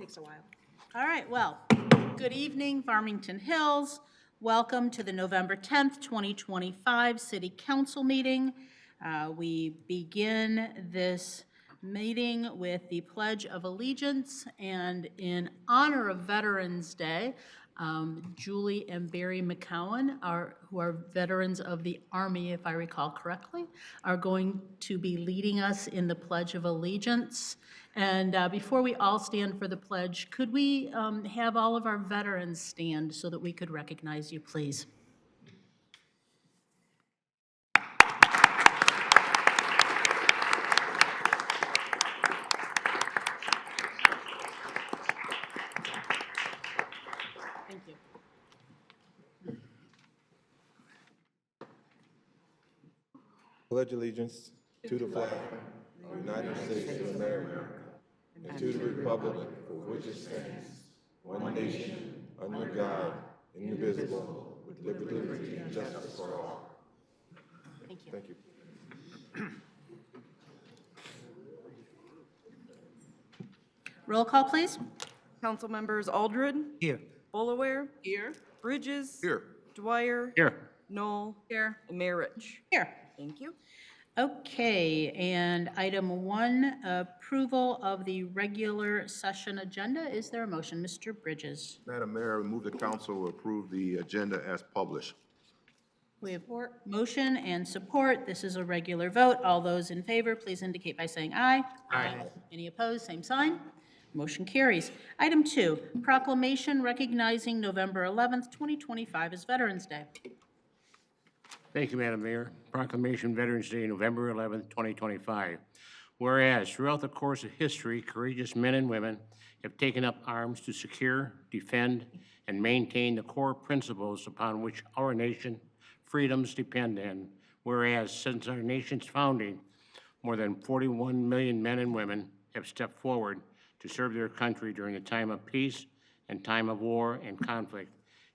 Takes a while. All right, well, good evening, Farmington Hills. Welcome to the November 10th, 2025 City Council meeting. We begin this meeting with the Pledge of Allegiance, and in honor of Veterans Day, Julie and Barry McCowan, who are veterans of the Army, if I recall correctly, are going to be leading us in the Pledge of Allegiance. And before we all stand for the pledge, could we have all of our veterans stand so that we could recognize you, please? Thank you. Pledge allegiance to the flag of the United States of America and to the republic for which it stands, one nation, under God, indivisible, with liberty and justice for all. Thank you. Thank you. Roll call, please. Council members Aldred. Here. Bullaware. Here. Bridges. Here. Dwyer. Here. Knoll. Here. And Mayor Rich. Here. Thank you. Okay, and item 1, approval of the regular session agenda. Is there a motion? Mr. Bridges. Madam Mayor, I move the council approve the agenda as published. We have motion and support. This is a regular vote. All those in favor, please indicate by saying aye. Aye. Any opposed, same sign. Motion carries. Item 2, proclamation recognizing November 11th, 2025 as Veterans Day. Thank you, Madam Mayor. Proclamation Veterans Day, November 11th, 2025. Whereas throughout the course of history, courageous men and women have taken up arms to secure, defend, and maintain the core principles upon which our nation freedoms depend on. Whereas since our nation's founding, more than 41 million men and women have stepped forward to serve their country during a time of peace and time of war and conflict.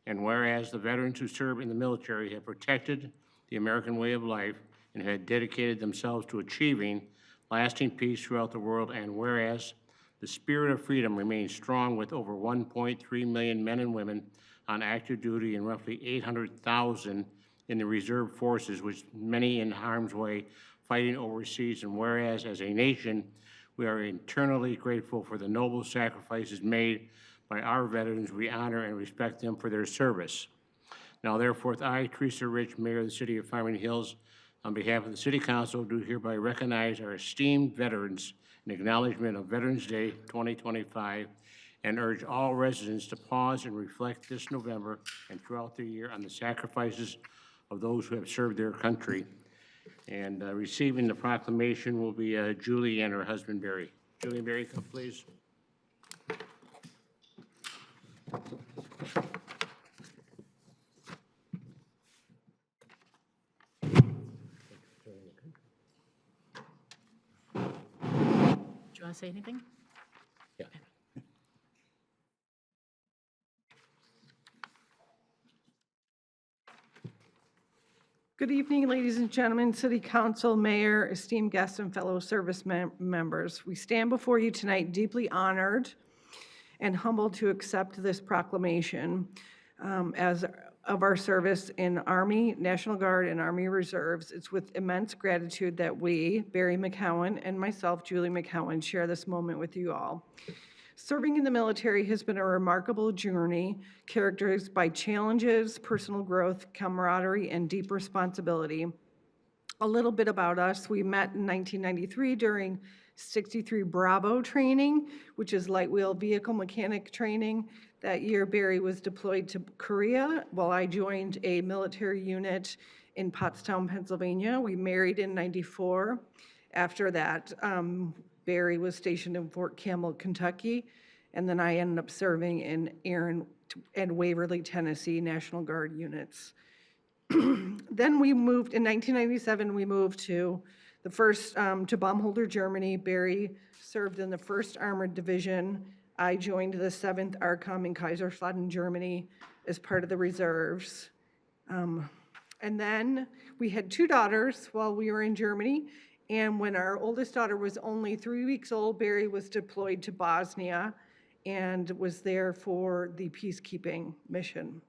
And whereas the veterans who serve in the military have protected the American way of life and had dedicated themselves to achieving lasting peace throughout the world, and whereas the spirit of freedom remains strong with over 1.3 million men and women on active duty and roughly 800,000 in the reserve forces, with many in harm's way fighting overseas, and whereas as a nation, we are eternally grateful for the noble sacrifices made by our veterans. We honor and respect them for their service. Now, therefore, I, Teresa Rich, Mayor of the City of Farmington Hills, on behalf of the City Council, do hereby recognize our esteemed veterans in acknowledgement of Veterans Day 2025, and urge all residents to pause and reflect this November and throughout the year on the sacrifices of those who have served their country. And receiving the proclamation will be Julie and her husband, Barry. Julie and Barry, come please. Do you want to say anything? Yeah. Good evening, ladies and gentlemen, City Council, Mayor, esteemed guests, and fellow service members. We stand before you tonight deeply honored and humbled to accept this proclamation as of our service in Army, National Guard, and Army Reserves. It's with immense gratitude that we, Barry McCowan, and myself, Julie McCowan, share this moment with you all. Serving in the military has been a remarkable journey characterized by challenges, personal growth, camaraderie, and deep responsibility. A little bit about us. We met in 1993 during 63 Bravo training, which is light wheel vehicle mechanic training. That year, Barry was deployed to Korea while I joined a military unit in Pottstown, Pennsylvania. We married in 94. After that, Barry was stationed in Fort Campbell, Kentucky, and then I ended up serving in Erin and Waverly, Tennessee National Guard units. Then we moved, in 1997, we moved to the first, to Baumholder, Germany. Barry served in the 1st Armored Division. I joined the 7th ARCOM in Kaiserslautern, Germany as part of the reserves. And then we had 2 daughters while we were in Germany. And when our oldest daughter was only 3 weeks old, Barry was deployed to Bosnia. and was there for the peacekeeping mission.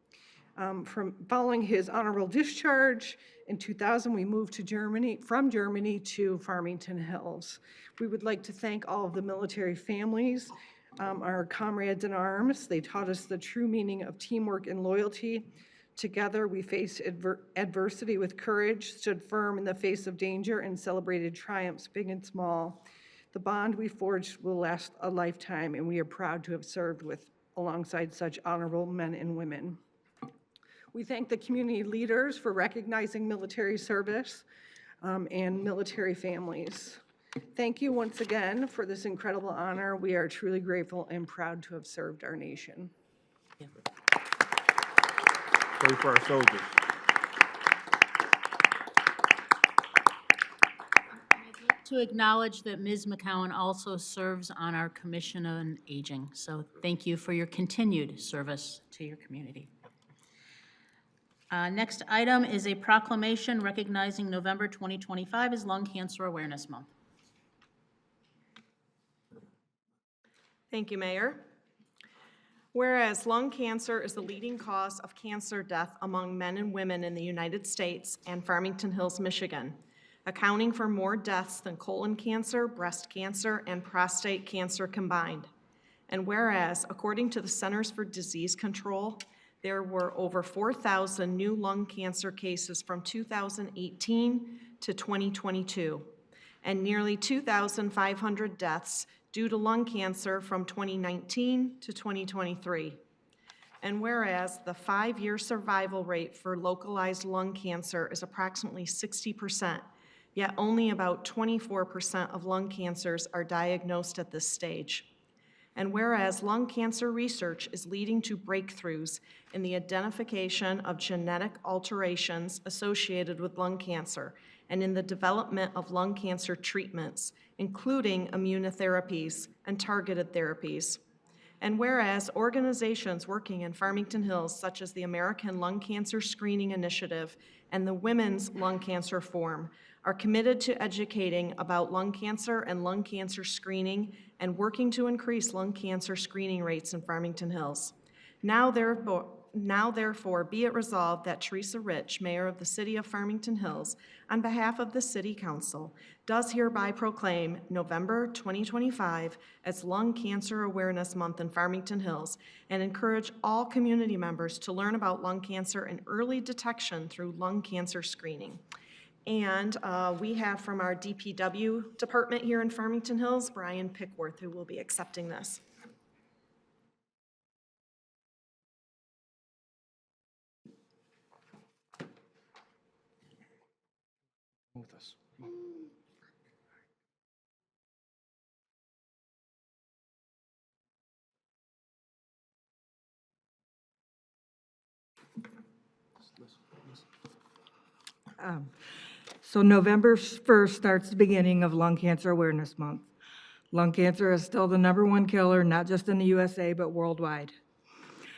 Following his honorable discharge in 2000, we moved from Germany to Farmington Hills. We would like to thank all of the military families, our comrades in arms. They taught us the true meaning of teamwork and loyalty. Together, we faced adversity with courage, stood firm in the face of danger, and celebrated triumphs, big and small. The bond we forged will last a lifetime, and we are proud to have served alongside such honorable men and women. We thank the community leaders for recognizing military service and military families. Thank you once again for this incredible honor. We are truly grateful and proud to have served our nation. Pray for our soldiers. To acknowledge that Ms. McCowan also serves on our Commission on Aging. So thank you for your continued service to your community. Next item is a proclamation recognizing November 2025 as Lung Cancer Awareness Month. Thank you, Mayor. Whereas lung cancer is the leading cause of cancer death among men and women in the United States and Farmington Hills, Michigan, accounting for more deaths than colon cancer, breast cancer, and prostate cancer combined. And whereas, according to the Centers for Disease Control, there were over 4,000 new lung cancer cases from 2018 to 2022, and nearly 2,500 deaths due to lung cancer from 2019 to 2023. And whereas the 5-year survival rate for localized lung cancer is approximately 60%, yet only about 24% of lung cancers are diagnosed at this stage. And whereas lung cancer research is leading to breakthroughs in the identification of genetic alterations associated with lung cancer and in the development of lung cancer treatments, including immunotherapies and targeted therapies. And whereas organizations working in Farmington Hills, such as the American Lung Cancer Screening Initiative and the Women's Lung Cancer Forum, are committed to educating about lung cancer and lung cancer screening and working to increase lung cancer screening rates in Farmington Hills. Now therefore, be it resolved that Teresa Rich, Mayor of the City of Farmington Hills, on behalf of the City Council, does hereby proclaim November 2025 as Lung Cancer Awareness Month in Farmington Hills and encourage all community members to learn about lung cancer and early detection through lung cancer screening. And we have from our DPW department here in Farmington Hills, Brian Pickworth, who will be accepting this. With us. So November 1st starts the beginning of Lung Cancer Awareness Month. Lung cancer is still the #1 killer, not just in the USA, but worldwide.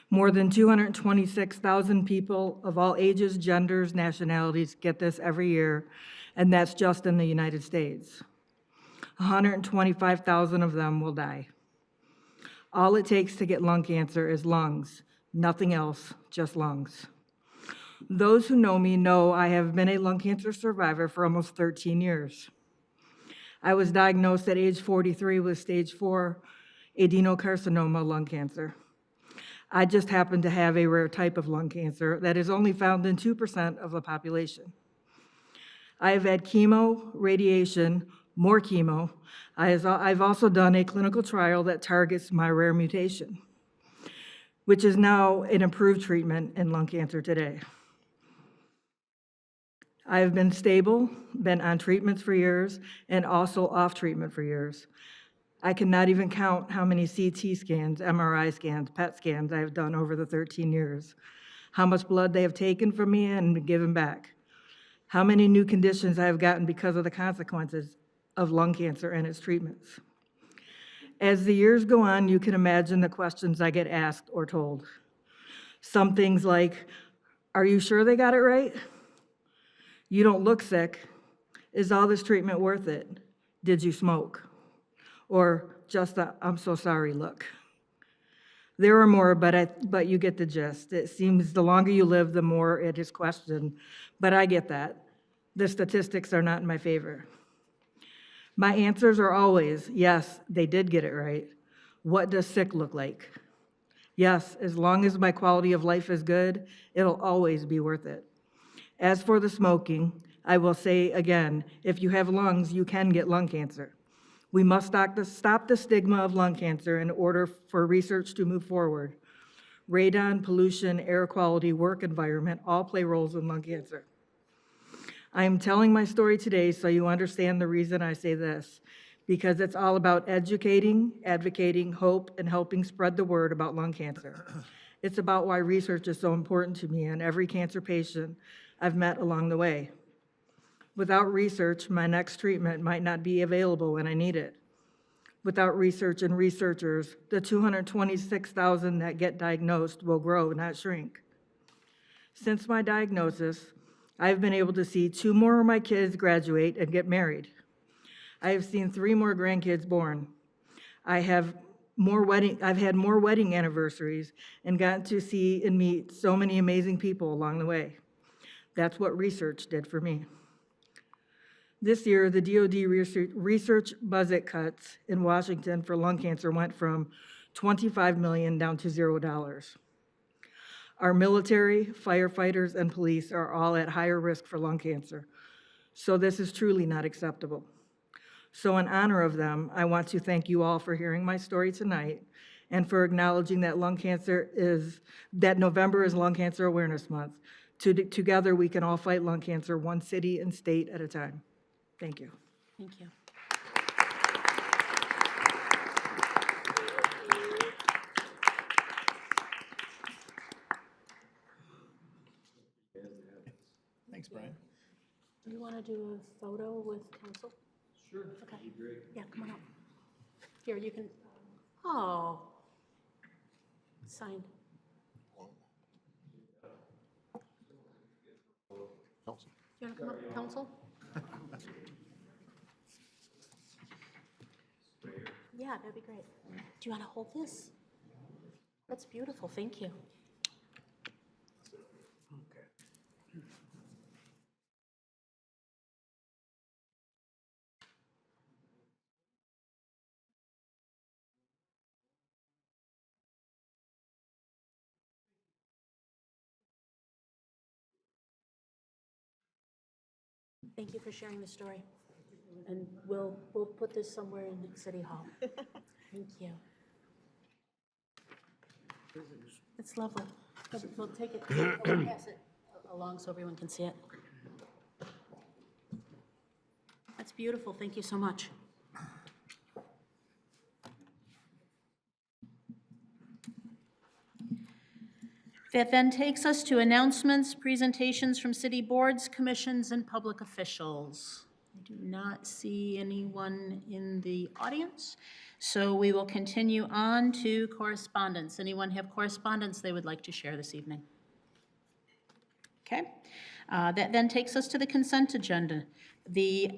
More than 226,000 people of all ages, genders, nationalities get this every year, and that's just in the United States. 125,000 of them will die. All it takes to get lung cancer is lungs, nothing else, just lungs. Those who know me know I have been a lung cancer survivor for almost 13 years. I was diagnosed at age 43 with stage 4 adenocarcinoma lung cancer. I just happen to have a rare type of lung cancer that is only found in 2% of the population. I have had chemo, radiation, more chemo. I've also done a clinical trial that targets my rare mutation, which is now an approved treatment in lung cancer today. I have been stable, been on treatments for years, and also off treatment for years. I cannot even count how many CT scans, MRI scans, PET scans I have done over the 13 years, how much blood they have taken from me and given back, how many new conditions I have gotten because of the consequences of lung cancer and its treatments. As the years go on, you can imagine the questions I get asked or told. Some things like, are you sure they got it right? You don't look sick. Is all this treatment worth it? Did you smoke? Or just a, I'm so sorry look. There are more, but you get the gist. It seems the longer you live, the more it is questioned, but I get that. The statistics are not in my favor. My answers are always, yes, they did get it right. What does sick look like? Yes, as long as my quality of life is good, it'll always be worth it. As for the smoking, I will say again, if you have lungs, you can get lung cancer. We must stop the stigma of lung cancer in order for research to move forward. Radon, pollution, air quality, work environment all play roles in lung cancer. I am telling my story today so you understand the reason I say this, because it's all about educating, advocating, hope, and helping spread the word about lung cancer. It's about why research is so important to me and every cancer patient I've met along the way. Without research, my next treatment might not be available when I need it. Without research and researchers, the 226,000 that get diagnosed will grow, not shrink. Since my diagnosis, I've been able to see 2 more of my kids graduate and get married. I have seen 3 more grandkids born. I've had more wedding anniversaries and gotten to see and meet so many amazing people along the way. That's what research did for me. This year, the DoD research budget cuts in Washington for lung cancer went from $25 million down to $0. Our military, firefighters, and police are all at higher risk for lung cancer, so this is truly not acceptable. So in honor of them, I want to thank you all for hearing my story tonight and for acknowledging that November is Lung Cancer Awareness Month. Together, we can all fight lung cancer one city and state at a time. Thank you. Thank you. Thanks, Brian. Do you want to do a photo with council? Sure. Okay. Yeah, come on up. Here, you can, oh. Signed. You want to come up, council? Yeah, that'd be great. Do you want to hold this? That's beautiful, thank you. Thank you for sharing the story. And we'll put this somewhere in City Hall. Thank you. It's lovely. We'll take it, we'll pass it along so everyone can see it. That's beautiful. Thank you so much. That then takes us to announcements, presentations from city boards, commissions, and public officials. I do not see anyone in the audience, so we will continue on to correspondence. Anyone have correspondence they would like to share this evening? Okay. That then takes us to the consent agenda.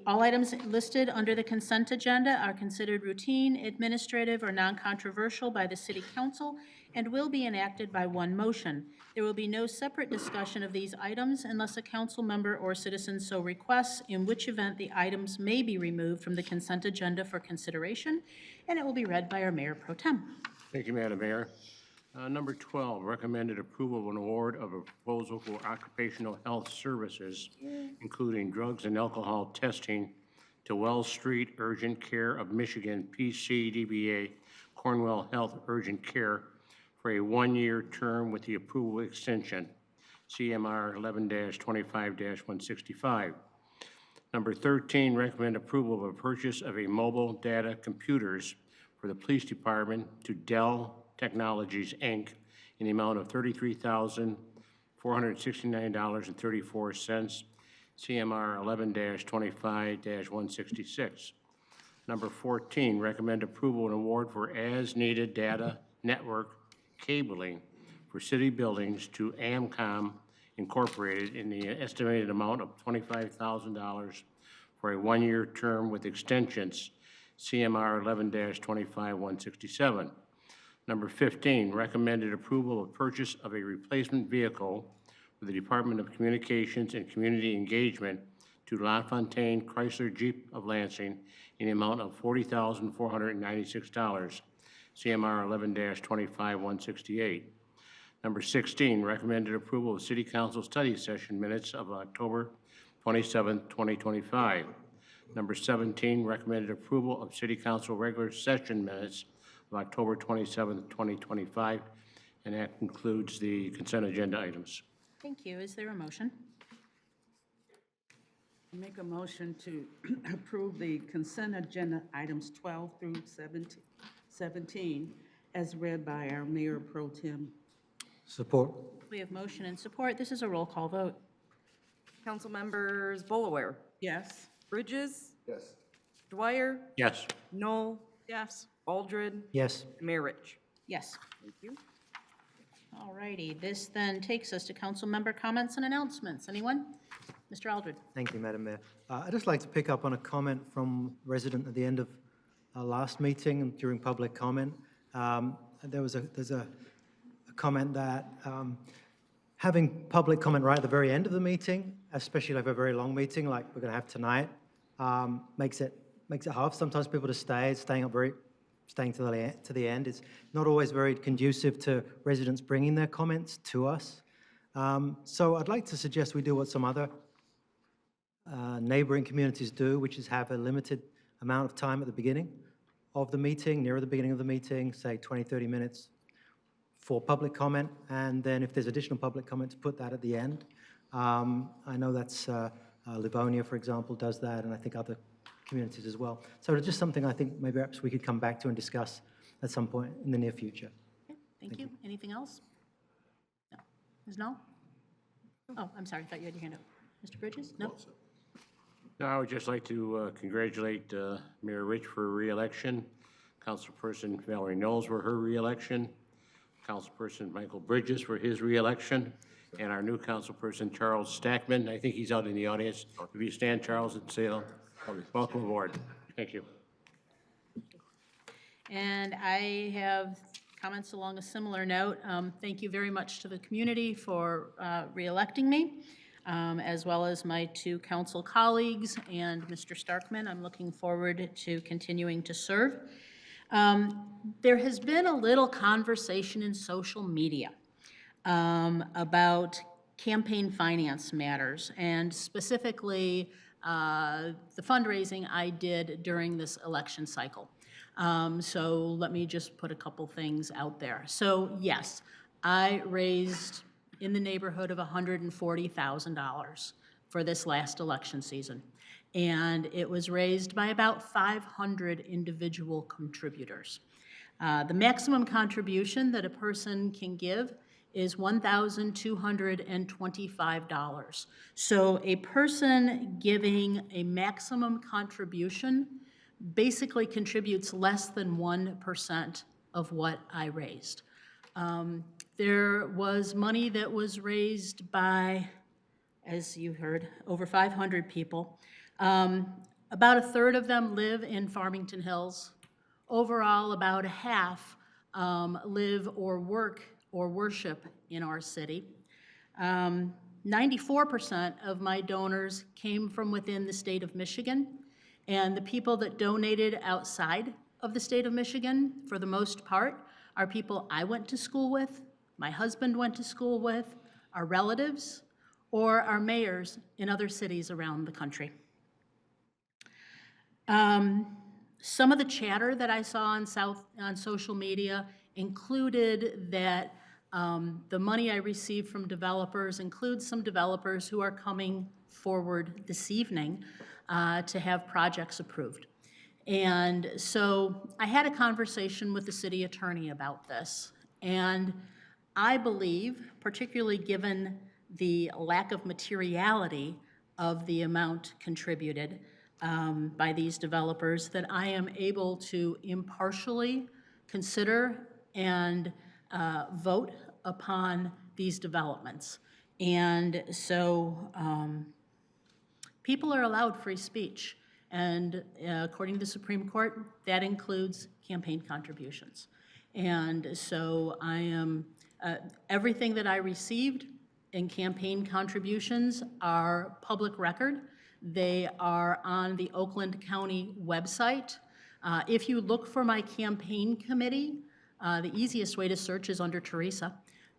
All items listed under the consent agenda are considered routine, administrative, or non-controversial by the City Council and will be enacted by one motion. There will be no separate discussion of these items unless a council member or citizen so requests, in which event the items may be removed from the consent agenda for consideration, and it will be read by our Mayor Pro Tem. Thank you, Madam Mayor. Number 12, recommended approval of an award of a proposal for occupational health services, including drugs and alcohol testing, to Wells Street Urgent Care of Michigan, PCDBA, Cornwell Health Urgent Care, for a one-year term with the approval extension, CMR 11-25-165. Number 13, recommend approval of a purchase of a mobile data computers for the police department to Dell Technologies, Inc., in the amount of $33,469.34, CMR 11-25-166. Number 14, recommend approval and award for as-needed data network cabling for city buildings to Amcom Incorporated in the estimated amount of $25,000 for a one-year term with extensions, CMR 11-25-167. Number 15, recommended approval of purchase of a replacement vehicle for the Department of Communications and Community Engagement to LaFontaine Chrysler Jeep of Lansing in the amount of $40,496, CMR 11-25168. Number 16, recommended approval of City Council study session minutes of October 27, 2025. Number 17, recommended approval of City Council regular session minutes of October 27, 2025. And that concludes the consent agenda items. Thank you. Is there a motion? Make a motion to approve the consent agenda items 12 through 17 as read by our Mayor Pro Tem. Support. We have motion and support. This is a roll call vote. Council members Bolaware, Yes. Bridges, Yes. Dwyer, Yes. Knoll, Yes. Aldred, Yes. and Mayor Rich. Yes. Thank you. All righty. This then takes us to council member comments and announcements. Anyone? Mr. Aldred. Thank you, Madam Mayor. I'd just like to pick up on a comment from a resident at the end of our last meeting and during public comment. There's a comment that having public comment right at the very end of the meeting, especially like a very long meeting like we're going to have tonight, makes it hard for sometimes people to staying to the end. It's not always very conducive to residents bringing their comments to us. So I'd like to suggest we do what some other neighboring communities do, which is have a limited amount of time at the beginning of the meeting, nearer the beginning of the meeting, say 20, 30 minutes for public comment, and then if there's additional public comment, to put that at the end. I know that's Livonia, for example, does that, and I think other communities as well. So it's just something I think maybe perhaps we could come back to and discuss at some point in the near future. Okay, thank you. Anything else? No. Ms. Knoll? Oh, I'm sorry. I thought you had your hand up. Mr. Bridges? No? No, I would just like to congratulate Mayor Rich for her reelection, Councilperson Valerie Knowles for her reelection, Councilperson Michael Bridges for his reelection, and our new councilperson Charles Stackman. I think he's out in the audience. If you stand, Charles, and say welcome aboard. Thank you. And I have comments along a similar note. Thank you very much to the community for reelecting me, as well as my two council colleagues and Mr. Starkman. I'm looking forward to continuing to serve. There has been a little conversation in social media about campaign finance matters, and specifically the fundraising I did during this election cycle. So let me just put a couple things out there. So yes, I raised in the neighborhood of $140,000 for this last election season. And it was raised by about 500 individual contributors. The maximum contribution that a person can give is $1,225. So a person giving a maximum contribution basically contributes less than 1% of what I raised. There was money that was raised by, as you heard, over 500 people. About a third of them live in Farmington Hills. Overall, about a half live or work or worship in our city. 94% of my donors came from within the state of Michigan, and the people that donated outside of the state of Michigan, for the most part, are people I went to school with, my husband went to school with, our relatives, or our mayors in other cities around the country. Some of the chatter that I saw on social media included that the money I received from developers includes some developers who are coming forward this evening to have projects approved. And so I had a conversation with the city attorney about this, and I believe, particularly given the lack of materiality of the amount contributed by these developers, that I am able to impartially consider and vote upon these developments. And so people are allowed free speech. And according to the Supreme Court, that includes campaign contributions. And so I am, everything that I received in campaign contributions are public record. They are on the Oakland County website. If you look for my campaign committee, the easiest way to search is under Teresa.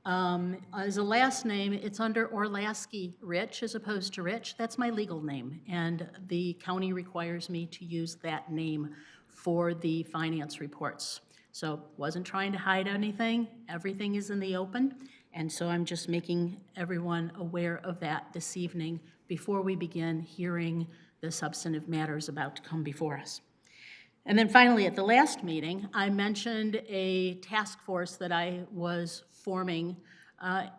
As a last name, it's under Orlasky Rich as opposed to Rich. That's my legal name, and the county requires me to use that name for the finance reports. So wasn't trying to hide anything. Everything is in the open, and so I'm just making everyone aware of that this evening before we begin hearing the substantive matters about to come before us. And then finally, at the last meeting, I mentioned a task force that I was forming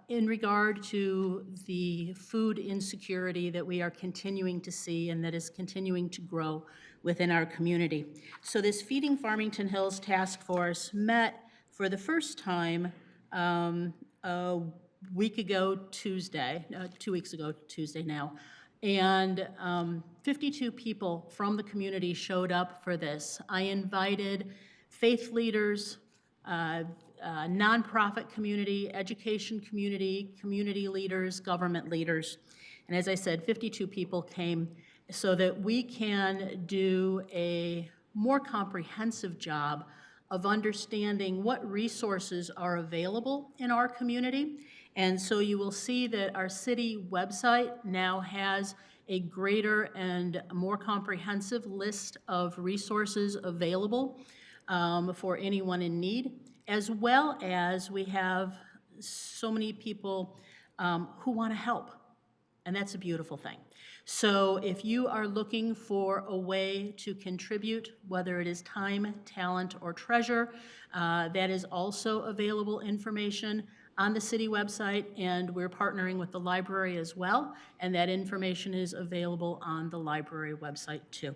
in regard to the food insecurity that we are continuing to see and that is continuing to grow within our community. So this Feeding Farmington Hills Task Force met for the first time a week ago Tuesday, 2 weeks ago Tuesday now. And 52 people from the community showed up for this. I invited faith leaders, nonprofit community, education community, community leaders, government leaders. And as I said, 52 people came so that we can do a more comprehensive job of understanding what resources are available in our community. And so you will see that our city website now has a greater and more comprehensive list of resources available for anyone in need, as well as we have so many people who want to help. And that's a beautiful thing. So if you are looking for a way to contribute, whether it is time, talent, or treasure, that is also available information on the city website, and we're partnering with the library as well, and that information is available on the library website too.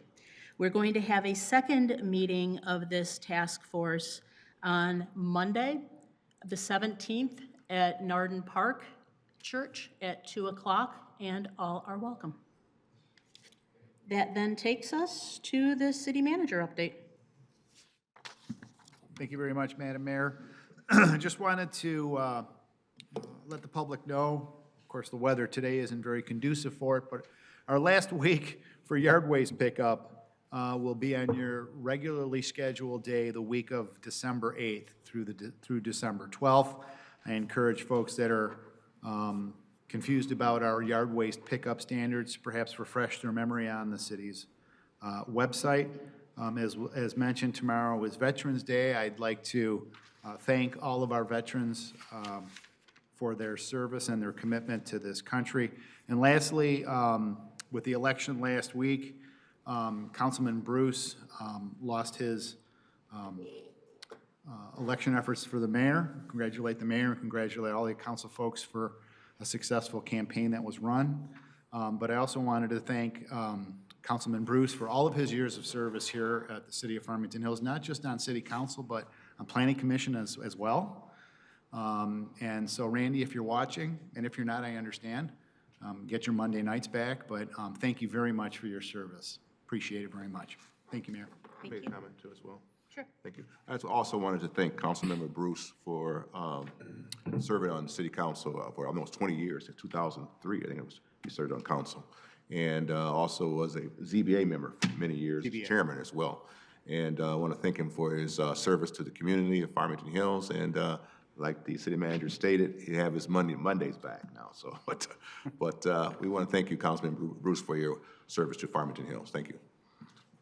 We're going to have a second meeting of this task force on Monday, the 17th, at Narden Park Church at 2 o'clock, and all are welcome. That then takes us to the city manager update. Thank you very much, Madam Mayor. Just wanted to let the public know, of course, the weather today isn't very conducive for it, but our last week for yard waste pickup will be on your regularly scheduled day, the week of December 8th through December 12th. I encourage folks that are confused about our yard waste pickup standards, perhaps refresh their memory on the city's website. As mentioned, tomorrow is Veterans Day. I'd like to thank all of our veterans for their service and their commitment to this country. And lastly, with the election last week, Councilman Bruce lost his election efforts for the mayor. Congratulate the mayor and congratulate all the council folks for a successful campaign that was run. But I also wanted to thank Councilman Bruce for all of his years of service here at the city of Farmington Hills, not just on city council, but on planning commission as well. And so Randy, if you're watching, and if you're not, I understand, get your Monday nights back, but thank you very much for your service. Appreciate it very much. Thank you, Mayor. Thank Make you. a comment too as well. Sure. Thank you. I also wanted to thank Councilmember Bruce for serving on city council for almost 20 years. In 2003, I think it was, he served on council. And also was a ZBA member for many years, ZBA. chairman as well. And I want to thank him for his service to the community of Farmington Hills. And like the city manager stated, he have his Mondays back now. So, but we want to thank you, Councilman Bruce, for your service to Farmington Hills. Thank you.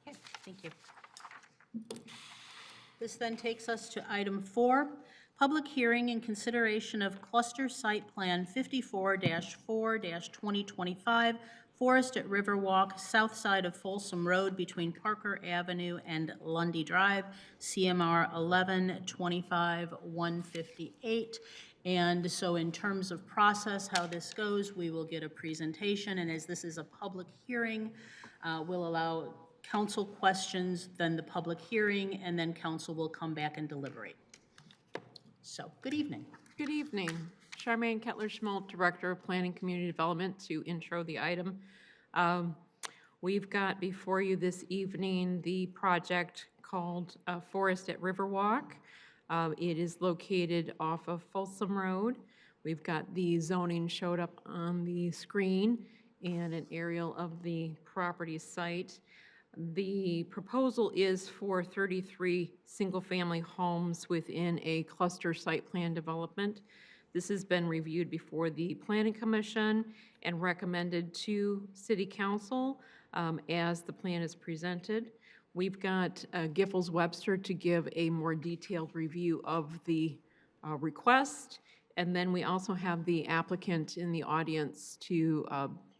Okay, thank you. This then takes us to item 4, public hearing and consideration of cluster site plan 54-4-2025, Forest at Riverwalk, south side of Folsom Road between Parker Avenue and Lundy Drive, CMR 11-25-158. And so in terms of process, how this goes, we will get a presentation, and as this is a public hearing, we'll allow council questions, then the public hearing, and then council will come back and deliberate. So, good evening. Good evening. Charmaine Kettler-Schmaltz, Director of Planning Community Development, to intro the item. We've got before you this evening the project called Forest at Riverwalk. It is located off of Folsom Road. We've got the zoning showed up on the screen and an aerial of the property site. The proposal is for 33 single-family homes within a cluster site plan development. This has been reviewed before the Planning Commission and recommended to City Council as the plan is presented. We've got Giffords Webster to give a more detailed review of the request, and then we also have the applicant in the audience to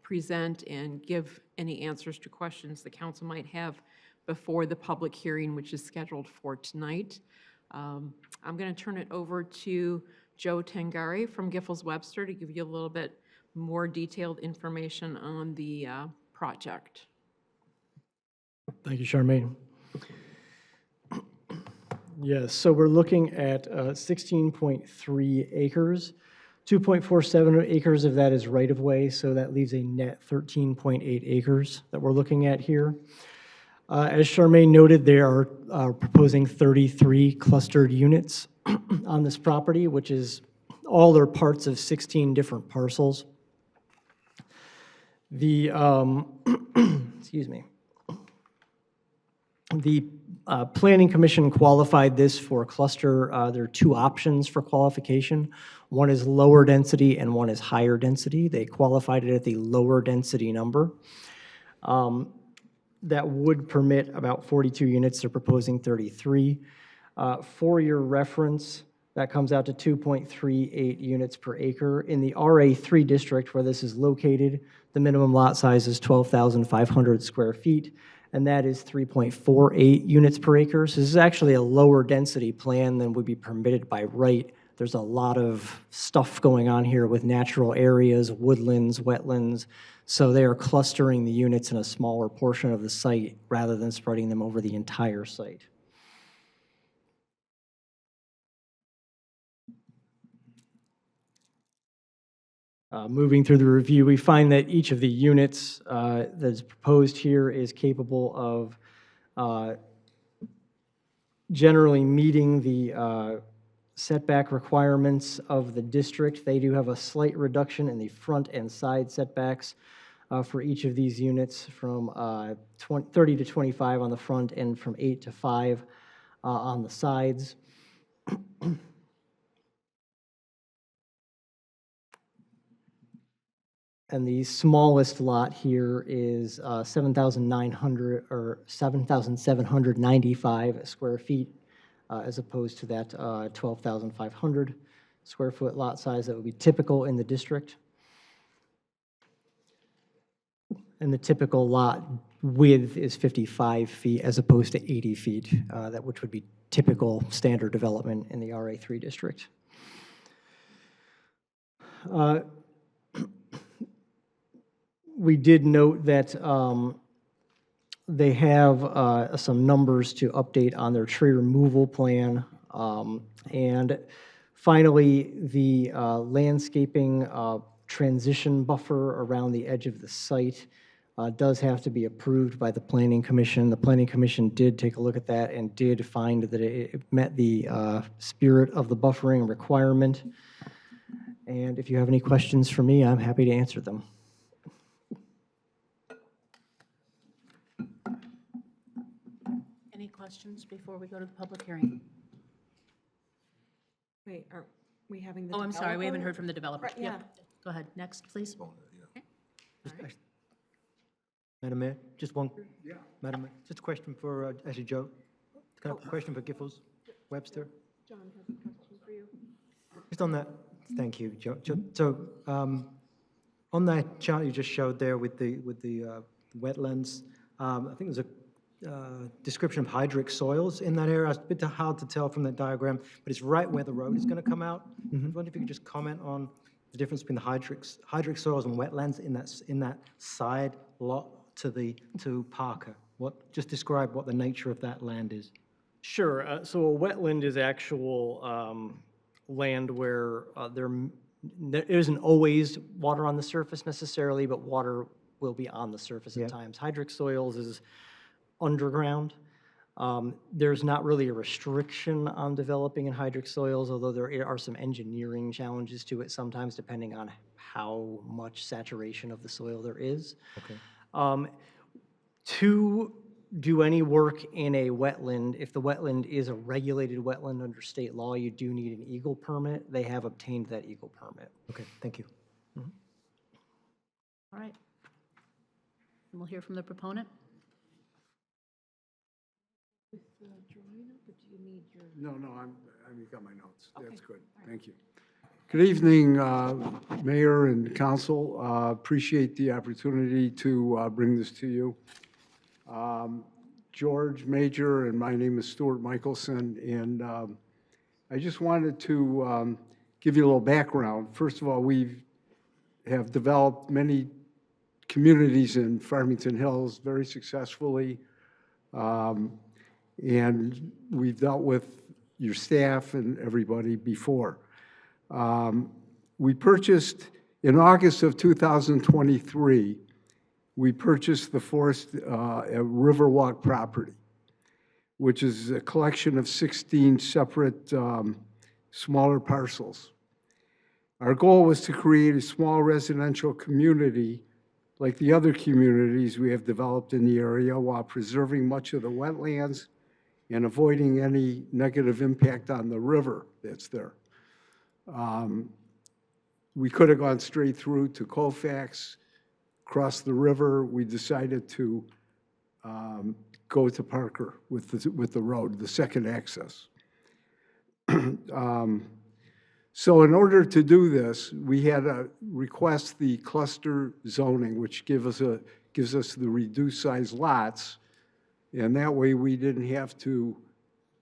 present and give any answers to questions the council might have before the public hearing, which is scheduled for tonight. I'm going to turn it over to Joe Tangari from Giffords Webster to give you a little bit more detailed information on the project. Thank you, Charmaine. Yes, so we're looking at 16.3 acres. 2.47 acres of that is right-of-way, so that leaves a net 13.8 acres that we're looking at here. As Charmaine noted, they are proposing 33 clustered units on this property, which is all or parts of 16 different parcels. The, excuse me. The Planning Commission qualified this for a cluster. There are two options for qualification. One is lower density and one is higher density. They qualified it at the lower density number. That would permit about 42 units. They're proposing 33. For your reference, that comes out to 2.38 units per acre. In the RA3 district where this is located, the minimum lot size is 12,500 square feet, and that is 3.48 units per acre. So this is actually a lower density plan than would be permitted by right. There's a lot of stuff going on here with natural areas, woodlands, wetlands, so they are clustering the units in a smaller portion of the site rather than spreading them over the entire site. Moving through the review, we find that each of the units that is proposed here is capable of generally meeting the setback requirements of the district. They do have a slight reduction in the front and side setbacks for each of these units, from 30 to 25 on the front and from 8 to 5 on the sides. And the smallest lot here is 7,900 or 7,795 square feet, as opposed to that 12,500 square foot lot size that would be typical in the district. And the typical lot width is 55 feet as opposed to 80 feet, which would be typical standard development in the RA3 district. We did note that they have some numbers to update on their tree removal plan. And finally, the landscaping transition buffer around the edge of the site does have to be approved by the Planning Commission. The Planning Commission did take a look at that and did find that it met the spirit of the buffering requirement. And if you have any questions for me, I'm happy to answer them. Any questions before we go to the public hearing? Wait, are we having the Oh, I'm sorry, we haven't developer? heard from the developer. Right, Yep. yeah. Go ahead, next, please. Madam Mayor, just one. Yeah. Madam Mayor, just a question for, actually, Joe. Can I have a question for Giffords Webster? John has a question for you. Just on that, thank you, Joe. So, on that chart you just showed there with the wetlands, I think there's a description of hydric soils in that area. It's a bit hard to tell from that diagram, but it's right where the road is going to come out. I wonder if you could just comment on the difference between the hydric soils and wetlands in that side lot to Parker. Just describe what the nature of that land is. Sure. So a wetland is actual land where there isn't always water on the surface necessarily, but water will be on the surface at times. Hydric soils is underground. There's not really a restriction on developing in hydric soils, although there are some engineering challenges to it sometimes, depending on how much saturation of the soil there is. Okay. To do any work in a wetland, if the wetland is a regulated wetland under state law, you do need an Eagle permit. They have obtained that Eagle permit. Okay, thank you. All right. And we'll hear from the proponent. No, I've got my notes. That's good. Thank you. Good evening, Mayor and Council. Appreciate the opportunity to bring this to you. George Major, and my name is Stuart Michelson, and I just wanted to give you a little background. First of all, we have developed many communities in Farmington Hills very successfully, and we've dealt with your staff and everybody before. We purchased, in August of 2023, we purchased the Forest Riverwalk property, which is a collection of 16 separate smaller parcels. Our goal was to create a small residential community like the other communities we have developed in the area while preserving much of the wetlands and avoiding any negative impact on the river that's there. We could have gone straight through to Colfax, cross the river. We decided to go to Parker with the road, the second access. So in order to do this, we had to request the cluster zoning, which gives us the reduced size lots, and that way we didn't have to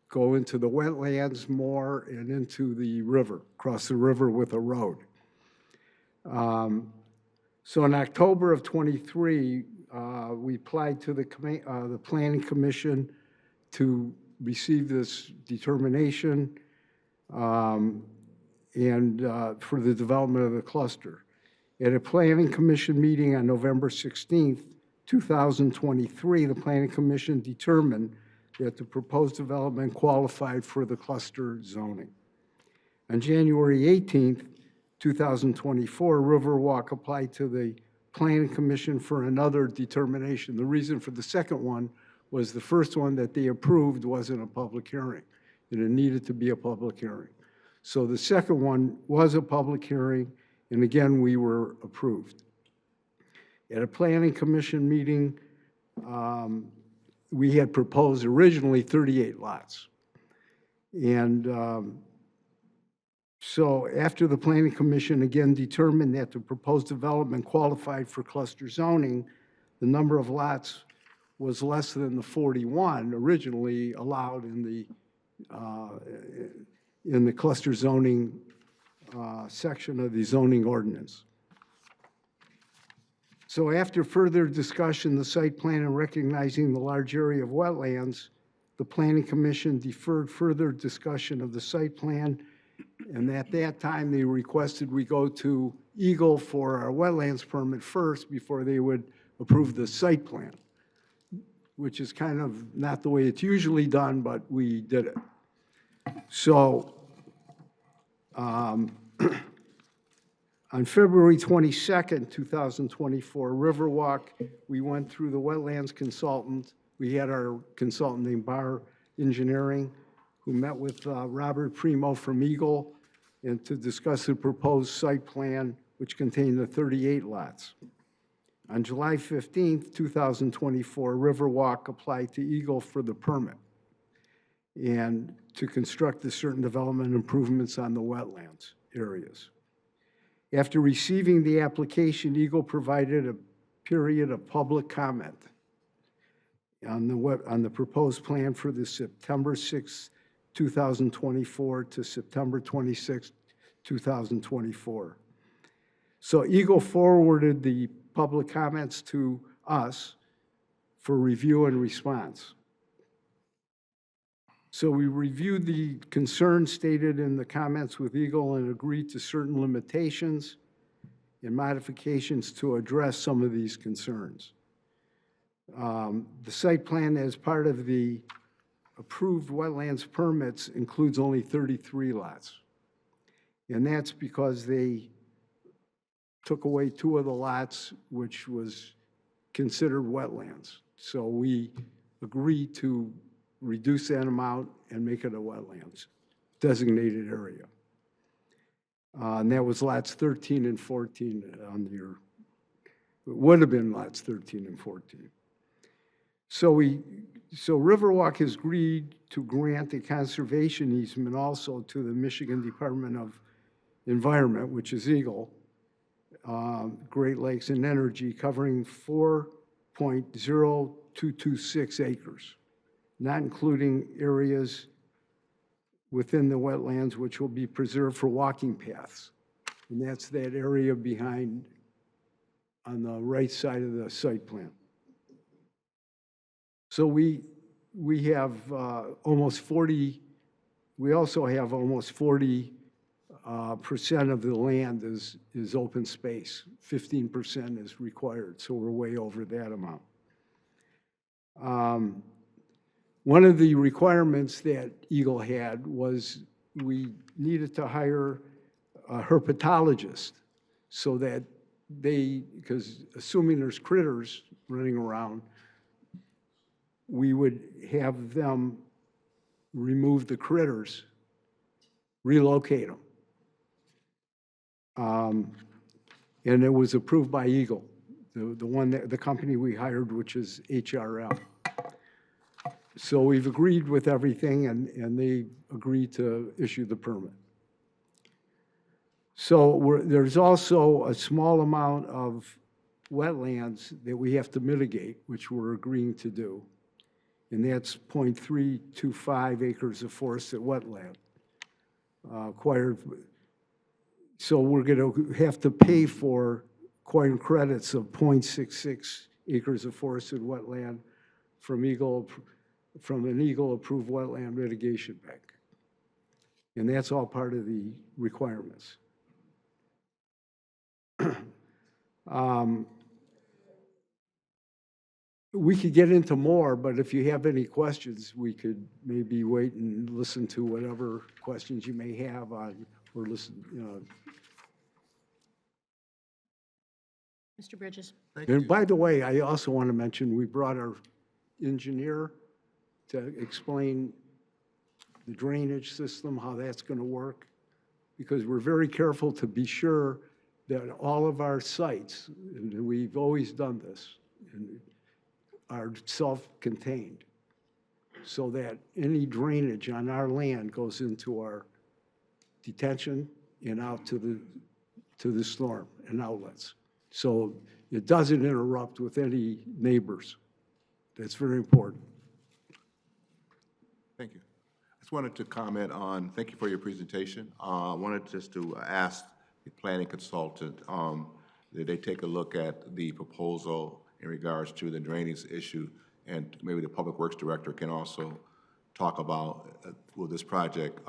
go into the wetlands more and into the river, cross the river with a road. So in October of '23, we applied to the Planning Commission to receive this determination and for the development of the cluster. At a Planning Commission meeting on November 16th, 2023, the Planning Commission determined that the proposed development qualified for the cluster zoning. On January 18th, 2024, Riverwalk applied to the Planning Commission for another determination. The reason for the second one was the first one that they approved wasn't a public hearing, and it needed to be a public hearing. So the second one was a public hearing, and again, we were approved. At a Planning Commission meeting, we had proposed originally 38 lots. And so after the Planning Commission again determined that the proposed development qualified for cluster zoning, the number of lots was less than the 41 originally allowed in the cluster zoning section of the zoning ordinance. So after further discussion, the site plan and recognizing the large area of wetlands, the Planning Commission deferred further discussion of the site plan, and at that time they requested we go to Eagle for our wetlands permit first before they would approve the site plan, which is kind of not the way it's usually done, but we did it. So on February 22nd, 2024, Riverwalk, we went through the wetlands consultant. We had our consultant named Barr Engineering, who met with Robert Primo from Eagle and to discuss the proposed site plan, which contained the 38 lots. On July 15th, 2024, Riverwalk applied to Eagle for the permit and to construct the certain development improvements on the wetlands areas. After receiving the application, Eagle provided a period of public comment on the proposed plan for the September 6, 2024 to September 26, 2024. So Eagle forwarded the public comments to us for review and response. So we reviewed the concerns stated in the comments with Eagle and agreed to certain limitations and modifications to address some of these concerns. The site plan as part of the approved wetlands permits includes only 33 lots. And that's because they took away 2 of the lots, which was considered wetlands. So we agreed to reduce that amount and make it a wetlands designated area. And that was lots 13 and 14 on your, it would have been lots 13 and 14. So Riverwalk has agreed to grant a conservation easement also to the Michigan Department of Environment, which is Eagle, Great Lakes and Energy, covering 4.0226 acres, not including areas within the wetlands which will be preserved for walking paths. And that's that area behind, on the right side of the site plan. So we have almost 40, we also have almost 40% of the land is open space. 15% is required, so we're way over that amount. One of the requirements that Eagle had was we needed to hire a herpetologist so that they, because assuming there's critters running around, we would have them remove the critters, relocate them. And it was approved by Eagle, the company we hired, which is HRL. So we've agreed with everything, and they agreed to issue the permit. So there's also a small amount of wetlands that we have to mitigate, which we're agreeing to do. And that's 0.325 acres of forested wetland acquired. So we're going to have to pay for acquiring credits of 0.66 acres of forested wetland from an Eagle-approved wetland mitigation bank. And that's all part of the requirements. We could get into more, but if you have any questions, we could maybe wait and listen to whatever questions you may have on, or listen, Mr. Bridges? And by the way, I also want to mention, we brought our engineer to explain the drainage system, how that's going to work, because we're very careful to be sure that all of our sites, and we've always done this, are self-contained, so that any drainage on our land goes into our detention and out to the storm and outlets. So it doesn't interrupt with any neighbors. That's very important. Thank you. I just wanted to comment on, thank you for your presentation. I wanted just to ask the planning consultant that they take a look at the proposal in regards to the drainage issue, and maybe the Public Works Director can also talk about, will this project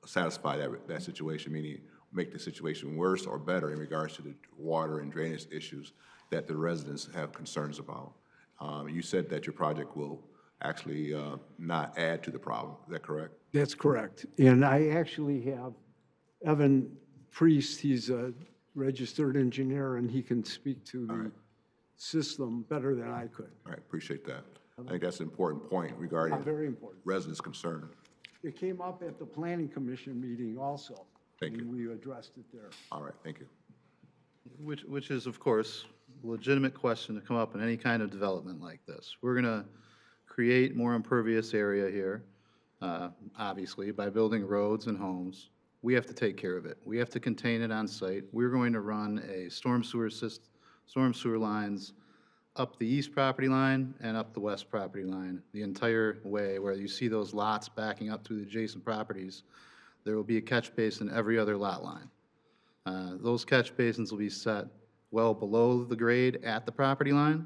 satisfy that situation, meaning make the situation worse or better in regards to the water and drainage issues that the residents have concerns about. You said that your project will actually not add to the problem. Is that correct? That's correct. And I actually have Evan Priest, he's a registered engineer, and he can speak to the system better than I could. All right, appreciate that. I think that's an important point regarding Very important. residents' concern. It came up at the Planning Commission meeting also. Thank you. And we addressed it there. All right, thank you. Which is, of course, a legitimate question to come up in any kind of development like this. We're going to create more impervious area here, obviously, by building roads and homes. We have to take care of it. We have to contain it on site. We're going to run a storm sewer lines up the east property line and up the west property line, the entire way where you see those lots backing up to the adjacent properties. There will be a catch basin every other lot line. Those catch basins will be set well below the grade at the property line.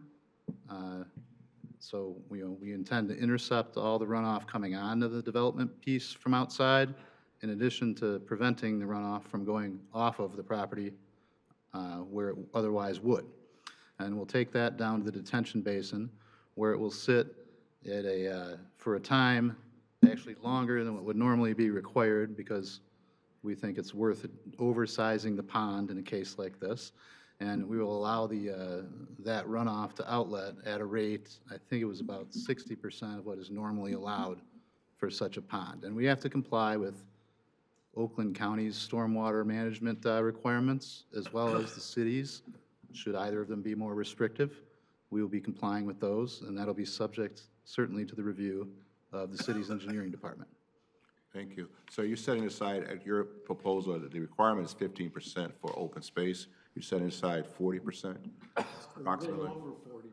So we intend to intercept all the runoff coming onto the development piece from outside, in addition to preventing the runoff from going off of the property where it otherwise would. And we'll take that down to the detention basin, where it will sit for a time actually longer than what would normally be required, because we think it's worth oversizing the pond in a case like this. And we will allow that runoff to outlet at a rate, I think it was about 60% of what is normally allowed for such a pond. And we have to comply with Oakland County's stormwater management requirements, as well as the city's. Should either of them be more restrictive, we will be complying with those, and that'll be subject certainly to the review of the city's engineering department. Thank you. So you're setting aside, at your proposal, that the requirement is 15% for open space. You're setting aside 40%, approximately? Over 40%.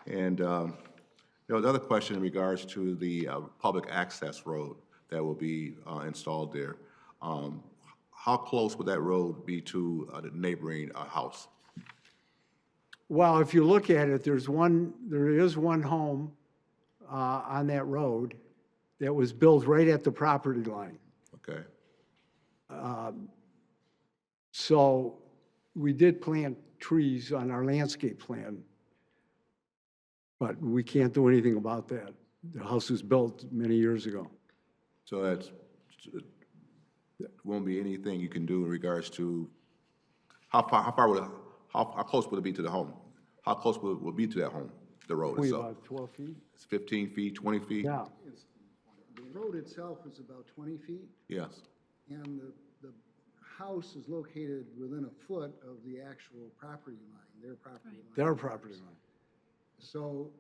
And there was another question in regards to the public access road that will be installed there. How close would that road be to the neighboring house? Well, if you look at it, there is one home on that road that was built right at the property line. Okay. So we did plant trees on our landscape plan, but we can't do anything about that. The house was built many years ago. So that won't be anything you can do in regards to how close would it be to the home? How close would it be to that home, the road Probably itself? about 12 feet? It's 15 feet, 20 feet? Yeah. The road itself is about 20 feet, Yes. and the house is located within a foot of the actual property line, their property line. Their property line. So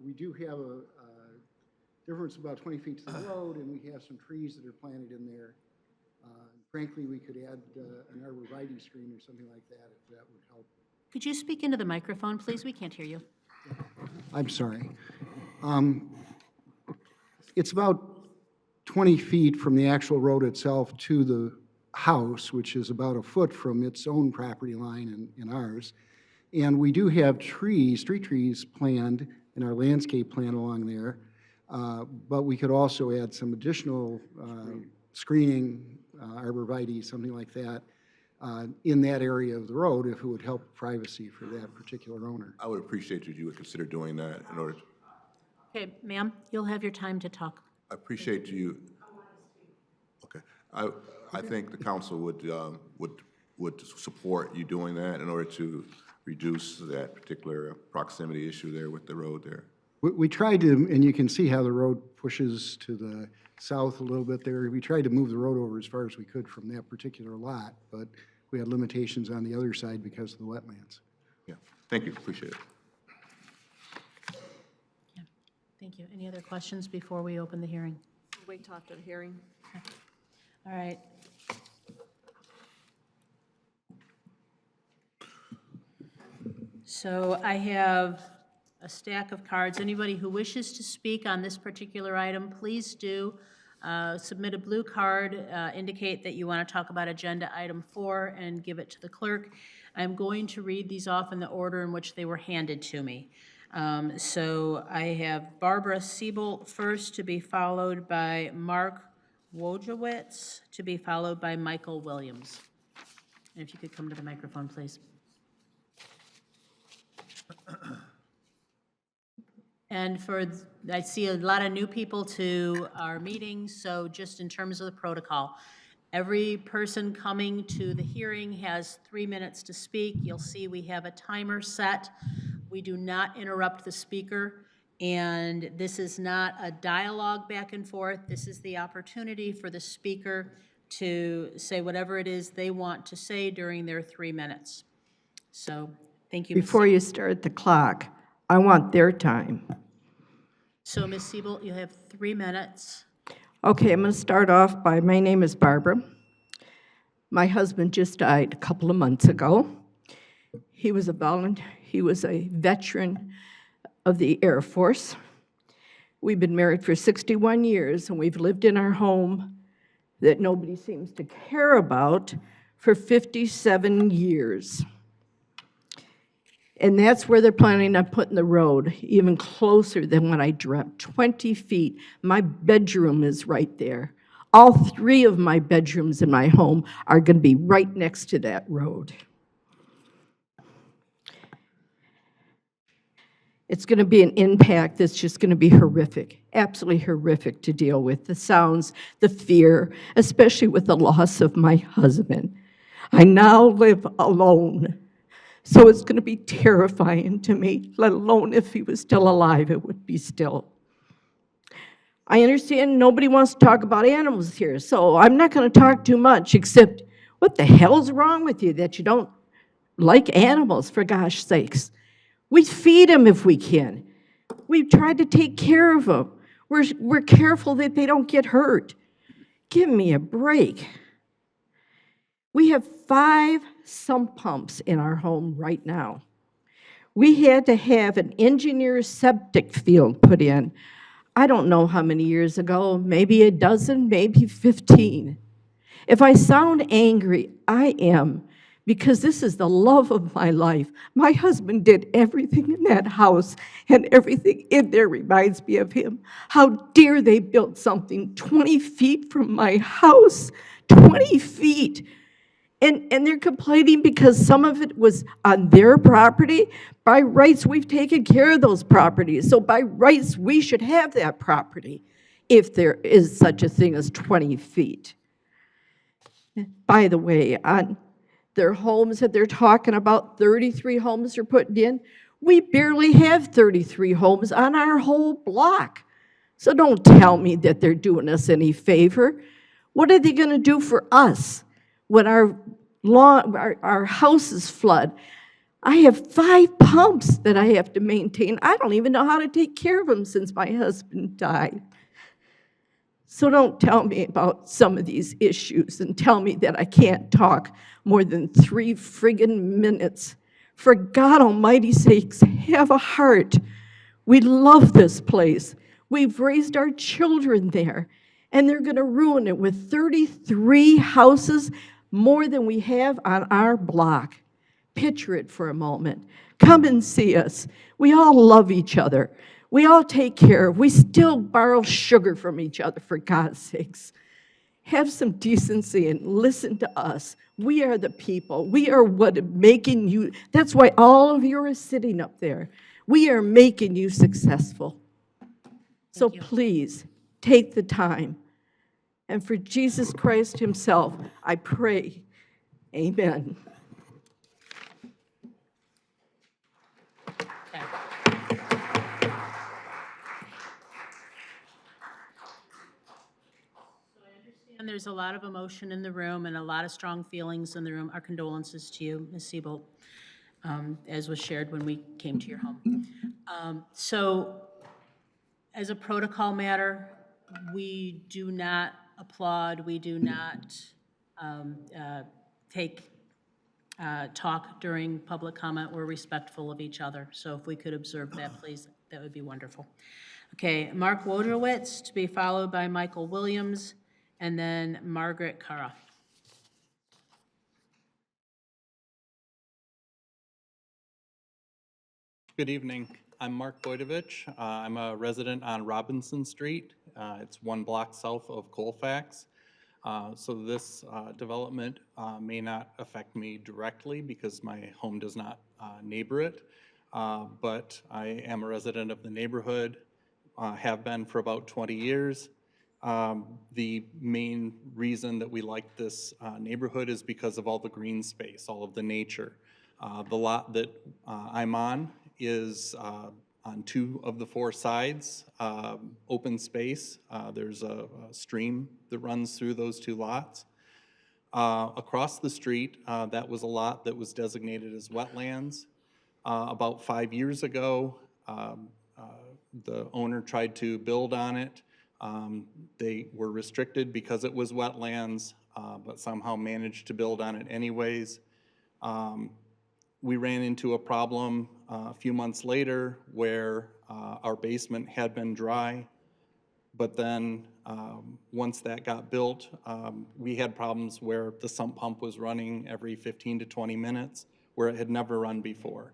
we do have a difference about 20 feet to the road, and we have some trees that are planted in there. Frankly, we could add an arborvitae screen or something like that if that would help. Could you speak into the microphone, please? We can't hear you. I'm sorry. It's about 20 feet from the actual road itself to the house, which is about a foot from its own property line and ours. And we do have trees, street trees planned in our landscape plan along there, but we could also add some additional screening, arborvitae, something like that, in that area of the road if it would help privacy for that particular owner. I would appreciate if you would consider doing that in order to, Okay, ma'am, you'll have your time to talk. I appreciate you. Okay. I think the council would support you doing that in order to reduce that particular proximity issue there with the road there. We tried to, and you can see how the road pushes to the south a little bit there. We tried to move the road over as far as we could from that particular lot, but we had limitations on the other side because of the wetlands. Yeah. Thank you. Appreciate it. Yeah, thank you. Any other questions before we open the hearing? Wait till after the hearing. All right. So I have a stack of cards. Anybody who wishes to speak on this particular item, please do. Submit a blue card, indicate that you want to talk about agenda item 4, and give it to the clerk. I'm going to read these off in the order in which they were handed to me. So I have Barbara Siebel first, to be followed by Mark Wojciech, to be followed by Michael Williams. And if you could come to the microphone, please. And I see a lot of new people to our meeting, so just in terms of the protocol, every person coming to the hearing has 3 minutes to speak. You'll see we have a timer set. We do not interrupt the speaker, and this is not a dialogue back and forth. This is the opportunity for the speaker to say whatever it is they want to say during their 3 minutes. So, thank you, Ms. Before you start the clock, I want their time. So, Ms. Siebel, you have 3 minutes. Okay, I'm going to start off by, my name is Barbara. My husband just died a couple of months ago. He was a veteran of the Air Force. We've been married for 61 years, and we've lived in our home that nobody seems to care about for 57 years. And that's where they're planning on putting the road, even closer than what I dreamt, 20 feet. My bedroom is right there. All 3 of my bedrooms in my home are going to be right next to that road. It's going to be an impact that's just going to be horrific, absolutely horrific to deal with. The sounds, the fear, especially with the loss of my husband. I now live alone, so it's going to be terrifying to me, let alone if he was still alive, it would be still. I understand nobody wants to talk about animals here, so I'm not going to talk too much, except what the hell's wrong with you that you don't like animals, for gosh sakes? We feed them if we can. We've tried to take care of them. We're careful that they don't get hurt. Give me a break. We have 5 sump pumps in our home right now. We had to have an engineer's septic field put in, I don't know how many years ago, maybe a dozen, maybe 15. If I sound angry, I am, because this is the love of my life. My husband did everything in that house, and everything in there reminds me of him. How dare they build something 20 feet from my house? 20 feet! And they're complaining because some of it was on their property. By rights, we've taken care of those properties. So by rights, we should have that property if there is such a thing as 20 feet. By the way, on their homes that they're talking about, 33 homes they're putting in, we barely have 33 homes on our whole block. So don't tell me that they're doing us any favor. What are they going to do for us when our houses flood? I have 5 pumps that I have to maintain. I don't even know how to take care of them since my husband died. So don't tell me about some of these issues and tell me that I can't talk more than 3 friggin' minutes. For God Almighty's sakes, have a heart. We love this place. We've raised our children there, and they're going to ruin it with 33 houses, more than we have on our block. Picture it for a moment. Come and see us. We all love each other. We all take care. We still borrow sugar from each other, for God's sakes. Have some decency and listen to us. We are the people. We are what making you, that's why all of you are sitting up there. We are making you successful. So please, take the time. And for Jesus Christ himself, I pray, amen. And there's a lot of emotion in the room and a lot of strong feelings in the room. Our condolences to you, Ms. Siebold, as was shared when we came to your home. So as a protocol matter, we do not applaud, we do not talk during public comment. We're respectful of each other. So if we could observe that, please, that would be wonderful. Okay, Mark Woderwitz, to be followed by Michael Williams, and then Margaret Cara. Good evening. I'm Mark Boydovich. I'm a resident on Robinson Street. It's 1 block south of Colfax. So this development may not affect me directly because my home does not neighbor it, but I am a resident of the neighborhood, have been for about 20 years. The main reason that we like this neighborhood is because of all the green space, all of the nature. The lot that I'm on is on 2 of the 4 sides, open space. There's a stream that runs through those 2 lots. Across the street, that was a lot that was designated as wetlands. About 5 years ago, the owner tried to build on it. They were restricted because it was wetlands, but somehow managed to build on it anyways. We ran into a problem a few months later where our basement had been dry, but then once that got built, we had problems where the sump pump was running every 15 to 20 minutes, where it had never run before.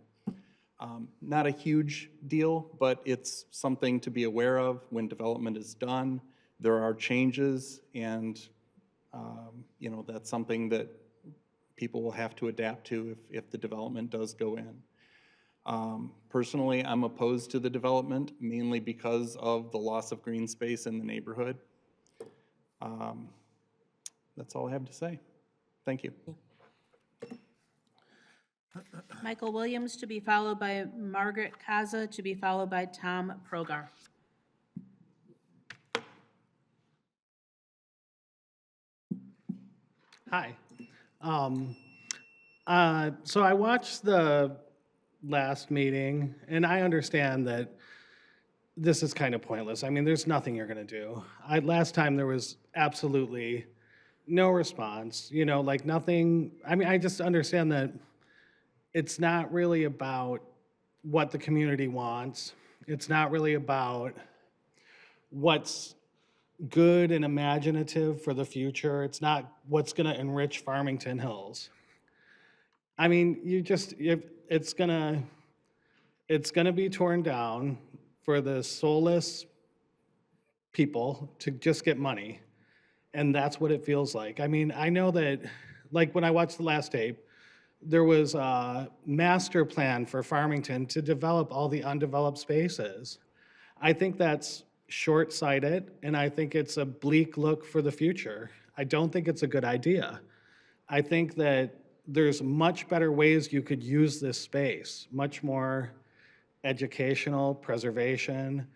Not a huge deal, but it's something to be aware of when development is done. There are changes, and that's something that people will have to adapt to if the development does go in. Personally, I'm opposed to the development, mainly because of the loss of green space in the neighborhood. That's all I have to say. Thank you. Michael Williams, to be followed by Margaret Kaza, to be followed by Tom Progar. Hi. So I watched the last meeting, and I understand that this is kind of pointless. I mean, there's nothing you're going to do. Last time there was absolutely no response, you know, like nothing. I mean, I just understand that it's not really about what the community wants. It's not really about what's good and imaginative for the future. It's not what's going to enrich Farmington Hills. I mean, it's gonna be torn down for the soulless people to just get money. And that's what it feels like. I mean, I know that, like when I watched the last tape, there was a master plan for Farmington to develop all the undeveloped spaces. I think that's short-sighted, and I think it's a bleak look for the future. I don't think it's a good idea. I think that there's much better ways you could use this space, much more educational, preservation.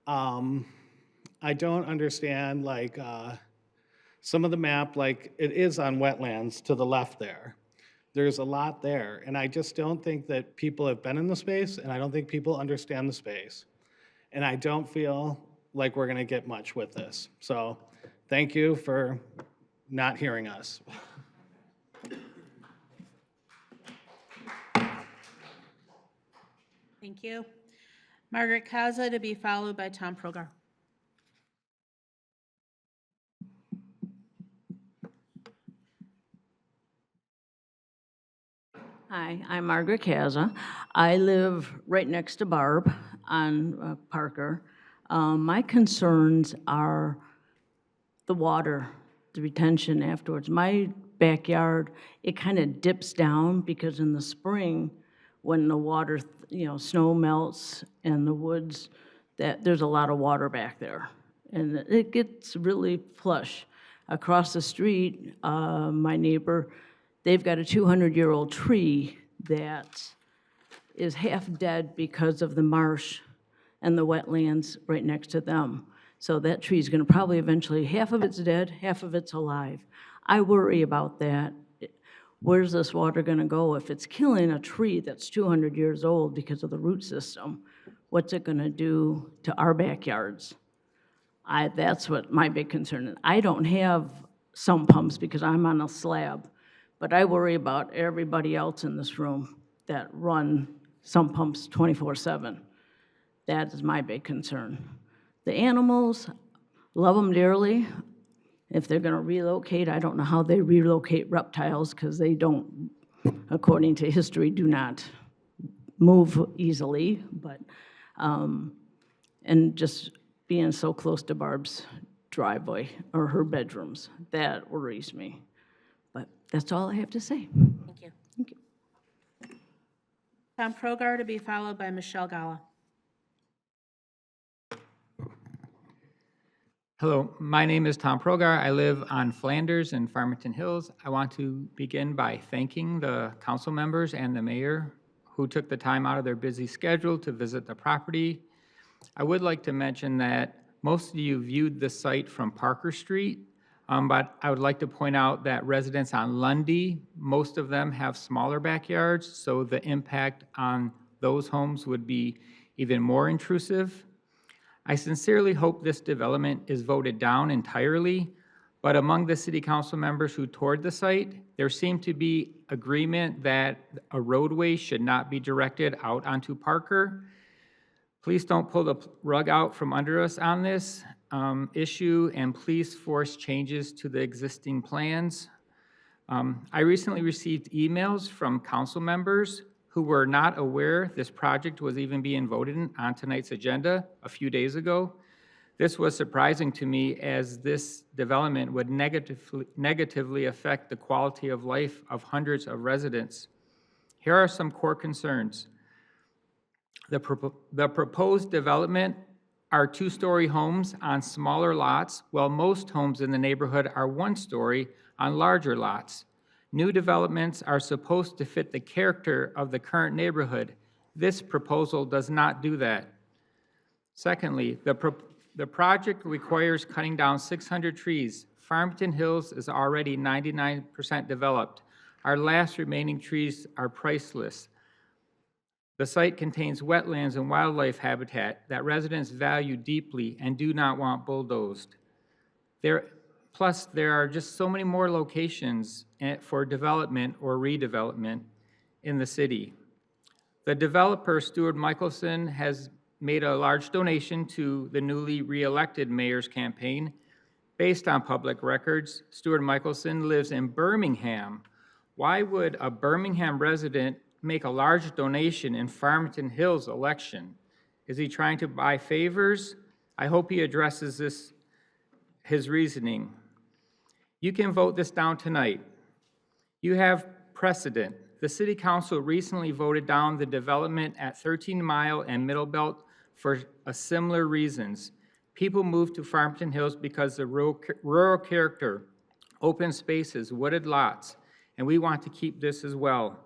I don't understand, like, some of the map, like, it is on wetlands to the left there. There's a lot there, and I just don't think that people have been in the space, and I don't think people understand the space. And I don't feel like we're gonna get much with this. So, thank you for not hearing us. Thank you. Margaret Kaza, to be followed by Tom Progar. Hi, I'm Margaret Kaza. I live right next to Barb on Parker. My concerns are the water, the retention afterwards. My backyard, it kind of dips down because in the spring, when the water, snow melts and the woods, there's a lot of water back there. And it gets really flush. Across the street, my neighbor, they've got a 200-year-old tree that is half dead because of the marsh and the wetlands right next to them. So that tree is going to probably eventually, half of it's dead, half of it's alive. I worry about that. Where's this water going to go? If it's killing a tree that's 200 years old because of the root system, what's it going to do to our backyards? That's what my big concern is. I don't have sump pumps because I'm on a slab, but I worry about everybody else in this room that run sump pumps 24/7. That is my big concern. The animals, love them dearly. If they're going to relocate, I don't know how they relocate reptiles because they don't, according to history, do not move easily. But, and just being so close to Barb's driveway or her bedrooms, that worries me. But that's all I have to say. Thank you. Thank you. Tom Progar, to be followed by Michelle Gala. Hello, my name is Tom Progar. I live on Flanders in Farmington Hills. I want to begin by thanking the council members and the mayor who took the time out of their busy schedule to visit the property. I would like to mention that most of you viewed the site from Parker Street, but I would like to point out that residents on Lundy, most of them have smaller backyards, so the impact on those homes would be even more intrusive. I sincerely hope this development is voted down entirely, but among the city council members who toured the site, there seemed to be agreement that a roadway should not be directed out onto Parker. Please don't pull the rug out from under us on this issue, and please force changes to the existing plans. I recently received emails from council members who were not aware this project was even being voted on tonight's agenda a few days ago. This was surprising to me as this development would negatively affect the quality of life of hundreds of residents. Here are some core concerns. The proposed development are two-story homes on smaller lots, while most homes in the neighborhood are one-story on larger lots. New developments are supposed to fit the character of the current neighborhood. This proposal does not do that. Secondly, the project requires cutting down 600 trees. Farmington Hills is already 99% developed. Our last remaining trees are priceless. The site contains wetlands and wildlife habitat that residents value deeply and do not want bulldozed. Plus, there are just so many more locations for development or redevelopment in the city. The developer, Stuart Michelson, has made a large donation to the newly re-elected mayor's campaign. Based on public records, Stuart Michelson lives in Birmingham. Why would a Birmingham resident make a large donation in Farmington Hills election? Is he trying to buy favors? I hope he addresses his reasoning. You can vote this down tonight. You have precedent. The City Council recently voted down the development at 13 Mile and Middle Belt for similar reasons. People moved to Farmington Hills because of the rural character, open spaces, wooded lots, and we want to keep this as well.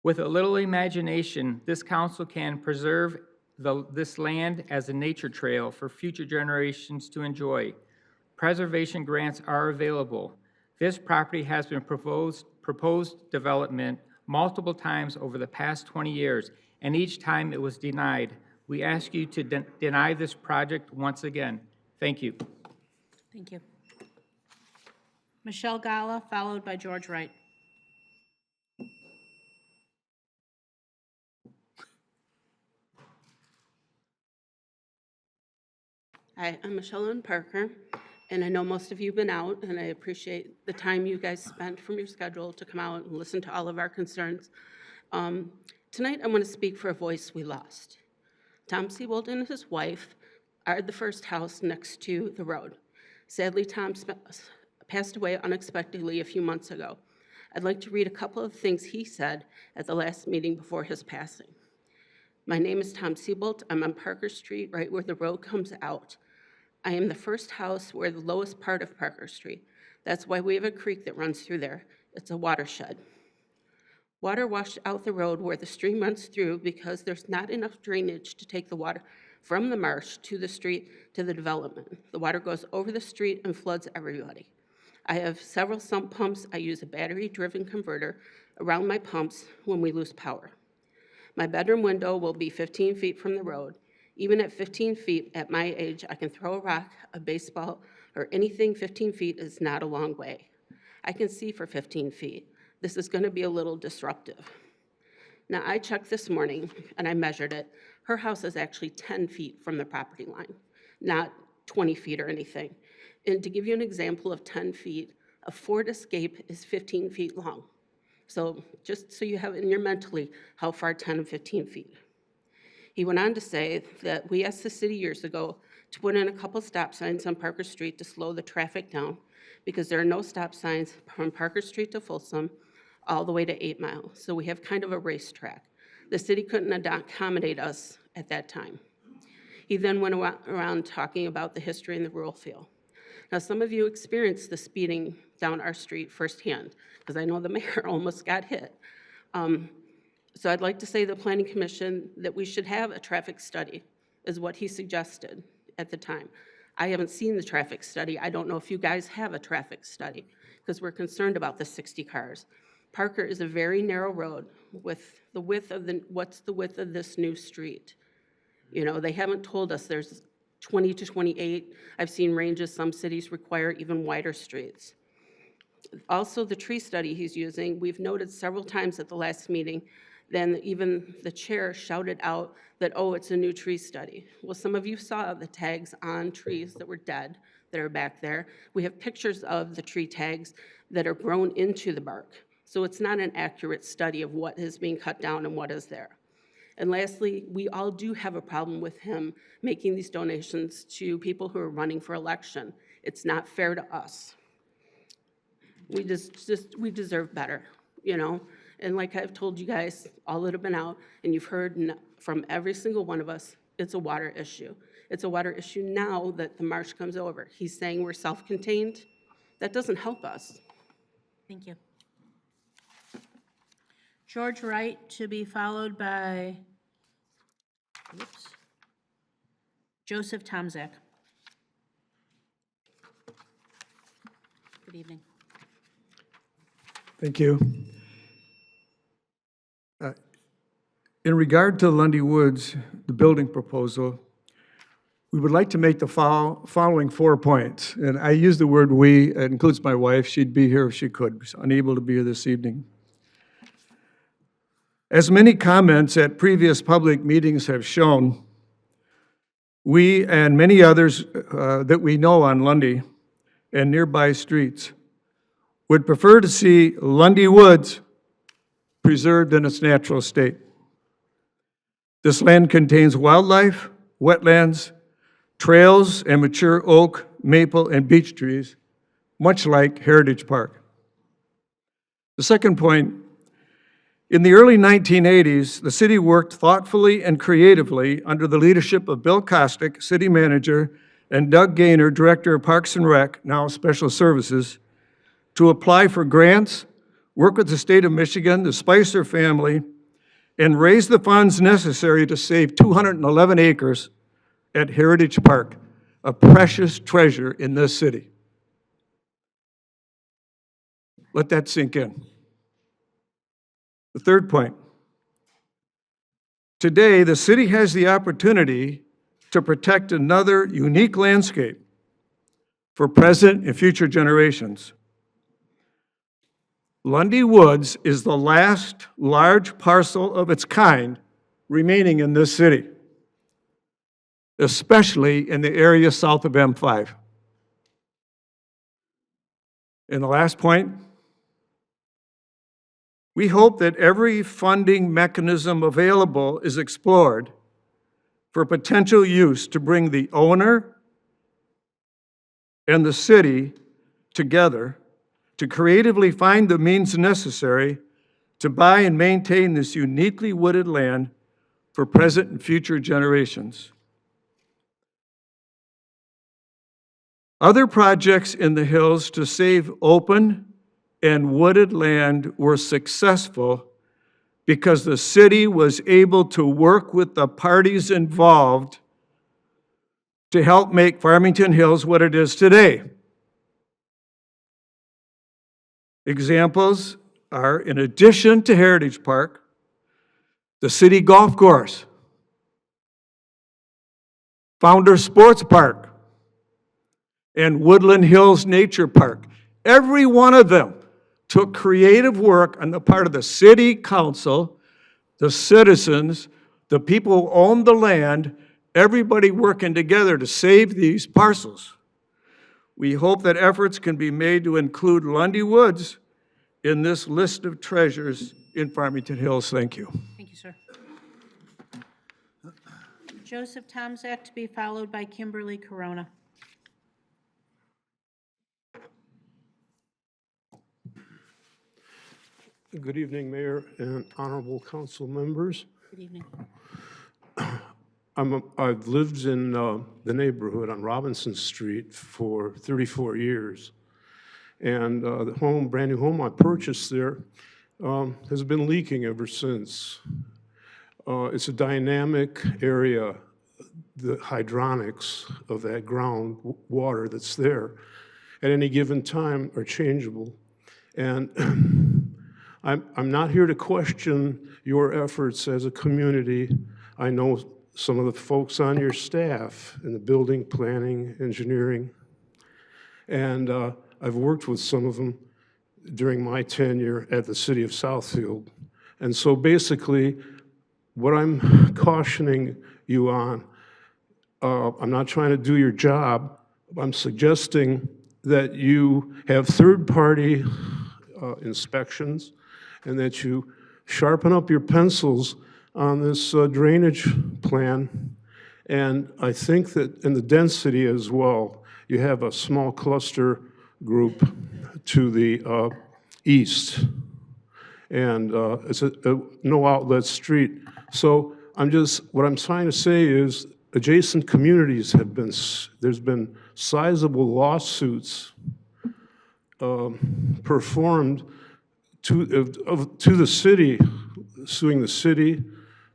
With a little imagination, this council can preserve this land as a nature trail for future generations to enjoy. Preservation grants are available. This property has been proposed development multiple times over the past 20 years, and each time it was denied. We ask you to deny this project once again. Thank you. Thank you. Michelle Gala, followed by George Wright. Hi, I'm Michelle Ann Parker, and I know most of you have been out, and I appreciate the time you guys spent from your schedule to come out and listen to all of our concerns. Tonight, I want to speak for a voice we lost. Tom Siebold and his wife are the first house next to the road. Sadly, Tom passed away unexpectedly a few months ago. I'd like to read a couple of things he said at the last meeting before his passing. My name is Tom Siebold. I'm on Parker Street, right where the road comes out. I am the first house where the lowest part of Parker Street. That's why we have a creek that runs through there. It's a watershed. Water washed out the road where the stream runs through because there's not enough drainage to take the water from the marsh to the street to the development. The water goes over the street and floods everybody. I have several sump pumps. I use a battery-driven converter around my pumps when we lose power. My bedroom window will be 15 feet from the road. Even at 15 feet, at my age, I can throw a rock, a baseball, or anything 15 feet is not a long way. I can see for 15 feet. This is going to be a little disruptive. Now, I checked this morning, and I measured it. Her house is actually 10 feet from the property line, not 20 feet or anything. And to give you an example of 10 feet, a Ford Escape is 15 feet long. So just so you have it in your mentally how far 10 and 15 feet. He went on to say that we asked the city years ago to put in a couple stop signs on Parker Street to slow the traffic down because there are no stop signs from Parker Street to Folsom all the way to 8 Mile. So we have kind of a racetrack. The city couldn't accommodate us at that time. He then went around talking about the history in the rural feel. Now, some of you experienced the speeding down our street firsthand, because I know the mayor almost got hit. So I'd like to say to the Planning Commission that we should have a traffic study, is what he suggested at the time. I haven't seen the traffic study. I don't know if you guys have a traffic study, because we're concerned about the 60 cars. Parker is a very narrow road with the width of what's the width of this new street? You know, they haven't told us there's 20 to 28. I've seen ranges, some cities require even wider streets. Also, the tree study he's using, we've noted several times at the last meeting, then even the chair shouted out that, oh, it's a new tree study. Well, some of you saw the tags on trees that were dead that are back there. We have pictures of the tree tags that are grown into the bark. So it's not an accurate study of what is being cut down and what is there. And lastly, we all do have a problem with him making these donations to people who are running for election. It's not fair to us. We deserve better, you know? And like I've told you guys, all that have been out, and you've heard from every single one of us, it's a water issue. It's a water issue now that the marsh comes over. He's saying we're self-contained. That doesn't help us. Thank you. George Wright to be followed by, oops, Joseph Tomzak. Good evening. Thank you. In regard to Lundy Woods, the building proposal, we would like to make the following 4 points. And I use the word "we," it includes my wife. She'd be here if she could. She's unable to be here this evening. As many comments at previous public meetings have shown, we and many others that we know on Lundy and nearby streets would prefer to see Lundy Woods preserved in its natural state. This land contains wildlife, wetlands, trails, and mature oak, maple, and beech trees, much like Heritage Park. The second point, in the early 1980s, the city worked thoughtfully and creatively under the leadership of Bill Kostick, city manager, and Doug Gaynor, director of Parks and Rec, now Special Services, to apply for grants, work with the state of Michigan, the Spicer family, and raise the funds necessary to save 211 acres at Heritage Park, a precious treasure in this city. Let that sink in. The third point. Today, the city has the opportunity to protect another unique landscape for present and future generations. Lundy Woods is the last large parcel of its kind remaining in this city, especially in the area south of M5. And the last point, we hope that every funding mechanism available is explored for potential use to bring the owner and the city together to creatively find the means necessary to buy and maintain this uniquely wooded land for present and future generations. Other projects in the hills to save open and wooded land were successful because the city was able to work with the parties involved to help make Farmington Hills what it is today. Examples are, in addition to Heritage Park, the city golf course, Founder Sports Park, and Woodland Hills Nature Park. Every one of them took creative work on the part of the city council, the citizens, the people who owned the land, everybody working together to save these parcels. We hope that efforts can be made to include Lundy Woods in this list of treasures in Farmington Hills. Thank you. Thank you, sir. Joseph Tomzak to be followed by Kimberly Corona. Good evening, Mayor and honorable council members. Good evening. I've lived in the neighborhood on Robinson Street for 34 years. And the brand new home I purchased there has been leaking ever since. It's a dynamic area. The hydronics of that groundwater that's there at any given time are changeable. And I'm not here to question your efforts as a community. I know some of the folks on your staff in the building, planning, engineering, and I've worked with some of them during my tenure at the city of Southfield. And so basically, what I'm cautioning you on, I'm not trying to do your job. I'm suggesting that you have third-party inspections and that you sharpen up your pencils on this drainage plan. And I think that in the density as well, you have a small cluster group to the east. and it's a no outlet street. So what I'm trying to say is adjacent communities have been, there's been sizable lawsuits performed to the city, suing the city,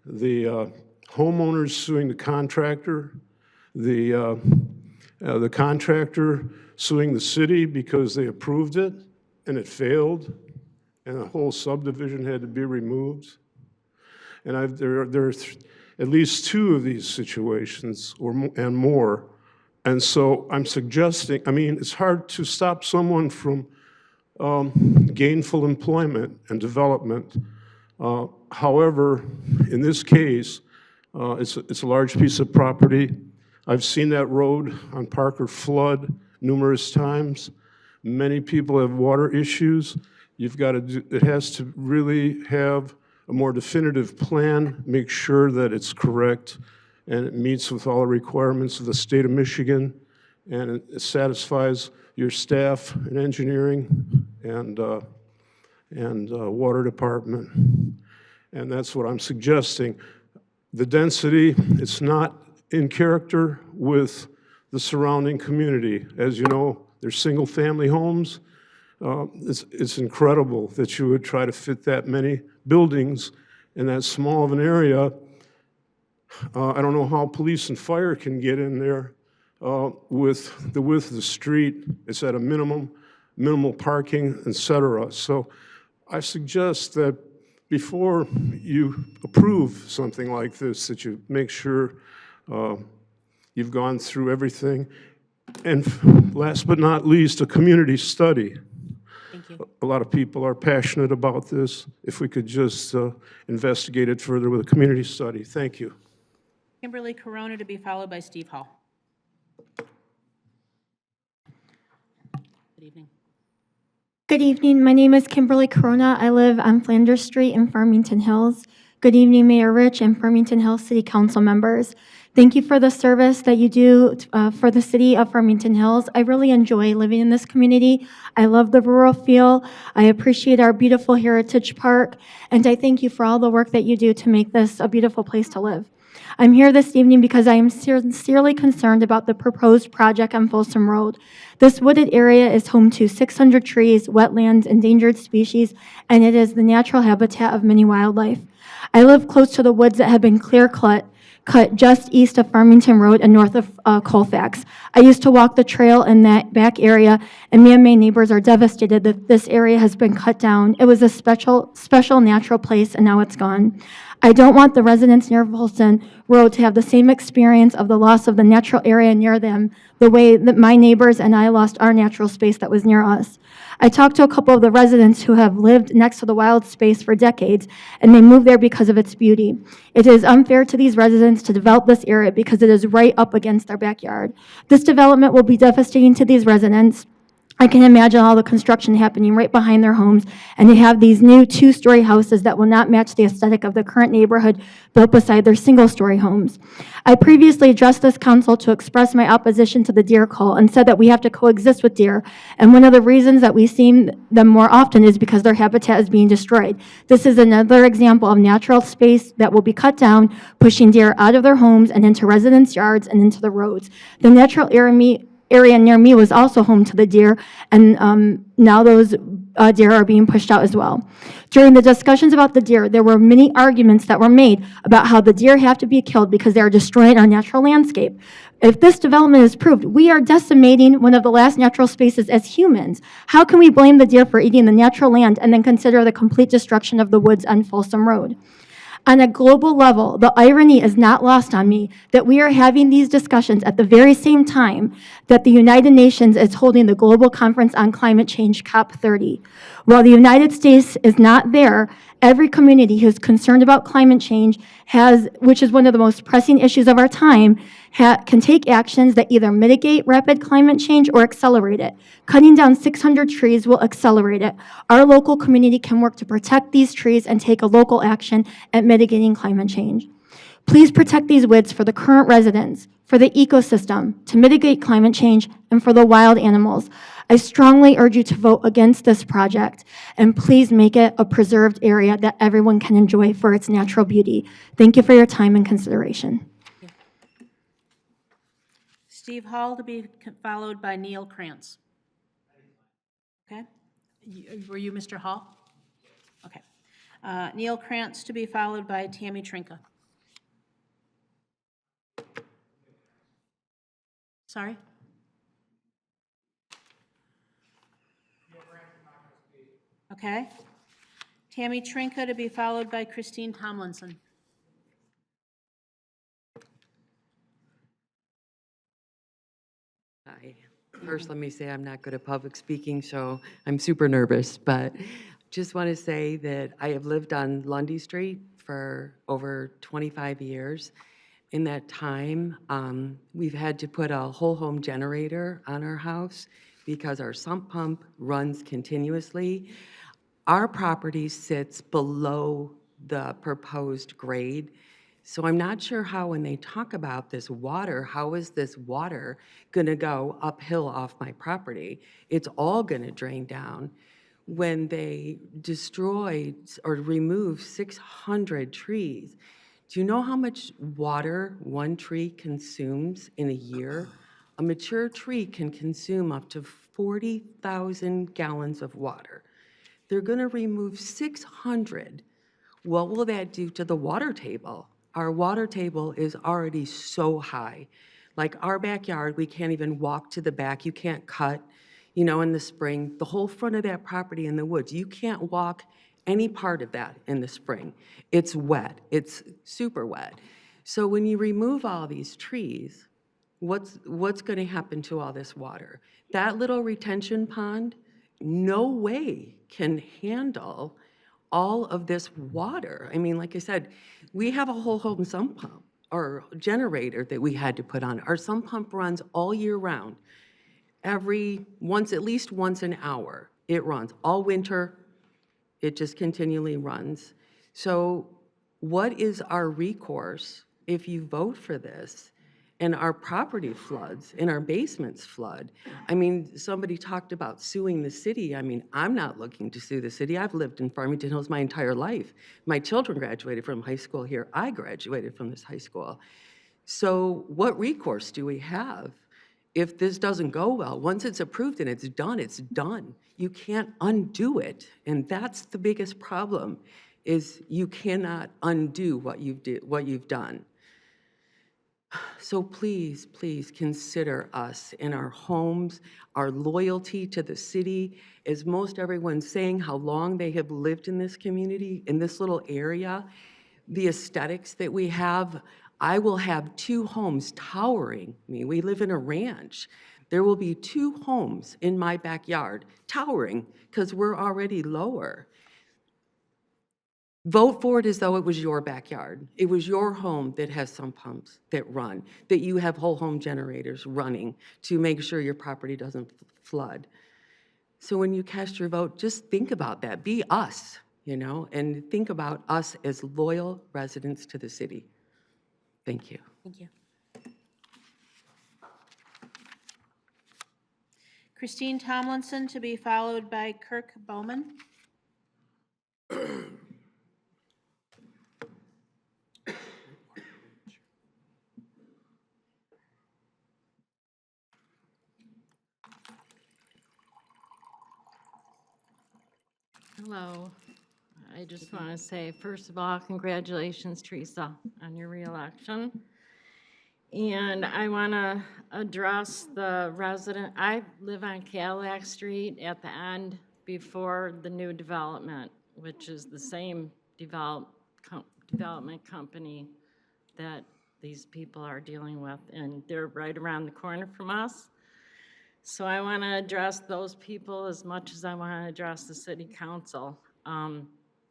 the homeowners suing the contractor, the contractor suing the city because they approved it and it failed, and the whole subdivision had to be removed. And there are at least 2 of these situations and more. And so I'm suggesting, I mean, it's hard to stop someone from gainful employment and development. However, in this case, it's a large piece of property. I've seen that road on Parker flood numerous times. Many people have water issues. You've got to do, it has to really have a more definitive plan, make sure that it's correct and it meets with all the requirements of the state of Michigan, and it satisfies your staff in engineering and water department. And that's what I'm suggesting. The density, it's not in character with the surrounding community. As you know, there's single-family homes. It's incredible that you would try to fit that many buildings in that small of an area. I don't know how police and fire can get in there with the width of the street. It's at a minimal parking, et cetera. So I suggest that before you approve something like this, that you make sure you've gone through everything. And last but not least, a community study. Thank you. A lot of people are passionate about this. If we could just investigate it further with a community study. Thank you. Kimberly Corona to be followed by Steve Hall. Good evening. Good evening. My name is Kimberly Corona. I live on Flanders Street in Farmington Hills. Good evening, Mayor Rich and Farmington Hills City Council members. Thank you for the service that you do for the city of Farmington Hills. I really enjoy living in this community. I love the rural feel. I appreciate our beautiful Heritage Park, and I thank you for all the work that you do to make this a beautiful place to live. I'm here this evening because I am sincerely concerned about the proposed project on Folsom Road. This wooded area is home to 600 trees, wetlands, endangered species, and it is the natural habitat of many wildlife. I live close to the woods that have been clear-cut just east of Farmington Road and north of Colfax. I used to walk the trail in that back area, and me and my neighbors are devastated that this area has been cut down. It was a special natural place, and now it's gone. I don't want the residents near Folsom Road to have the same experience of the loss of the natural area near them, the way that my neighbors and I lost our natural space that was near us. I talked to a couple of the residents who have lived next to the wild space for decades, and they moved there because of its beauty. It is unfair to these residents to develop this area because it is right up against their backyard. This development will be devastating to these residents. I can imagine all the construction happening right behind their homes, and they have these new 2-story houses that will not match the aesthetic of the current neighborhood built beside their single-story homes. I previously addressed this council to express my opposition to the deer call and said that we have to coexist with deer, and one of the reasons that we see them more often is because their habitat is being destroyed. This is another example of natural space that will be cut down, pushing deer out of their homes and into residents' yards and into the roads. The natural area near me was also home to the deer, and now those deer are being pushed out as well. During the discussions about the deer, there were many arguments that were made about how the deer have to be killed because they are destroying our natural landscape. If this development is proved, we are decimating one of the last natural spaces as humans. How can we blame the deer for eating the natural land and then consider the complete destruction of the woods on Folsom Road? On a global level, the irony is not lost on me that we are having these discussions at the very same time that the United Nations is holding the Global Conference on Climate Change, COP30. While the United States is not there, every community who's concerned about climate change which is one of the most pressing issues of our time, can take actions that either mitigate rapid climate change or accelerate it. Cutting down 600 trees will accelerate it. Our local community can work to protect these trees and take a local action at mitigating climate change. Please protect these woods for the current residents, for the ecosystem, to mitigate climate change, and for the wild animals. I strongly urge you to vote against this project, and please make it a preserved area that everyone can enjoy for its natural beauty. Thank you for your time and consideration. Steve Hall to be followed by Neil Krantz. Okay? Were you Mr. Hall? Okay. Neil Krantz to be followed by Tammy Trinka. Sorry? Okay. Tammy Trinka to be followed by Christine Tomlinson. Hi. First, let me say I'm not good at public speaking, so I'm super nervous, but just want to say that I have lived on Lundy Street for over 25 years. In that time, we've had to put a whole home generator on our house because our sump pump runs continuously. Our property sits below the proposed grade. So I'm not sure how, when they talk about this water, how is this water going to go uphill off my property? It's all going to drain down. When they destroyed or removed 600 trees, do you know how much water one tree consumes in a year? A mature tree can consume up to 40,000 gallons of water. They're going to remove 600. What will that do to the water table? Our water table is already so high. Like our backyard, we can't even walk to the back. You can't cut, you know, in the spring. The whole front of that property in the woods, you can't walk any part of that in the spring. It's wet. It's super wet. So when you remove all these trees, what's going to happen to all this water? That little retention pond, no way can handle all of this water. I mean, like I said, we have a whole home sump pump or generator that we had to put on. Our sump pump runs all year round. At least once an hour, it runs. All winter, it just continually runs. So what is our recourse if you vote for this and our property floods and our basements flood? I mean, somebody talked about suing the city. I mean, I'm not looking to sue the city. I've lived in Farmington Hills my entire life. My children graduated from high school here. I graduated from this high school. So what recourse do we have if this doesn't go well? Once it's approved and it's done, it's done. You can't undo it. And that's the biggest problem, is you cannot undo what you've done. So please, please consider us in our homes, our loyalty to the city. As most everyone's saying, how long they have lived in this community, in this little area, the aesthetics that we have. I will have 2 homes towering me. We live in a ranch. There will be 2 homes in my backyard towering because we're already lower. Vote for it as though it was your backyard. It was your home that has sump pumps that run, that you have whole home generators running to make sure your property doesn't flood. So when you cast your vote, just think about that. Be us, you know, and think about us as loyal residents to the city. Thank you. Thank you. Christine Tomlinson to be followed by Kirk Bowman. Hello. I just want to say, first of all, congratulations, Teresa, on your reelection. And I want to address the resident. I live on Cadillac Street at the end before the new development, which is the same development company that these people are dealing with, and they're right around the corner from us. So I want to address those people as much as I want to address the city council.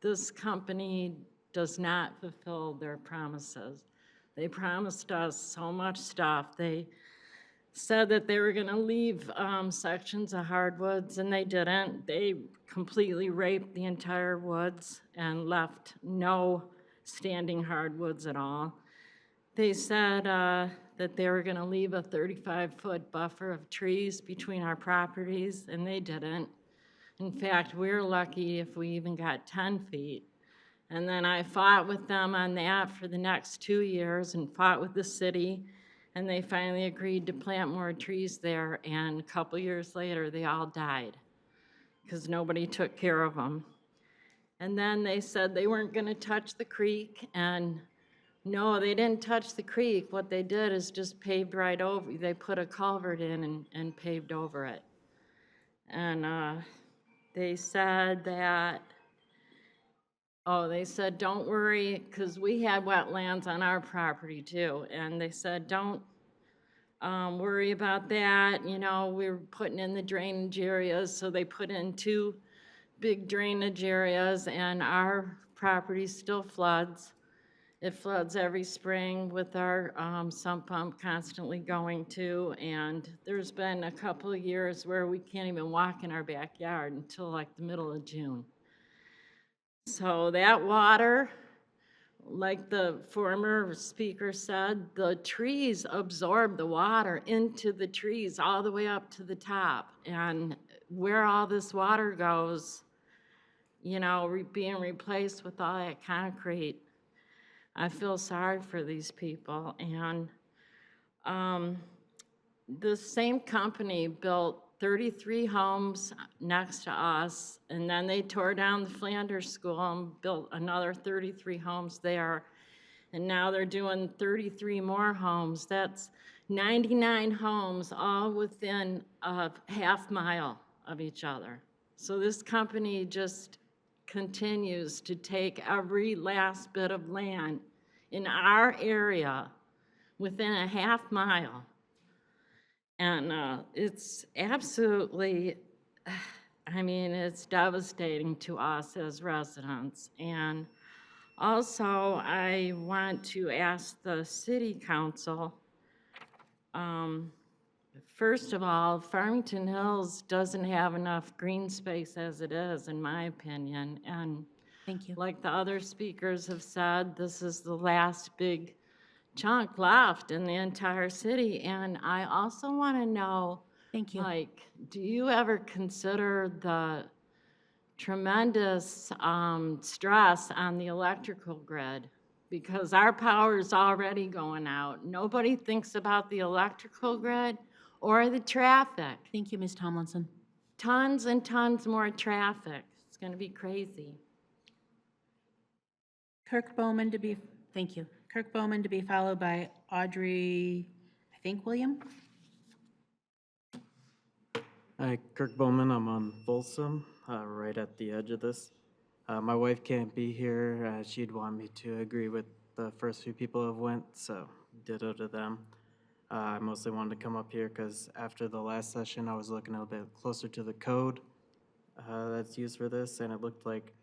This company does not fulfill their promises. They promised us so much stuff. They said that they were going to leave sections of hardwoods, and they didn't. They completely raped the entire woods and left no standing hardwoods at all. They said that they were going to leave a 35-foot buffer of trees between our properties, and they didn't. In fact, we're lucky if we even got 10 feet. And then I fought with them on that for the next 2 years and fought with the city, and they finally agreed to plant more trees there, and a couple years later, they all died because nobody took care of them. And then they said they weren't going to touch the creek, and no, they didn't touch the creek. What they did is just paved right over. They put a culvert in and paved over it. And they said that, they said, don't worry, because we had wetlands on our property too. And they said, don't worry about that. You know, we were putting in the drainage areas, so they put in 2 big drainage areas, and our property still floods. It floods every spring with our sump pump constantly going too, and there's been a couple of years where we can't even walk in our backyard until like the middle of June. So that water, like the former speaker said, the trees absorb the water into the trees all the way up to the top, and where all this water goes, you know, being replaced with all that concrete, I feel sorry for these people. And the same company built 33 homes next to us, and then they tore down the Flanders School and built another 33 homes there. And now they're doing 33 more homes. That's 99 homes, all within a half mile of each other. So this company just continues to take every last bit of land in our area within a half mile. And it's absolutely, I mean, it's devastating to us as residents. And also, I want to ask the city council, first of all, Farmington Hills doesn't have enough green space as it is, in my opinion. And thank you. Like the other speakers have said, this is the last big chunk left in the entire city. And I also want to know, thank you. Like, do you ever consider the tremendous stress on the electrical grid? Because our power is already going out. Nobody thinks about the electrical grid or the traffic. Thank you, Ms. Tomlinson. Tons and tons more traffic. It's going to be crazy. Kirk Bowman to be, thank you. Kirk Bowman to be followed by Audrey, I think, William? Hi, Kirk Bowman. I'm on Folsom, right at the edge of this. My wife can't be here. She'd want me to agree with the first few people who went, so ditto to them. I mostly wanted to come up here because after the last session, I was looking a little bit closer to the code that's used for this, and it looked like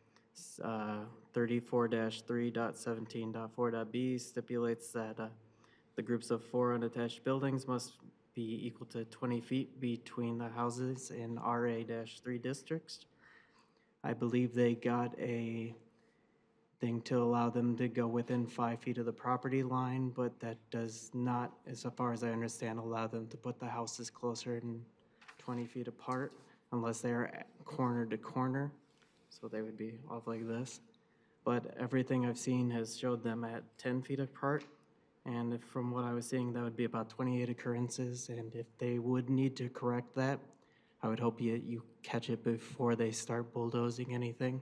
34-3.17.4.b stipulates that the groups of 4 unattached buildings must be equal to 20 feet between the houses in RA-3 districts. I believe they got a thing to allow them to go within 5 feet of the property line, but that does not, as far as I understand, allow them to put the houses closer than 20 feet apart unless they're corner to corner. So they would be off like this. But everything I've seen has showed them at 10 feet apart. And from what I was seeing, that would be about 28 occurrences. And if they would need to correct that, I would hope you catch it before they start bulldozing anything,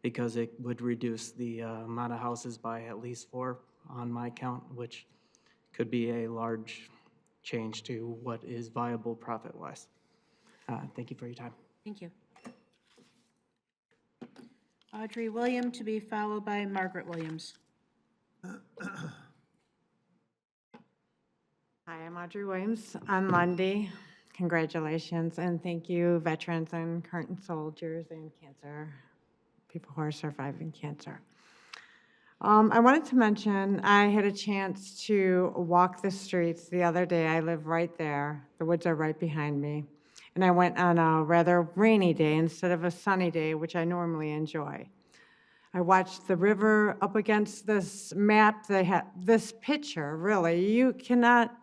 because it would reduce the amount of houses by at least 4 on my count, which could be a large change to what is viable profit-wise. Thank you for your time. Thank you. Audrey William to be followed by Margaret Williams. Hi, I'm Audrey Williams on Lundy. Congratulations, and thank you, veterans and current soldiers and cancer, people who are surviving cancer. I wanted to mention, I had a chance to walk the streets the other day. I live right there. The woods are right behind me. And I went on a rather rainy day instead of a sunny day, which I normally enjoy. I watched the river up against this map. They had this picture, really. You cannot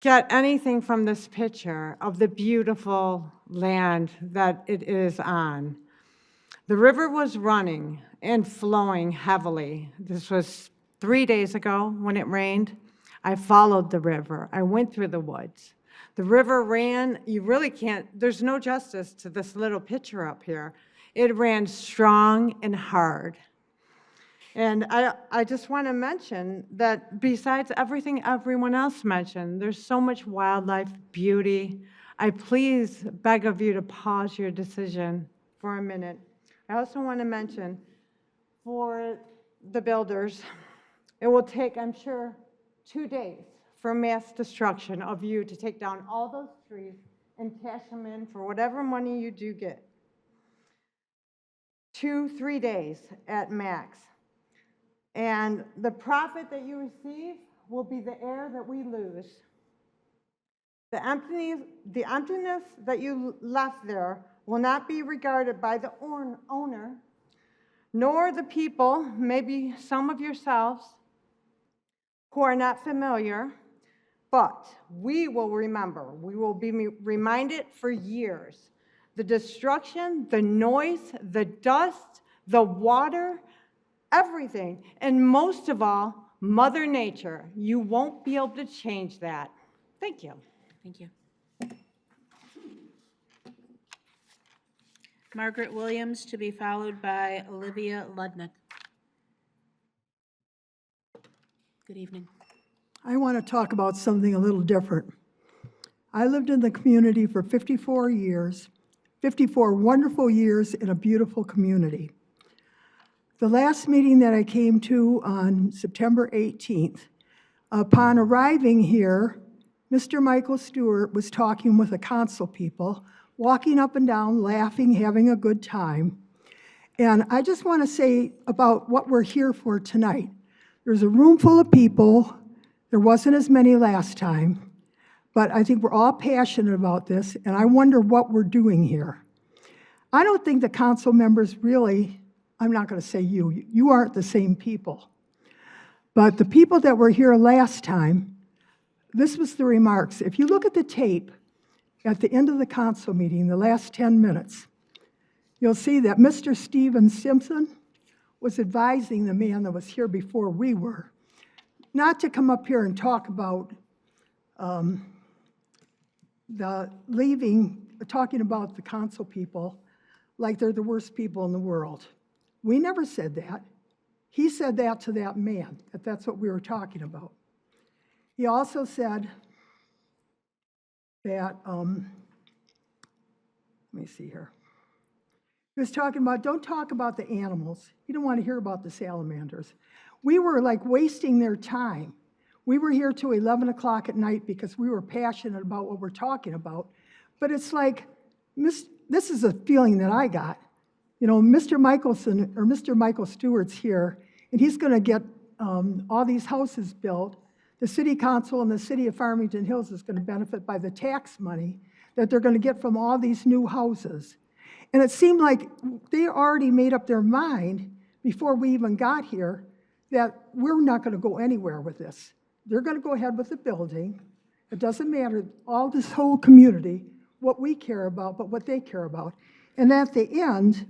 get anything from this picture of the beautiful land that it is on. The river was running and flowing heavily. This was 3 days ago when it rained. I followed the river. I went through the woods. The river ran, you really can't, there's no justice to this little picture up here. It ran strong and hard. And I just want to mention that besides everything everyone else mentioned, there's so much wildlife beauty. I please beg of you to pause your decision for a minute. I also want to mention for the builders, it will take, I'm sure, 2 days for mass destruction of you to take down all those trees and cash them in for whatever money you do get. 2-3 days at max. And the profit that you receive will be the air that we lose. The emptiness that you left there will not be regarded by the owner, nor the people, maybe some of yourselves, who are not familiar, but we will remember. We will be reminded for years. The destruction, the noise, the dust, the water, everything, and most of all, Mother Nature. You won't be able to change that. Thank you. Thank you. Margaret Williams, to be followed by Olivia Ludnick. Good evening. I want to talk about something a little different. I lived in the community for 54 years, 54 wonderful years in a beautiful community. The last meeting that I came to on September 18th, upon arriving here, Mr. Michael Stewart was talking with the council people, walking up and down, laughing, having a good time. And I just want to say about what we're here for tonight. There's a room full of people. There wasn't as many last time, but I think we're all passionate about this, and I wonder what we're doing here. I don't think the council members really, I'm not going to say you aren't the same people. But the people that were here last time, this was the remarks. If you look at the tape at the end of the council meeting, the last 10 minutes, you'll see that Mr. Stephen Simpson was advising the man that was here before we were, not to come up here and talk about talking about the council people like they're the worst people in the world. We never said that. He said that to that man, that that's what we were talking about. He also said that, let me see here. He was talking about, don't talk about the animals. He didn't want to hear about the salamanders. We were like wasting their time. We were here till 11 o'clock at night because we were passionate about what we're talking about. But it's like, this is a feeling that I got. You know, Mr. Michael Stewart's here, and he's going to get all these houses built. The city council and the city of Farmington Hills is going to benefit by the tax money that they're going to get from all these new houses. And it seemed like they already made up their mind before we even got here that we're not going to go anywhere with this. They're going to go ahead with the building. It doesn't matter, all this whole community, what we care about, but what they care about. And at the end,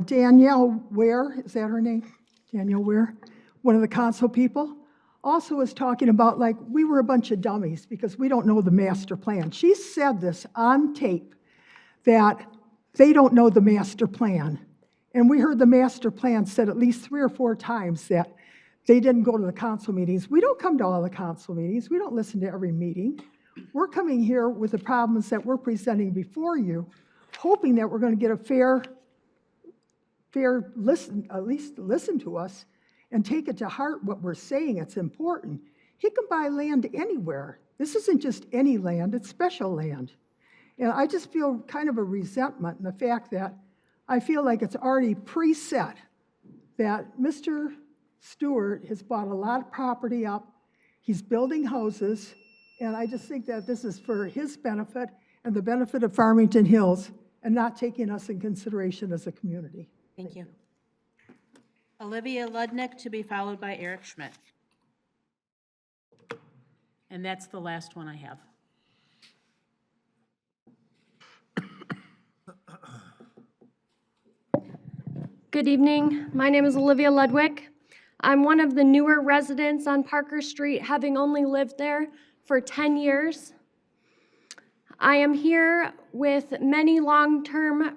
Danielle Ware, is that her name? Danielle Ware, one of the council people, also was talking about like we were a bunch of dummies because we don't know the master plan. She said this on tape, that they don't know the master plan. And we heard the master plan said at least 3 or 4 times that they didn't go to the council meetings. We don't come to all the council meetings. We don't listen to every meeting. We're coming here with the problems that we're presenting before you, hoping that we're going to get a fair listen, at least listen to us and take it to heart what we're saying. It's important. He can buy land anywhere. This isn't just any land, it's special land. And I just feel kind of a resentment in the fact that I feel like it's already preset that Mr. Stewart has bought a lot of property up, he's building houses, and I just think that this is for his benefit and the benefit of Farmington Hills and not taking us in consideration as a community. Thank you. Olivia Ludnick, to be followed by Eric Schmidt. And that's the last one I have. Good evening. My name is Olivia Ludwig. I'm one of the newer residents on Parker Street, having only lived there for 10 years. I am here with many longtime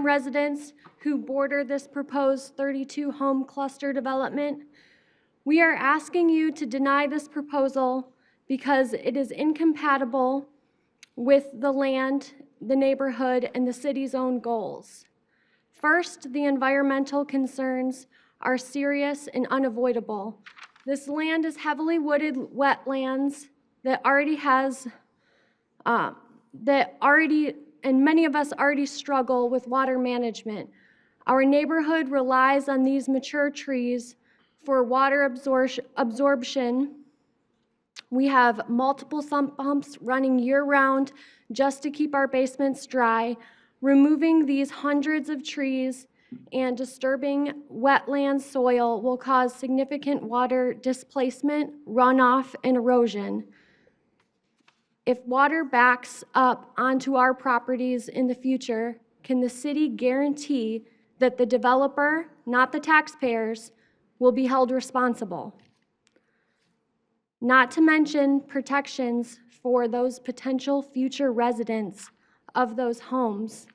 residents who border this proposed 32-home cluster development. We are asking you to deny this proposal because it is incompatible with the land, the neighborhood, and the city's own goals. First, the environmental concerns are serious and unavoidable. This land is heavily wooded wetlands that and many of us already struggle with water management. Our neighborhood relies on these mature trees for water absorption. We have multiple sump pumps running year-round just to keep our basements dry. Removing these hundreds of trees and disturbing wetland soil will cause significant water displacement, runoff, and erosion. If water backs up onto our properties in the future, can the city guarantee that the developer, not the taxpayers, will be held responsible? Not to mention protections for those potential future residents of those homes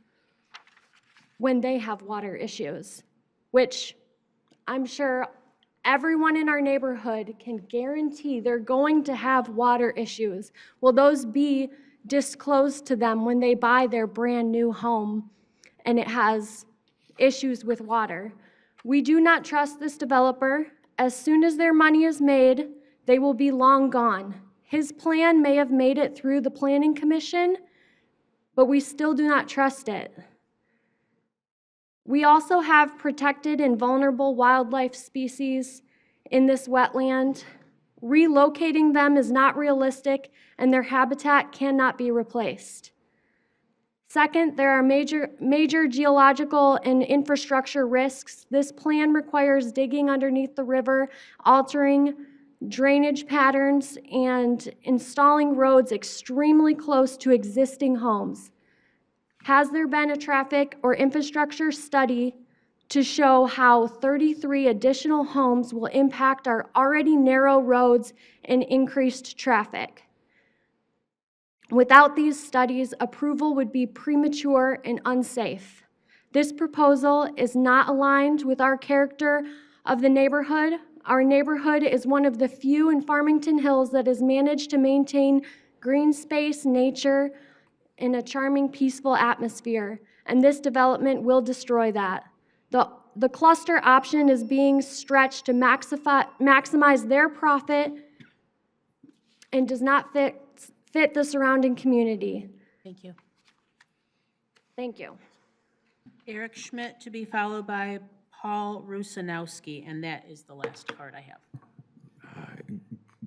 when they have water issues, which I'm sure everyone in our neighborhood can guarantee they're going to have water issues. Will those be disclosed to them when they buy their brand new home and it has issues with water? We do not trust this developer. As soon as their money is made, they will be long gone. His plan may have made it through the Planning Commission, but we still do not trust it. We also have protected and vulnerable wildlife species in this wetland. Relocating them is not realistic, and their habitat cannot be replaced. Second, there are major geological and infrastructure risks. This plan requires digging underneath the river, altering drainage patterns, and installing roads extremely close to existing homes. Has there been a traffic or infrastructure study to show how 33 additional homes will impact our already narrow roads and increased traffic? Without these studies, approval would be premature and unsafe. This proposal is not aligned with our character of the neighborhood. Our neighborhood is one of the few in Farmington Hills that has managed to maintain green space, nature, in a charming, peaceful atmosphere, and this development will destroy that. The cluster option is being stretched to maximize their profit and does not fit the surrounding community. Thank you. Thank you. Eric Schmidt to be followed by Paul Rusanowski, and that is the last card I have.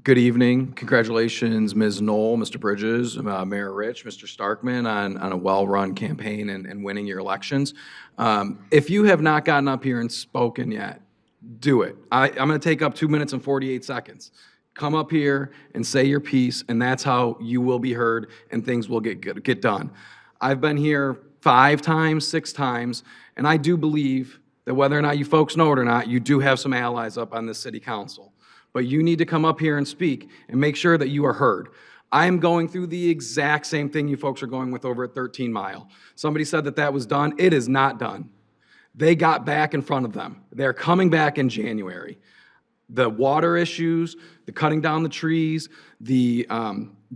Good evening. Congratulations, Ms. Knoll, Mr. Bridges, Mayor Rich, Mr. Starkman on a well-run campaign and winning your elections. If you have not gotten up here and spoken yet, do it. I'm going to take up 2 minutes and 48 seconds. Come up here and say your piece, and that's how you will be heard and things will get done. I've been here 5 times, 6 times, and I do believe that whether or not you folks know it or not, you do have some allies up on this city council. But you need to come up here and speak and make sure that you are heard. I am going through the exact same thing you folks are going with over at 13 Mile. Somebody said that that was done. It is not done. They got back in front of them. They're coming back in January. The water issues, the cutting down the trees, the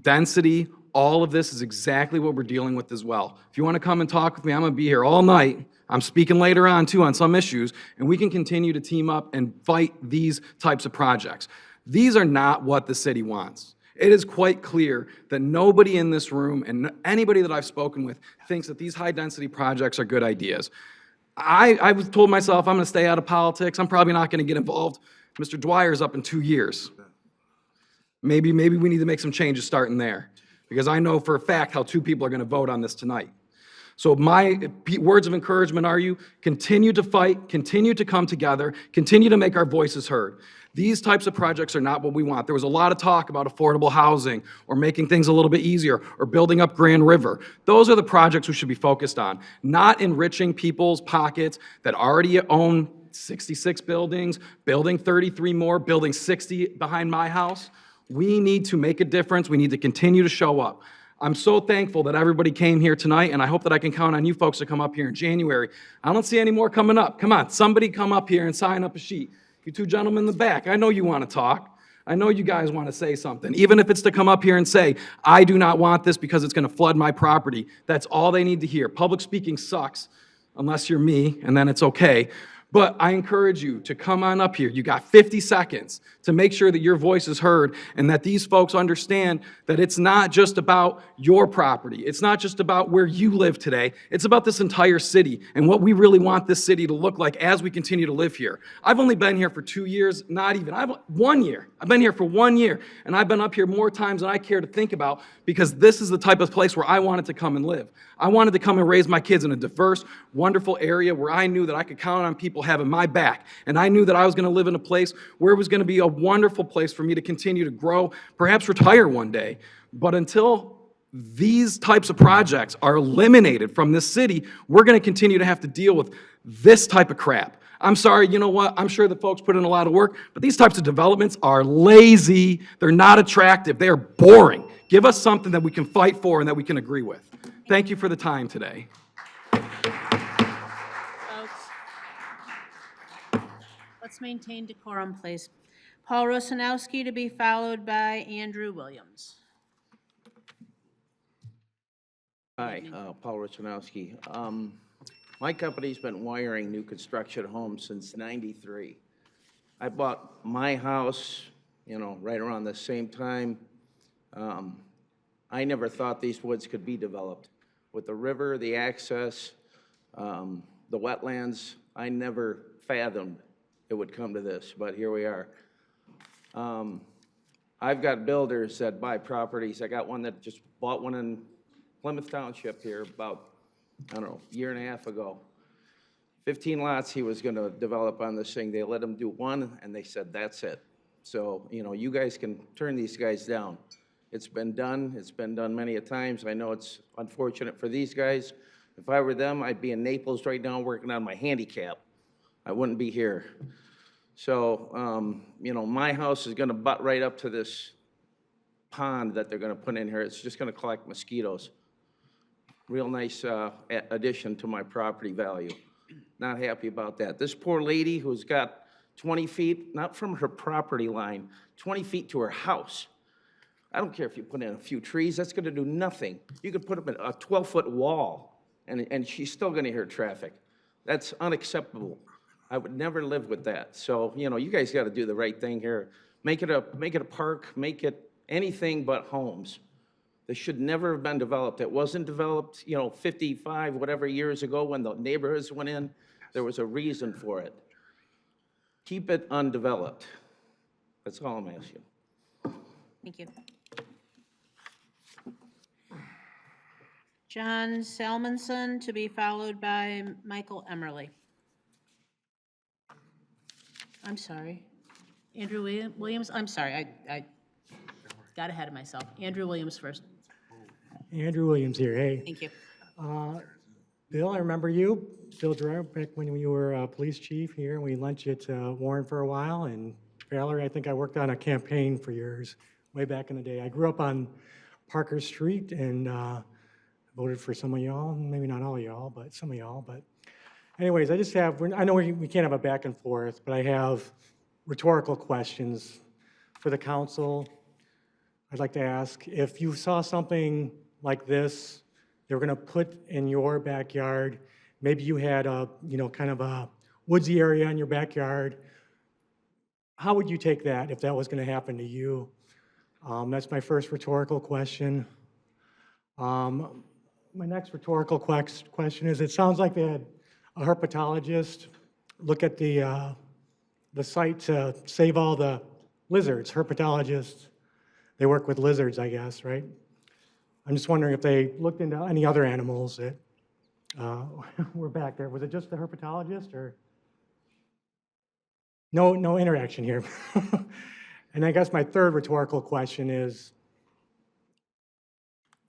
density, all of this is exactly what we're dealing with as well. If you want to come and talk with me, I'm going to be here all night. I'm speaking later on, too, on some issues, and we can continue to team up and fight these types of projects. These are not what the city wants. It is quite clear that nobody in this room and anybody that I've spoken with thinks that these high-density projects are good ideas. I told myself I'm going to stay out of politics. I'm probably not going to get involved. Mr. Dwyer's up in 2 years. Maybe we need to make some changes starting there, because I know for a fact how 2 people are going to vote on this tonight. So my words of encouragement are you continue to fight, continue to come together, continue to make our voices heard. These types of projects are not what we want. There was a lot of talk about affordable housing or making things a little bit easier or building up Grand River. Those are the projects we should be focused on, not enriching people's pockets that already own 66 buildings, building 33 more, building 60 behind my house. We need to make a difference. We need to continue to show up. I'm so thankful that everybody came here tonight, and I hope that I can count on you folks to come up here in January. I don't see any more coming up. Come on, somebody come up here and sign up a sheet. You two gentlemen in the back, I know you want to talk. I know you guys want to say something, even if it's to come up here and say, I do not want this because it's going to flood my property. That's all they need to hear. Public speaking sucks, unless you're me, and then it's okay. But I encourage you to come on up here. You got 50 seconds to make sure that your voice is heard and that these folks understand that it's not just about your property. It's not just about where you live today. It's about this entire city and what we really want this city to look like as we continue to live here. I've only been here for 2 years, not even. 1 year. I've been here for 1 year, and I've been up here more times than I care to think about because this is the type of place where I wanted to come and live. I wanted to come and raise my kids in a diverse, wonderful area where I knew that I could count on people having my back. And I knew that I was going to live in a place where it was going to be a wonderful place for me to continue to grow, perhaps retire one day. But until these types of projects are eliminated from this city, we're going to continue to have to deal with this type of crap. I'm sorry, you know what? I'm sure the folks put in a lot of work, but these types of developments are lazy. They're not attractive. They are boring. Give us something that we can fight for and that we can agree with. Thank you for the time today. Let's maintain decorum, please. Paul Rosanowski to be followed by Andrew Williams. Hi, Paul Richanowski. My company's been wiring new construction homes since '93. I bought my house, right around the same time. I never thought these woods could be developed. With the river, the access, the wetlands, I never fathomed it would come to this, but here we are. I've got builders that buy properties. I got one that just bought one in Plymouth Township here about, I don't know, a year and a half ago. 15 lots he was going to develop on this thing. They let him do one, and they said, that's it. So, you guys can turn these guys down. It's been done. It's been done many a times. I know it's unfortunate for these guys. If I were them, I'd be in Naples right now working on my handicap. I wouldn't be here. So, my house is going to butt right up to this pond that they're going to put in here. It's just going to collect mosquitoes. Real nice addition to my property value. Not happy about that. This poor lady who's got 20 feet, not from her property line, 20 feet to her house. I don't care if you put in a few trees, that's going to do nothing. You could put up a 12-foot wall, and she's still going to hear traffic. That's unacceptable. I would never live with that. So, you guys got to do the right thing here. Make it a park, make it anything but homes. This should never have been developed. It wasn't developed, 55, whatever years ago when the neighborhoods went in. There was a reason for it. Keep it undeveloped. That's all I'm asking. Thank you. John Salmonson to be followed by Michael Emerly. I'm sorry. Andrew Williams, I'm sorry, I got ahead of myself. Andrew Williams first. Andrew Williams here, hey. Thank you. Bill, I remember you, Bill Gerard, back when you were police chief here, and we lunched at Warren for a while, and Valerie, I think I worked on a campaign for yours way back in the day. I grew up on Parker Street and voted for some of y'all, maybe not all of y'all, but some of y'all. But anyways, I just have, I know we can't have a back and forth, but I have rhetorical questions for the council. I'd like to ask, if you saw something like this, they were going to put in your backyard, maybe you had a, kind of a woodsy area in your backyard, how would you take that if that was going to happen to you? That's my first rhetorical question. My next rhetorical question is, it sounds like they had a herpetologist look at the site to save all the lizards. Herpetologists, they work with lizards, I guess, right? I'm just wondering if they looked into any other animals that We're back there. Was it just the herpetologist or? No interaction here. And I guess my third rhetorical question is,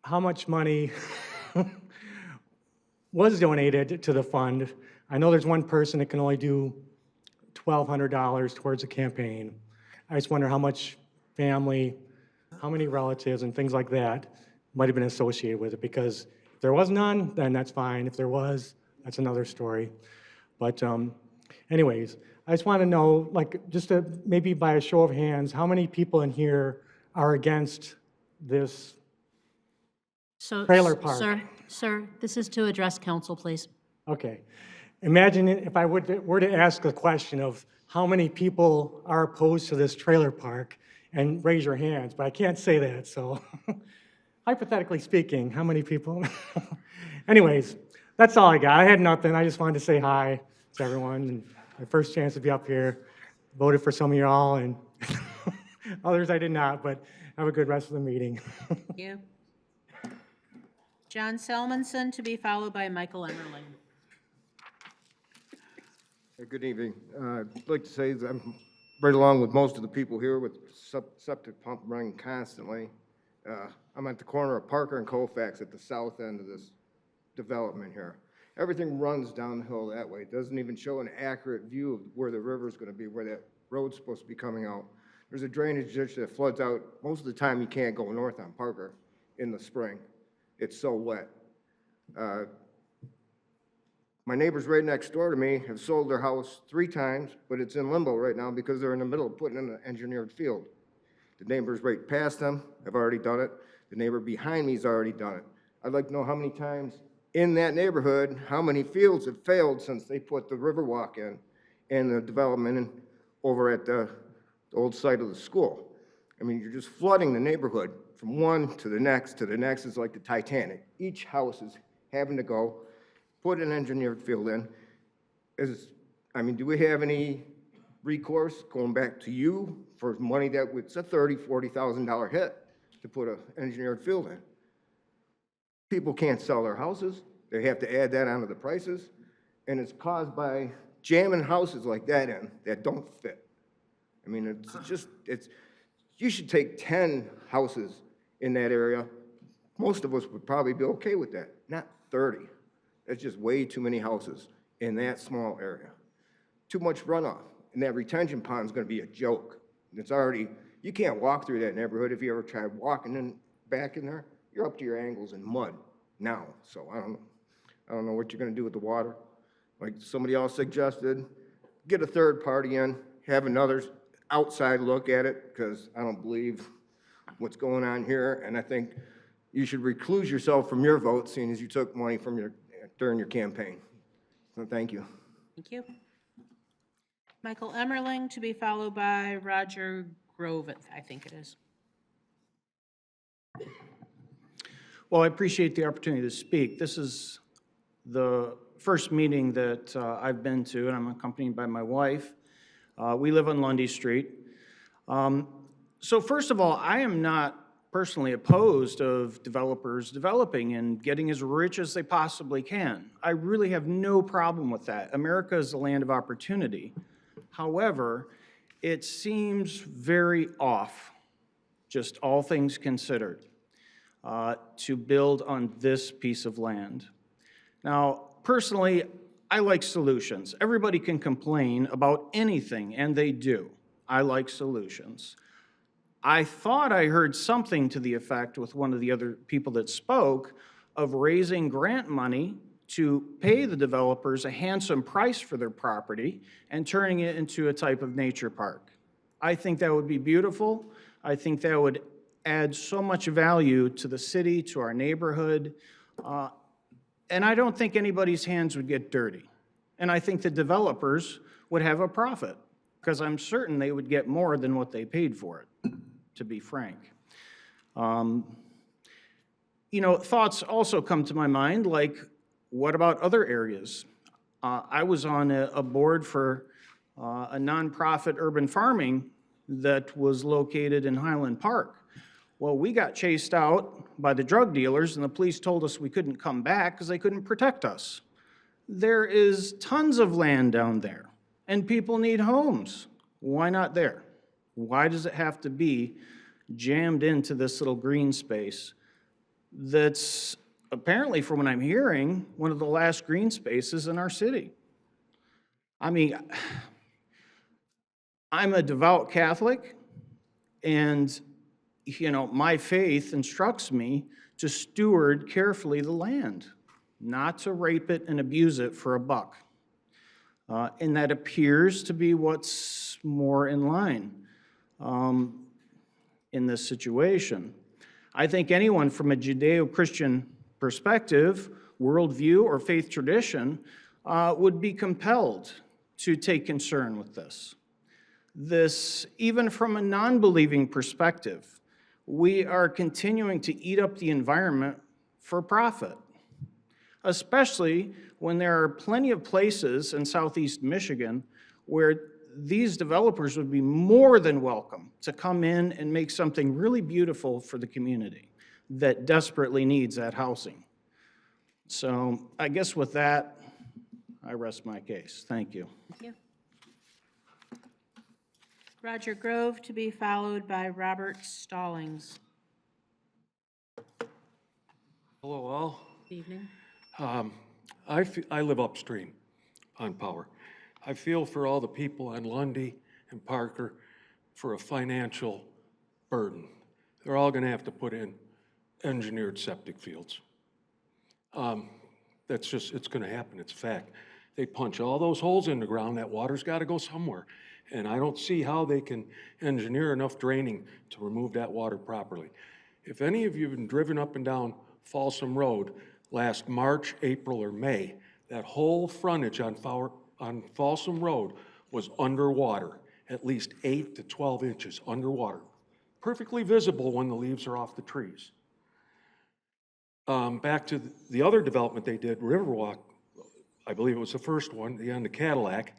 how much money was donated to the fund? I know there's one person that can only do $1,200 towards a campaign. I just wonder how much family, how many relatives and things like that might have been associated with it, because if there was none, then that's fine. If there was, that's another story. But anyways, I just want to know, like, just to, maybe by a show of hands, how many people in here are against this So, trailer park? Sir, this is to address council, please. Okay. Imagine if I were to ask the question of how many people are opposed to this trailer park, and raise your hands, but I can't say that, so hypothetically speaking, how many people? Anyways, that's all I got. I had nothing. I just wanted to say hi to everyone, and my first chance to be up here. Voted for some of y'all, and others I did not, but have a good rest of the meeting. Thank you. John Selmanson, to be followed by Michael Emmerling. Good evening. I'd like to say that I'm right along with most of the people here with septic pump running constantly. I'm at the corner of Parker and Colfax at the south end of this development here. Everything runs downhill that way. It doesn't even show an accurate view of where the river's going to be, where that road's supposed to be coming out. There's a drainage ditch that floods out. Most of the time you can't go north on Parker in the spring. It's so wet. My neighbors right next door to me have sold their house 3 times, but it's in limbo right now because they're in the middle of putting in an engineered field. The neighbors right past them have already done it. The neighbor behind me's already done it. I'd like to know how many times in that neighborhood, how many fields have failed since they put the Riverwalk in and the development over at the old site of the school. I mean, you're just flooding the neighborhood from one to the next to the next. It's like the Titanic. Each house is having to go put an engineered field in. I mean, do we have any recourse going back to you for money that it's a $30,000, $40,000 hit to put an engineered field in? People can't sell their houses. They have to add that onto the prices. And it's caused by jamming houses like that in that don't fit. I mean, you should take 10 houses in that area. Most of us would probably be okay with that, not 30. That's just way too many houses in that small area. Too much runoff. And that retention pond is going to be a joke. It's already, you can't walk through that neighborhood. If you ever tried walking in back in there, you're up to your ankles in mud now. So I don't know what you're going to do with the water. Like somebody else suggested, get a third party in, have another outside look at it, because I don't believe what's going on here. And I think you should recluse yourself from your vote, seeing as you took money from during your campaign. So thank you. Thank you. Michael Emmerling, to be followed by Roger Groveth, I think it is. Well, I appreciate the opportunity to speak. This is the first meeting that I've been to, and I'm accompanied by my wife. We live on Lundy Street. So first of all, I am not personally opposed of developers developing and getting as rich as they possibly can. I really have no problem with that. America is a land of opportunity. However, it seems very off, just all things considered, to build on this piece of land. Now, personally, I like solutions. Everybody can complain about anything, and they do. I like solutions. I thought I heard something to the effect with one of the other people that spoke of raising grant money to pay the developers a handsome price for their property and turning it into a type of nature park. I think that would be beautiful. I think that would add so much value to the city, to our neighborhood, and I don't think anybody's hands would get dirty. And I think the developers would have a profit, because I'm certain they would get more than what they paid for it, to be frank. You know, thoughts also come to my mind, like, what about other areas? I was on a board for a nonprofit urban farming that was located in Highland Park. Well, we got chased out by the drug dealers, and the police told us we couldn't come back because they couldn't protect us. There is tons of land down there, and people need homes. Why not there? Why does it have to be jammed into this little green space that's apparently, from what I'm hearing, one of the last green spaces in our city? I mean, I'm a devout Catholic, and my faith instructs me to steward carefully the land, not to rape it and abuse it for a buck. And that appears to be what's more in line in this situation. I think anyone from a Judeo-Christian perspective, worldview, or faith tradition would be compelled to take concern with this. Even from a non-believing perspective, we are continuing to eat up the environment for profit, especially when there are plenty of places in southeast Michigan where these developers would be more than welcome to come in and make something really beautiful for the community that desperately needs that housing. So I guess with that, I rest my case. Thank you. Thank you. Roger Grove to be followed by Robert Stallings. Hello, all. Good evening. I live upstream on Power. I feel for all the people on Lundy and Parker for a financial burden. They're all going to have to put in engineered septic fields. That's just, it's going to happen. It's a fact. They punch all those holes in the ground. That water's got to go somewhere. And I don't see how they can engineer enough draining to remove that water properly. If any of you have been driven up and down Folsom Road last March, April, or May, that whole frontage on Folsom Road was underwater, at least 8 to 12 inches underwater. Perfectly visible when the leaves are off the trees. Back to the other development they did, Riverwalk, I believe it was the first one, the end of Cadillac.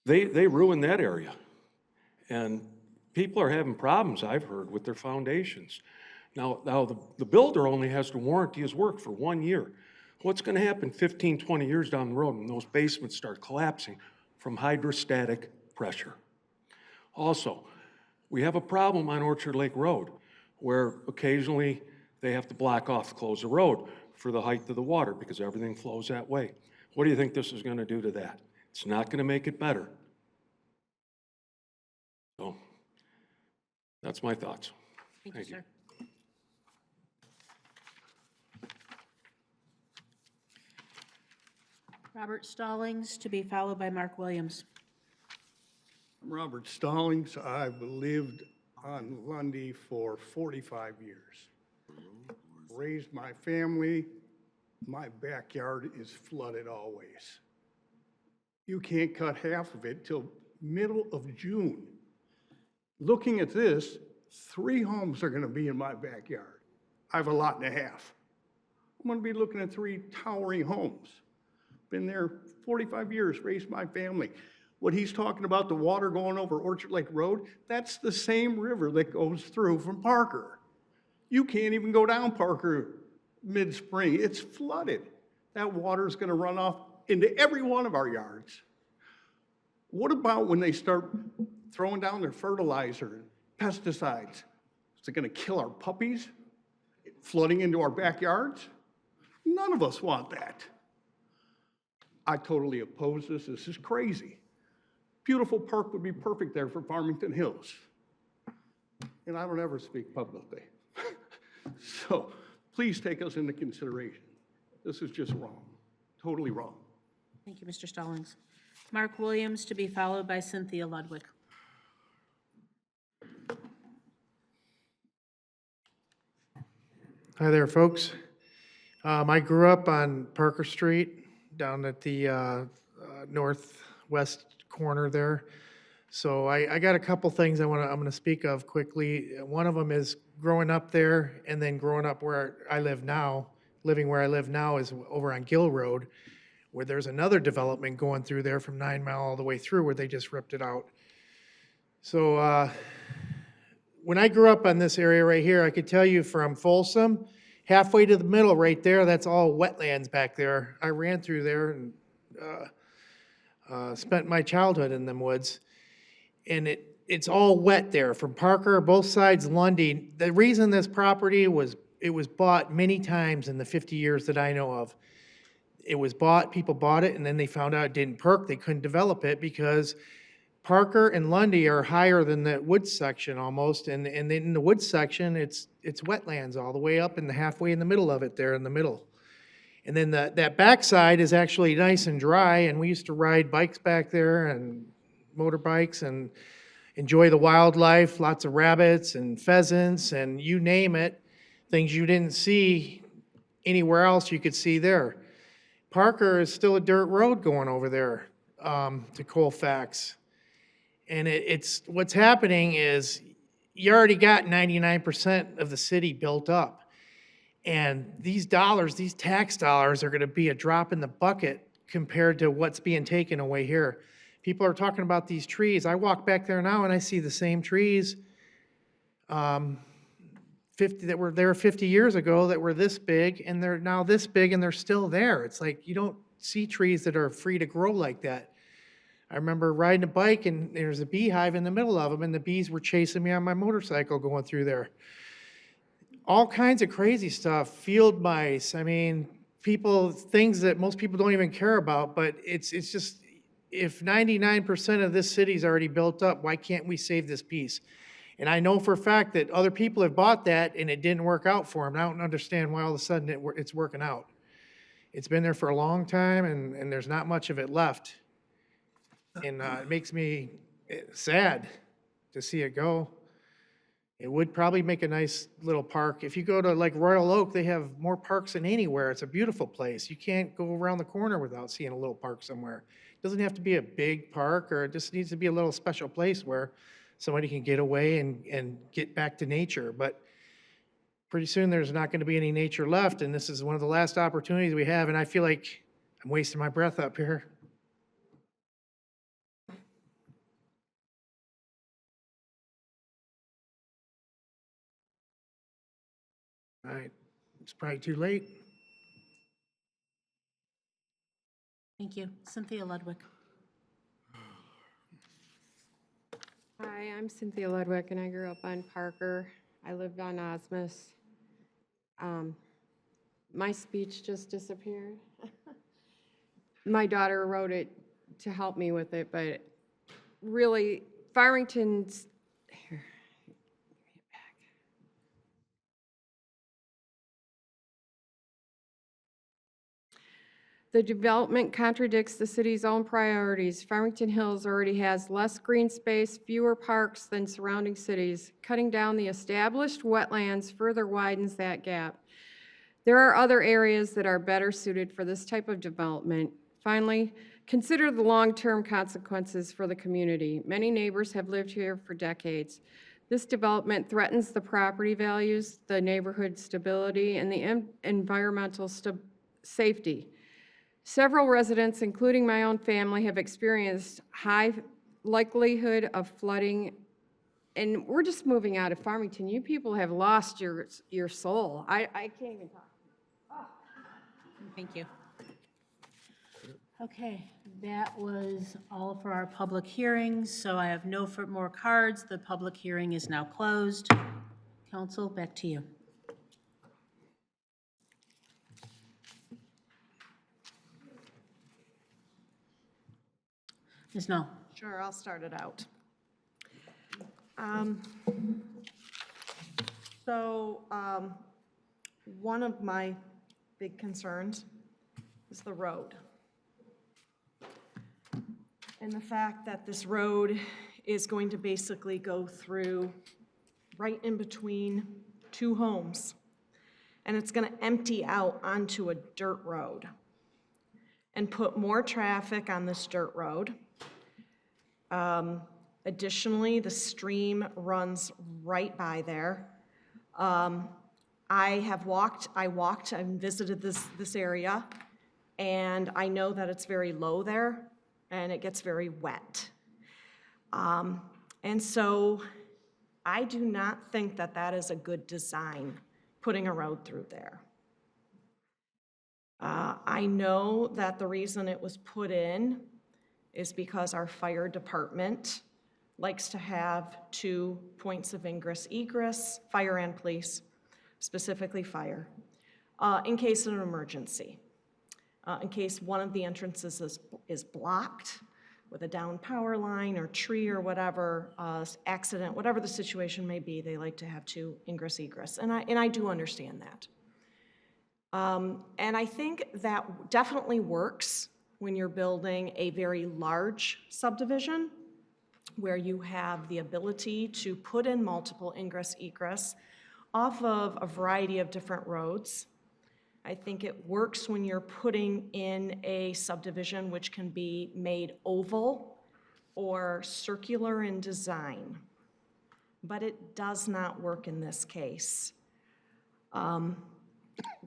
They ruined that area. And people are having problems, I've heard, with their foundations. Now the builder only has to warranty his work for 1 year. What's going to happen 15, 20 years down the road when those basements start collapsing from hydrostatic pressure? Also, we have a problem on Orchard Lake Road where occasionally they have to block off, close the road for the height of the water because everything flows that way. What do you think this is going to do to that? It's not going to make it better. So that's my thoughts. Thank you, sir. Robert Stallings to be followed by Mark Williams. I'm Robert Stallings. I've lived on Lundy for 45 years. Raised my family. My backyard is flooded always. You can't cut half of it till middle of June. Looking at this, 3 homes are going to be in my backyard. I have a lot and a half. I'm going to be looking at 3 towering homes. Been there 45 years, raised my family. What he's talking about, the water going over Orchard Lake Road, that's the same river that goes through from Parker. You can't even go down Parker mid-spring. It's flooded. That water's going to run off into every one of our yards. What about when they start throwing down their fertilizer and pesticides? Is it going to kill our puppies? Flooding into our backyards? None of us want that. I totally oppose this. This is crazy. Beautiful park would be perfect there for Farmington Hills. And I don't ever speak publicly. So please take us into consideration. This is just wrong, totally wrong. Thank you, Mr. Stallings. Mark Williams to be followed by Cynthia Ludwig. Hi there, folks. I grew up on Parker Street down at the northwest corner there. So I got a couple things I'm going to speak of quickly. One of them is growing up there and then growing up where I live now. Living where I live now is over on Gill Road, where there's another development going through there from 9 Mile all the way through where they just ripped it out. So when I grew up on this area right here, I could tell you from Folsom, halfway to the middle right there, that's all wetlands back there. I ran through there and spent my childhood in them woods. And it's all wet there from Parker, both sides Lundy. The reason this property was bought many times in the 50 years that I know of. It was bought, people bought it, and then they found out it didn't perk. They couldn't develop it because Parker and Lundy are higher than the woods section almost. And then in the woods section, it's wetlands all the way up and halfway in the middle of it there in the middle. And then that backside is actually nice and dry. And we used to ride bikes back there and motorbikes and enjoy the wildlife, lots of rabbits and pheasants and you name it, things you didn't see anywhere else you could see there. Parker is still a dirt road going over there to Colfax. And it's what's happening is you already got 99% of the city built up. And these dollars, these tax dollars are going to be a drop in the bucket compared to what's being taken away here. People are talking about these trees. I walk back there now and I see the same trees 50 that were there 50 years ago that were this big, and they're now this big and they're still there. It's like you don't see trees that are free to grow like that. I remember riding a bike and there's a beehive in the middle of them and the bees were chasing me on my motorcycle going through there. All kinds of crazy stuff, field mice, I mean, things that most people don't even care about, but it's just, if 99% of this city's already built up, why can't we save this piece? And I know for a fact that other people have bought that and it didn't work out for them. I don't understand why all of a sudden it's working out. It's been there for a long time and there's not much of it left. And it makes me sad to see it go. It would probably make a nice little park. If you go to like Royal Oak, they have more parks than anywhere. It's a beautiful place. You can't go around the corner without seeing a little park somewhere. It doesn't have to be a big park, or it just needs to be a little special place where somebody can get away and get back to nature. But pretty soon there's not going to be any nature left, and this is one of the last opportunities we have, and I feel like I'm wasting my breath up here. All right, it's probably too late. Thank you. Cynthia Ludwig. Hi, I'm Cynthia Ludwig, and I grew up on Parker. I lived on Osmus. My speech just disappeared. My daughter wrote it to help me with it, but really, Farmington's, here, give me it back. The development contradicts the city's own priorities. Farmington Hills already has less green space, fewer parks than surrounding cities. Cutting down the established wetlands further widens that gap. There are other areas that are better suited for this type of development. Finally, consider the long-term consequences for the community. Many neighbors have lived here for decades. This development threatens the property values, the neighborhood stability, and the environmental safety. Several residents, including my own family, have experienced high likelihood of flooding, and we're just moving out of Farmington. You people have lost your soul. I can't even talk. Thank you. Okay, that was all for our public hearings, so I have no more cards. The public hearing is now closed. Council, back to you. Ms. Null. Sure, I'll start it out. One of my big concerns is the road. And the fact that this road is going to basically go through right in between two homes. And it's going to empty out onto a dirt road and put more traffic on this dirt road. Additionally, the stream runs right by there. I walked and visited this area, and I know that it's very low there, and it gets very wet. And so I do not think that that is a good design, putting a road through there. I know that the reason it was put in is because our fire department likes to have 2 points of ingress egress, fire and police, specifically fire, in case of an emergency. In case one of the entrances is blocked with a down power line or tree or whatever, accident, whatever the situation may be, they like to have 2 ingress egress. And I do understand that. And I think that definitely works when you're building a very large subdivision where you have the ability to put in multiple ingress egress off of a variety of different roads. I think it works when you're putting in a subdivision which can be made oval or circular in design, but it does not work in this case.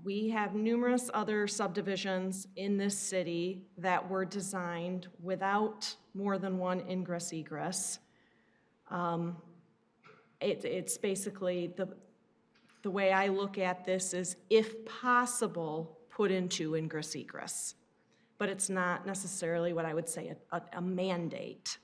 We have numerous other subdivisions in this city that were designed without more than 1 ingress egress. It's basically the way I look at this is, if possible, put in 2 ingress egress. But it's not necessarily what I would say a mandate.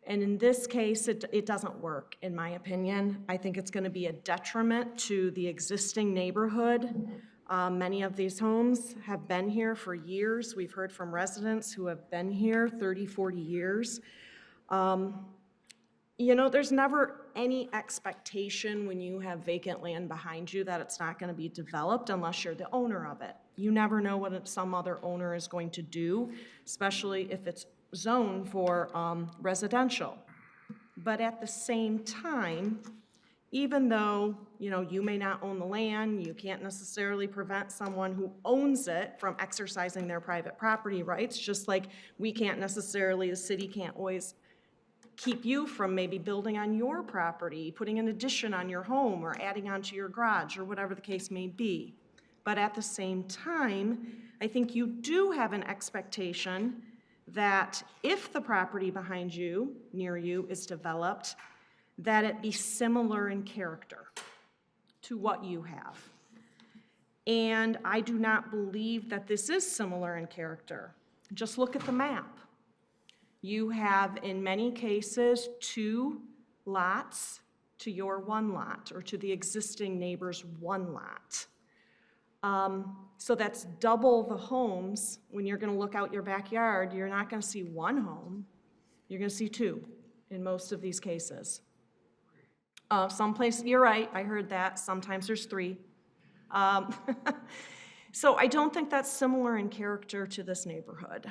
And in this case, it doesn't work, in my opinion. I think it's going to be a detriment to the existing neighborhood. Many of these homes have been here for years. We've heard from residents who have been here 30, 40 years. You know, there's never any expectation when you have vacant land behind you that it's not going to be developed unless you're the owner of it. You never know what some other owner is going to do, especially if it's zoned for residential. But at the same time, even though, you know, you may not own the land, you can't necessarily prevent someone who owns it from exercising their private property rights, just like we can't necessarily, the city can't always keep you from maybe building on your property, putting an addition on your home, or adding onto your garage, or whatever the case may be. But at the same time, I think you do have an expectation that if the property behind you, near you, is developed, that it be similar in character to what you have. And I do not believe that this is similar in character. Just look at the map. You have, in many cases, 2 lots to your 1 lot, or to the existing neighbor's 1 lot. So that's double the homes. When you're going to look out your backyard, you're not going to see 1 home. You're going to see 2 in most of these cases. Someplace, you're right, I heard that. Sometimes there's 3. So I don't think that's similar in character to this neighborhood.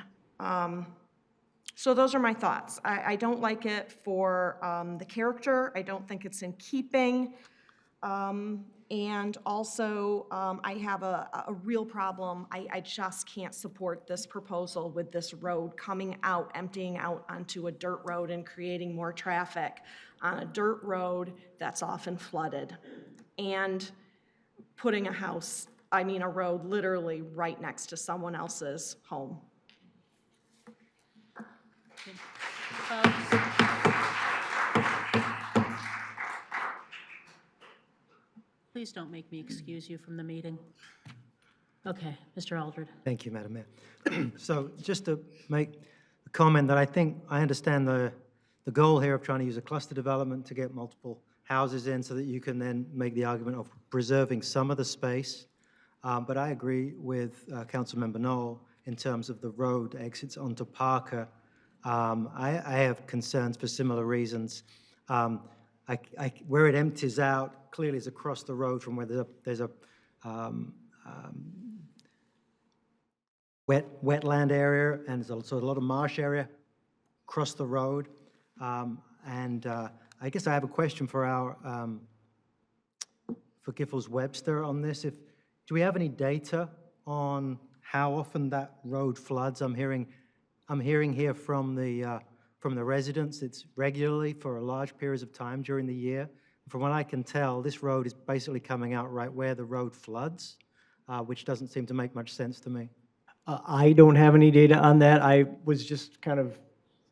So those are my thoughts. I don't like it for the character. I don't think it's in keeping. And also, I have a real problem. I just can't support this proposal with this road coming out, emptying out onto a dirt road and creating more traffic on a dirt road that's often flooded. And putting a road literally right next to someone else's home. Please don't make me excuse you from the meeting. Okay, Mr. Aldred. Thank you, Madam Mayor. So just to make a comment that I understand the goal here of trying to use a cluster development to get multiple houses in so that you can then make the argument of preserving some of the space. But I agree with Councilmember Knoll in terms of the road exits onto Parker. I have concerns for similar reasons. Where it empties out clearly is across the road from where there's a wetland area, and there's also a lot of marsh area across the road. I guess I have a question for for Giffords Webster on this. Do we have any data on how often that road floods? I'm hearing here from the residents it's regularly for a large periods of time during the year. From what I can tell, this road is basically coming out right where the road floods, which doesn't seem to make much sense to me. I don't have any data on that. I was just kind of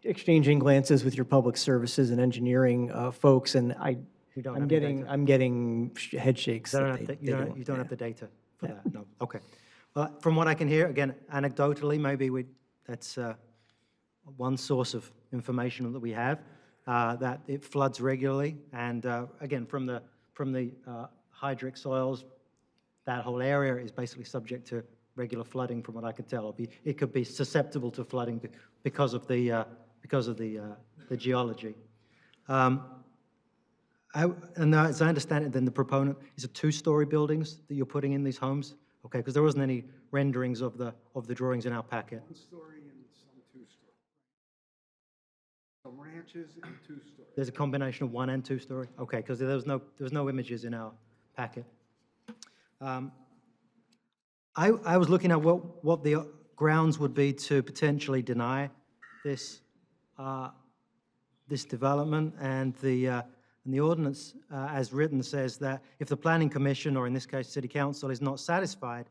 exchanging glances with your public services and engineering folks, and You don't I'm have any getting, data? I'm getting head shakes. You don't that have, they- you they don't, you don't yeah. have the data for that, no, okay. Well, from what I can hear, again, anecdotally, maybe that's one source of information that we have, that it floods regularly, and again, from the hydric soils, that whole area is basically subject to regular flooding, from what I could tell. It could be susceptible to flooding because of the geology. And as I understand it, then the proponent, is it two-story buildings that you're putting in these homes? Okay, because there wasn't any renderings of the drawings in our packet. One story and some two-story. Some ranches and two-story. There's a combination of one and two-story? Okay, because there was no images in our packet. I was looking at what the grounds would be to potentially deny this this development, and the ordinance as written says that if the Planning Commission, or in this case City Council, is not satisfied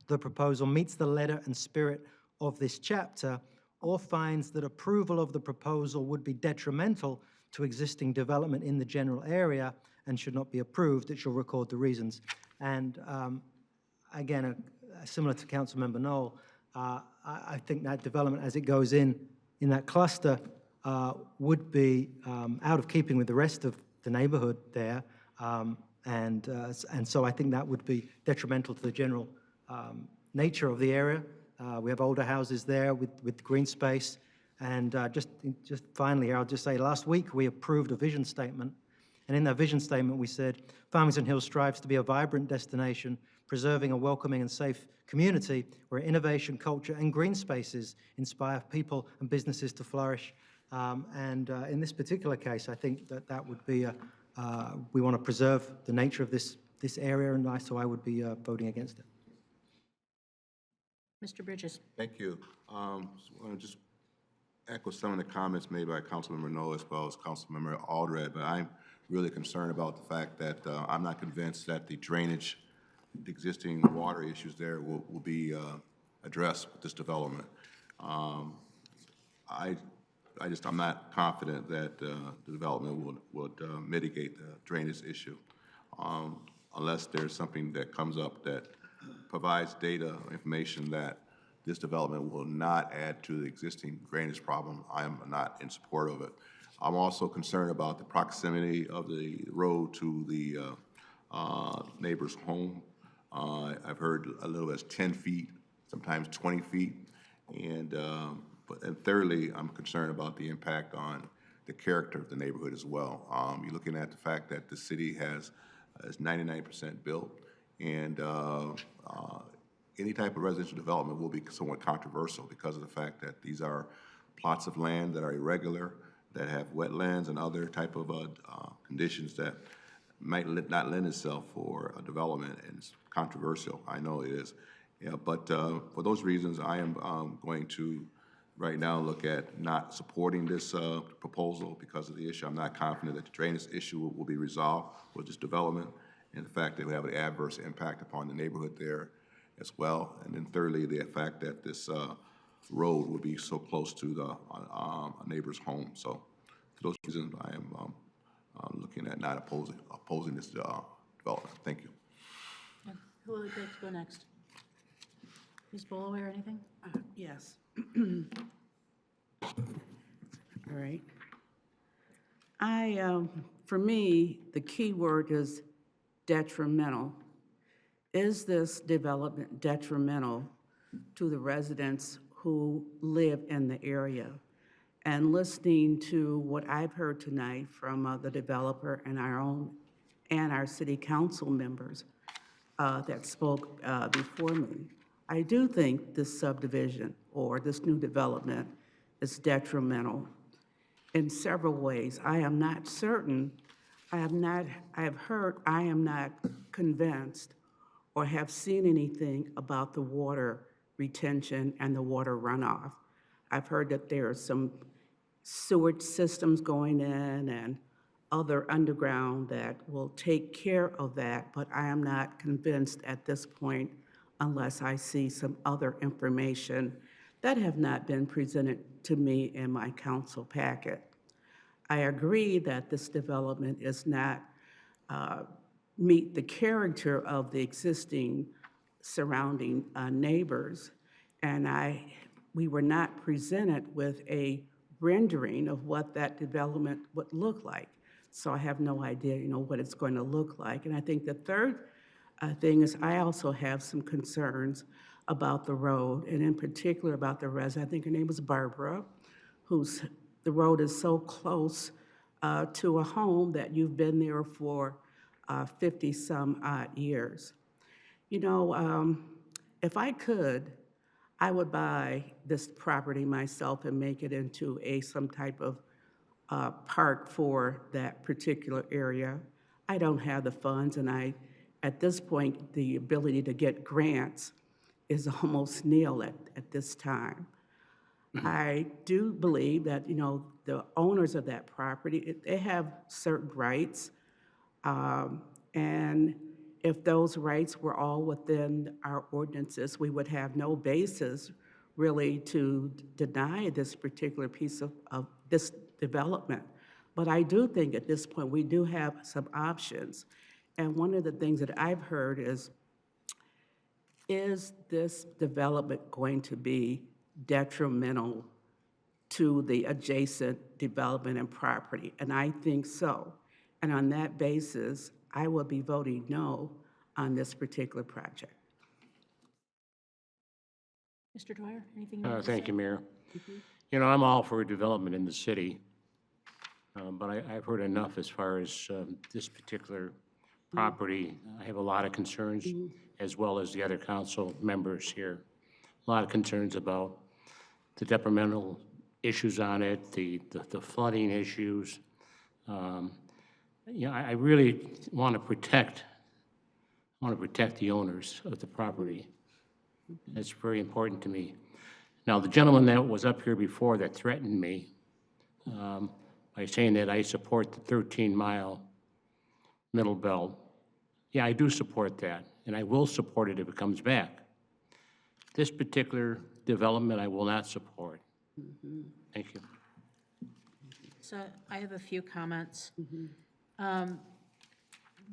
the proposal meets the letter and spirit of this chapter, or finds that approval of the proposal would be detrimental to existing development in the general area and should not be approved, it shall record the reasons. And again, similar to Councilmember Knoll, I think that development as it goes in that cluster would be out of keeping with the rest of the neighborhood there, and so I think that would be detrimental to the general nature of the area. We have older houses there with green space, and just finally here, I'll just say, last week we approved a vision statement, and in that vision statement we said, Farmington Hills strives to be a vibrant destination, preserving a welcoming and safe community where innovation, culture, and green spaces inspire people and businesses to flourish. In this particular case, I think that would be we want to preserve the nature of this area, and so I would be voting against it. Mr. Bridges. Thank you. I want to just echo some of the comments made by Councilmember Knoll as well as Councilmember Aldred, but I'm really concerned about the fact that I'm not convinced that the drainage, the existing water issues there will be addressed with this development. I'm not confident that the development would mitigate the drainage issue unless there's something that comes up that provides data or information that this development will not add to the existing drainage problem. I am not in support of it. I'm also concerned about the proximity of the road to the neighbor's home. I've heard a little as 10 feet, sometimes 20 feet. And thirdly, I'm concerned about the impact on the character of the neighborhood as well. You're looking at the fact that the city is 99% built, and any type of residential development will be somewhat controversial because of the fact that these are plots of land that are irregular, that have wetlands and other type of conditions that might not lend itself for a development, and it's controversial. I know it is. Yeah, but for those reasons, I am going to right now look at not supporting this proposal because of the issue. I'm not confident that the drainage issue will be resolved with this development, and the fact that we have an adverse impact upon the neighborhood there as well. And then thirdly, the fact that this road would be so close to the a neighbor's home. So for those reasons, I am looking at not opposing this development. Thank you. Who would like to go next? Ms. Bolloway or anything? Yes. All right. For me, the key word is detrimental. Is this development detrimental to the residents who live in the area? And listening to what I've heard tonight from the developer and our city council members that spoke before me, I do think this subdivision or this new development is detrimental in several ways. I am not certain, I have heard, I am not convinced or have seen anything about the water retention and the water runoff. I've heard that there are some sewage systems going in and other underground that will take care of that, but I am not convinced at this point unless I see some other information that have not been presented to me in my council packet. I agree that this development is not meet the character of the existing surrounding neighbors. And we were not presented with a rendering of what that development would look like. So I have no idea, what it's going to look like. And I think the third thing is I also have some concerns about the road, and in particular about the resident. I think her name was Barbara, the road is so close to a home that you've been there for 50-some odd years. If I could, I would buy this property myself and make it into some type of park for that particular area. I don't have the funds, and at this point, the ability to get grants is almost nil at this time. I do believe that, the owners of that property, they have certain rights, and if those rights were all within our ordinances, we would have no basis really to deny this particular piece of this development. But I do think at this point, we do have some options. And one of the things that I've heard is this development going to be detrimental to the adjacent development and property? And I think so. And on that basis, I will be voting no on this particular project. Mr. Dwyer, anything you want to say? Thank you, Mayor. I'm all for development in the city, but I've heard enough as far as this particular property. I have a lot of concerns, as well as the other council members here. A lot of concerns about the detrimental issues on it, the flooding issues. I really want to protect the owners of the property. That's very important to me. Now, the gentleman that was up here before that threatened me by saying that I support the 13-mile middle belt. Yeah, I do support that, and I will support it if it comes back. This particular development, I will not support. Thank you. So I have a few comments. The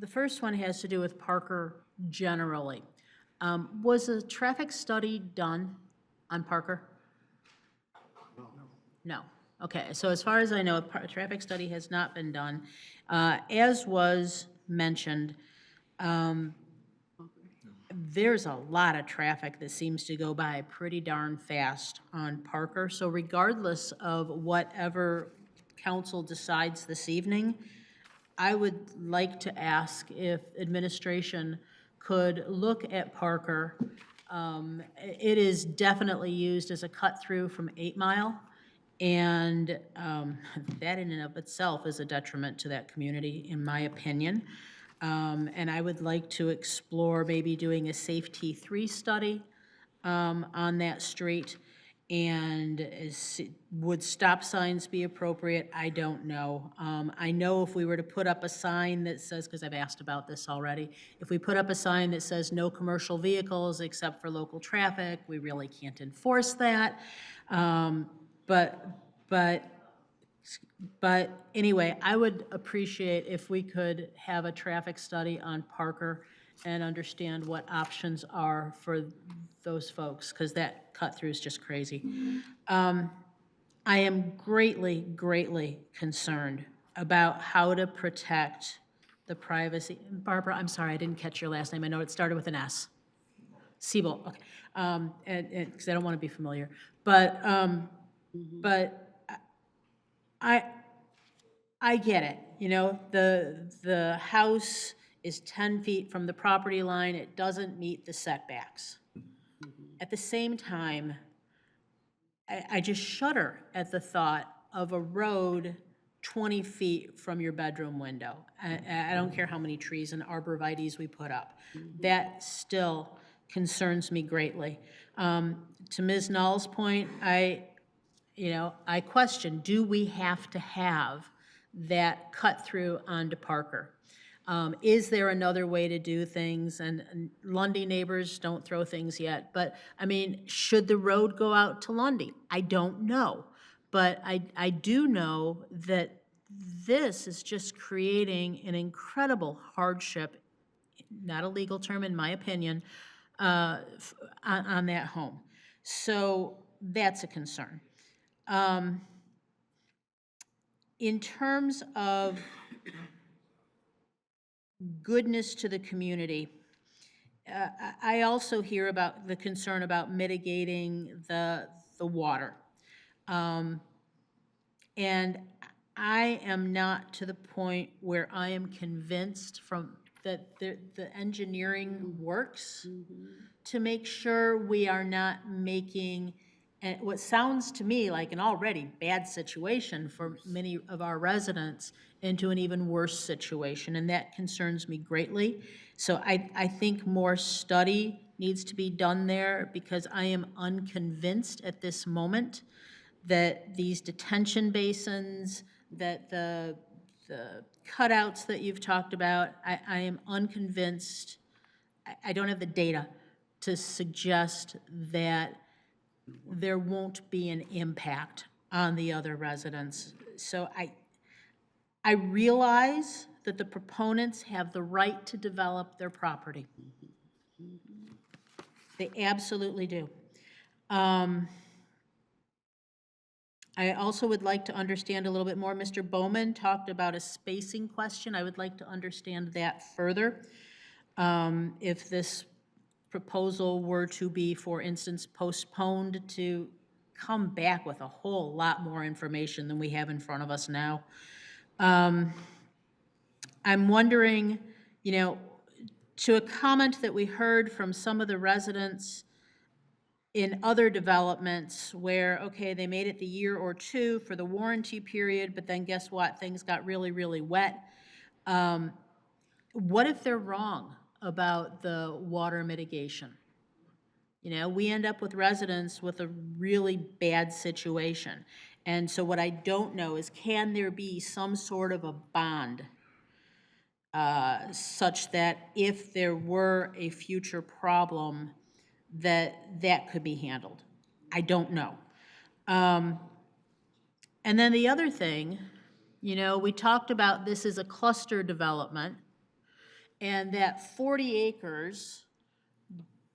first one has to do with Parker generally. Was a traffic study done on Parker? No. Okay, so as far as I know, a traffic study has not been done. As was mentioned, there's a lot of traffic that seems to go by pretty darn fast on Parker. So regardless of whatever council decides this evening, I would like to ask if administration could look at Parker. It is definitely used as a cut-through from 8 Mile, and that in and of itself is a detriment to that community, in my opinion. And I would like to explore maybe doing a Safety 3 study on that street. And would stop signs be appropriate? I don't know. I know if we were to put up a sign that says, because I've asked about this already, if we put up a sign that says no commercial vehicles except for local traffic, we really can't enforce that. But anyway, I would appreciate if we could have a traffic study on Parker and understand what options are for those folks, because that cut-through is just crazy. I am greatly, greatly concerned about how to protect the privacy. Barbara, I'm sorry, I didn't catch your last name. I know it started with an S. Siebel, okay. Because I don't want to be familiar. But I get it. The house is 10 feet from the property line. It doesn't meet the setbacks. At the same time, I just shudder at the thought of a road 20 feet from your bedroom window. I don't care how many trees and arborvitaes we put up. That still concerns me greatly. To Ms. Null's point, I question, do we have to have that cut through onto Parker? Is there another way to do things? And Lundy neighbors don't throw things yet, but I mean, should the road go out to Lundy? I don't know, but I do know that this is just creating an incredible hardship, not a legal term in my opinion, on that home. So that's a concern. In terms of goodness to the community, I also hear about the concern about mitigating the water. And I am not to the point where I am convinced that the engineering works to make sure we are not making what sounds to me like an already bad situation for many of our residents into an even worse situation, and that concerns me greatly. So I think more study needs to be done there, because I am unconvinced at this moment that these detention basins, that the cutouts that you've talked about, I am unconvinced. I don't have the data to suggest that there won't be an impact on the other residents. So I realize that the proponents have the right to develop their property. They absolutely do. I also would like to understand a little bit more. Mr. Bowman talked about a spacing question. I would like to understand that further. If this proposal were to be, for instance, postponed, to come back with a whole lot more information than we have in front of us now. I'm wondering, you know, to a comment that we heard from some of the residents in other developments where, okay, they made it the year or two for the warranty period, but then guess what? Things got really, really wet. What if they're wrong about the water mitigation? You know, we end up with residents with a really bad situation. And so what I don't know is, can there be some sort of a bond such that if there were a future problem, that could be handled? I don't know. And then the other thing, you know, we talked about this as a cluster development, and that 40 acres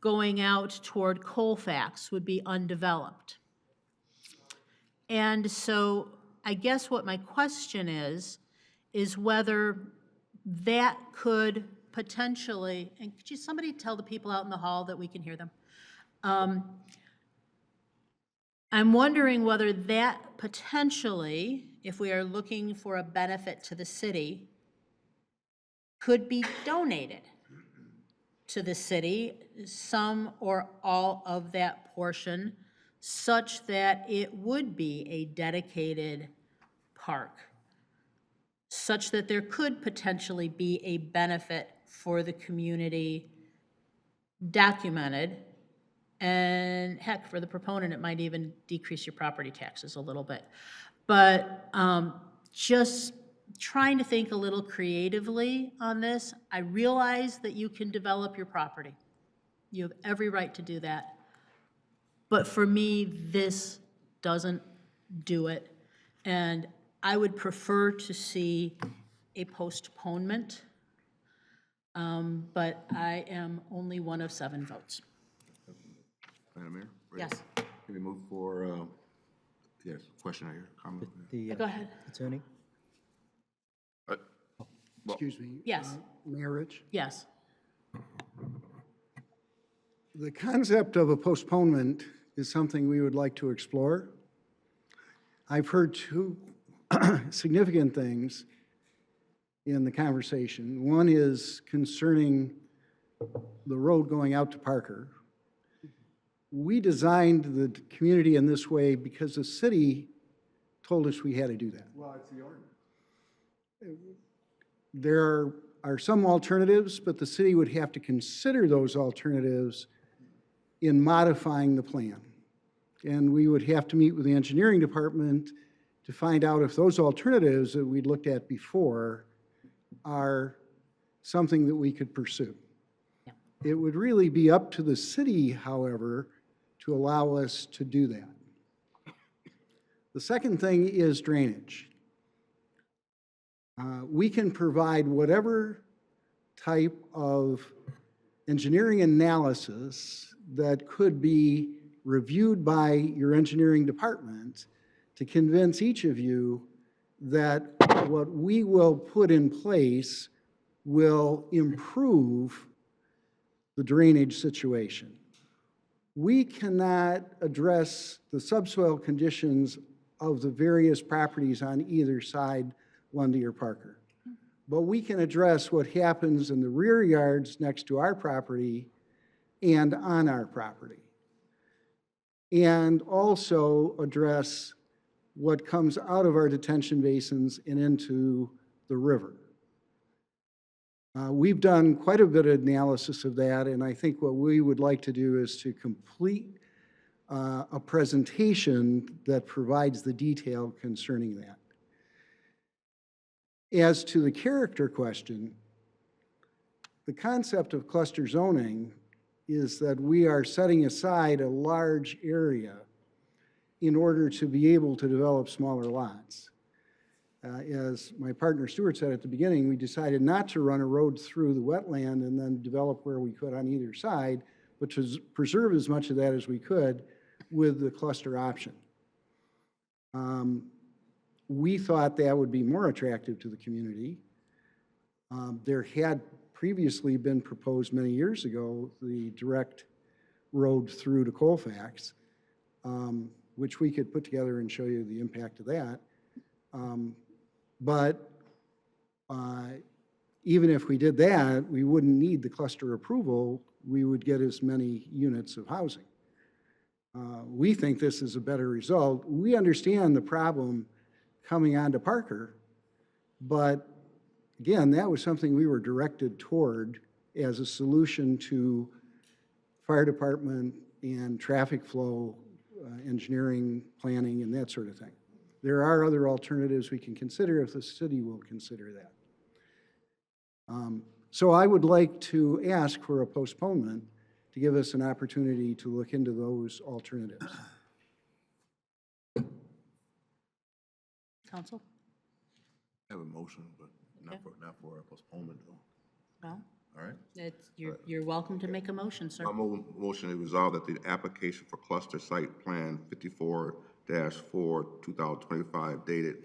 going out toward Colfax would be undeveloped. And so I guess what my question is whether that could potentially, and could you somebody tell the people out in the hall that we can hear them? I'm wondering whether that potentially, if we are looking for a benefit to the city, could be donated to the city, some or all of that portion, such that it would be a dedicated park, such that there could potentially be a benefit for the community documented. And heck, for the proponent, it might even decrease your property taxes a little bit. But just trying to think a little creatively on this. I realize that you can develop your property. You have every right to do that. But for me, this doesn't do it. And I would prefer to see a postponement, but I am only one of 7 votes. Madam Mayor? Yes. Can we move for, yes, question right here, comment? Go ahead. Attorney? Excuse me. Yes. Mayor Rich? Yes. The concept of a postponement is something we would like to explore. I've heard 2 significant things in the conversation. One is concerning the road going out to Parker. We designed the community in this way because the city told us we had to do that. Well, it's the ordinance. There are some alternatives, but the city would have to consider those alternatives in modifying the plan. And we would have to meet with the engineering department to find out if those alternatives that we'd looked at before are something that we could pursue. Yeah. It would really be up to the city, however, to allow us to do that. The second thing is drainage. We can provide whatever type of engineering analysis that could be reviewed by your engineering department to convince each of you that what we will put in place will improve the drainage situation. We cannot address the subsoil conditions of the various properties on either side, Lundy or Parker. But we can address what happens in the rear yards next to our property and on our property. And also address what comes out of our detention basins and into the river. We've done quite a bit of analysis of that, and I think what we would like to do is to complete a presentation that provides the detail concerning that. As to the character question, the concept of cluster zoning is that we are setting aside a large area in order to be able to develop smaller lots. As my partner Stuart said at the beginning, we decided not to run a road through the wetland and then develop where we could on either side, but to preserve as much of that as we could with the cluster option. We thought that would be more attractive to the community. There had previously been proposed many years ago the direct road through to Colfax, which we could put together and show you the impact of that. But even if we did that, we wouldn't need the cluster approval. We would get as many units of housing. We think this is a better result. We understand the problem coming onto Parker, but again, that was something we were directed toward as a solution to fire department and traffic flow, engineering, planning, and that sort of thing. There are other alternatives we can consider if the city will consider that. So I would like to ask for a postponement to give us an opportunity to look into those alternatives. Council? I have a motion, but not for a postponement though. Well, All right? you're welcome to make a motion, sir. My motion is resolved that the application for cluster site plan 54-4, 2025, dated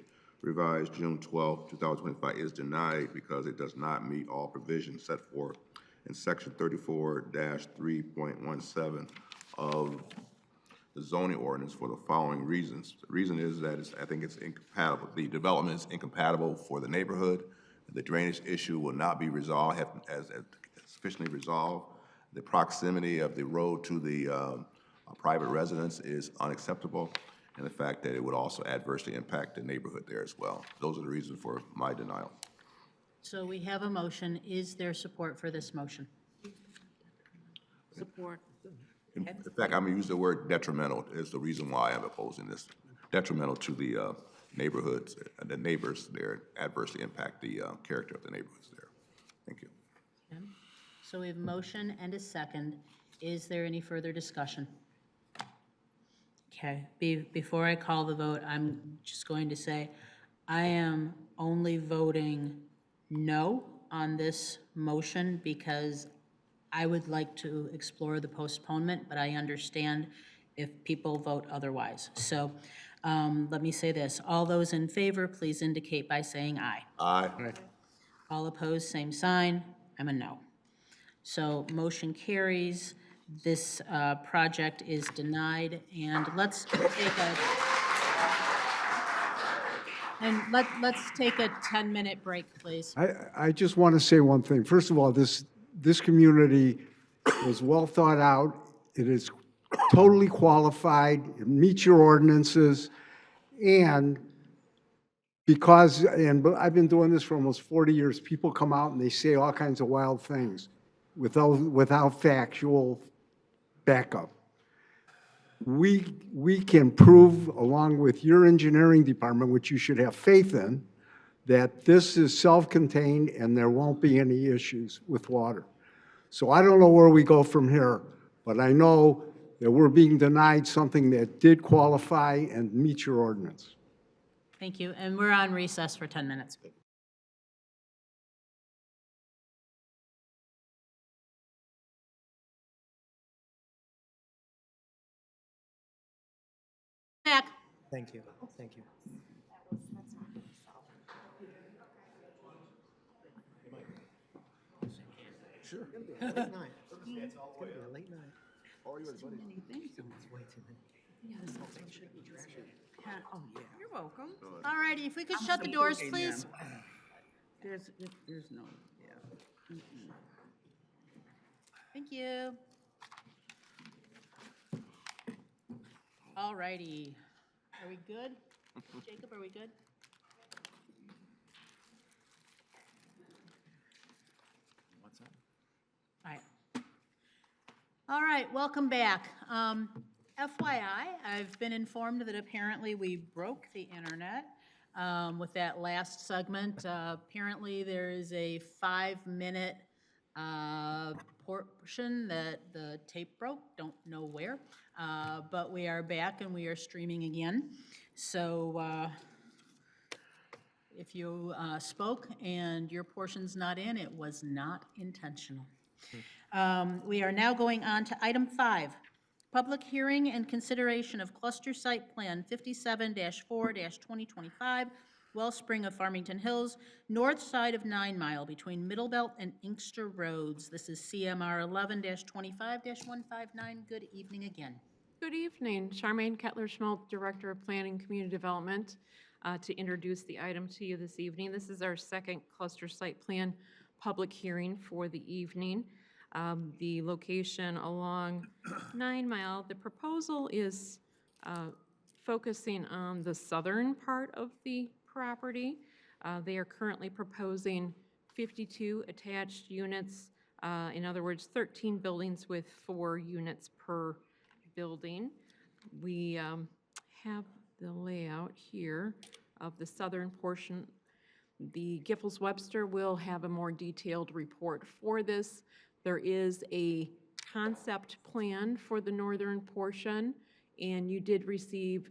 revised June 12, 2025, is denied because it does not meet all provisions set forth in section 34-3.17 of the zoning ordinance for the following reasons. The reason is that I think it's incompatible. The development is incompatible for the neighborhood. The drainage issue will not be resolved, as sufficiently resolved. The proximity of the road to the private residence is unacceptable, and the fact that it would also adversely impact the neighborhood there as well. Those are the reasons for my denial. So we have a motion. Is there support for this motion? Support. In fact, I'm going to use the word detrimental is the reason why I'm opposing this. Detrimental to the neighborhoods, the neighbors there, adversely impact the character of the neighborhoods there. Thank you. Okay. So we have a motion and a second. Is there any further discussion? Okay, before I call the vote, I'm just going to say I am only voting no on this motion because I would like to explore the postponement, but I understand if people vote otherwise. So let me say this. All those in favor, please indicate by saying aye. Aye. All opposed, same sign. I'm a no. So motion carries. This project is denied, and let's take a 10-minute break, please. I just want to say one thing. First of all, this community was well thought out. It is totally qualified. It meets your ordinances. And because, and I've been doing this for almost 40 years, people come out and they say all kinds of wild things without factual backup. We can prove, along with your engineering department, which you should have faith in, that this is self-contained and there won't be any issues with water. So I don't know where we go from here, but I know that we're being denied something that did qualify and meet your ordinance. Thank you, and we're on recess for 10 minutes. Thank you, thank you. Sure. Late night. It's gonna be a late night. Too many things. It's way too many. You're welcome. All righty, if we could shut the doors, please. There's no, yeah. Thank you. All righty. Are we good? Jacob, are we good? All right. All right, welcome back. FYI, I've been informed that apparently we broke the internet with that last segment. Apparently, there is a 5-minute portion that the tape broke, don't know where, but we are back and we are streaming again. So if you spoke and your portion's not in, it was not intentional. We are now going on to item 5, public hearing and consideration of cluster site plan 57-4-2025, Wellspring of Farmington Hills, north side of 9 Mile between Middlebelt and Inkster Roads. This is CMR 11-25-159. Good evening again. Good evening. Charmaine Kettler-Schmaltz, Director of Planning and Community Development, to introduce the item to you this evening. This is our second cluster site plan public hearing for the evening. The location along 9 Mile, the proposal is focusing on the southern part of the property. They are currently proposing 52 attached units, in other words, 13 buildings with 4 units per building. We have the layout here of the southern portion. The Giffords-Webster will have a more detailed report for this. There is a concept plan for the northern portion, and you did receive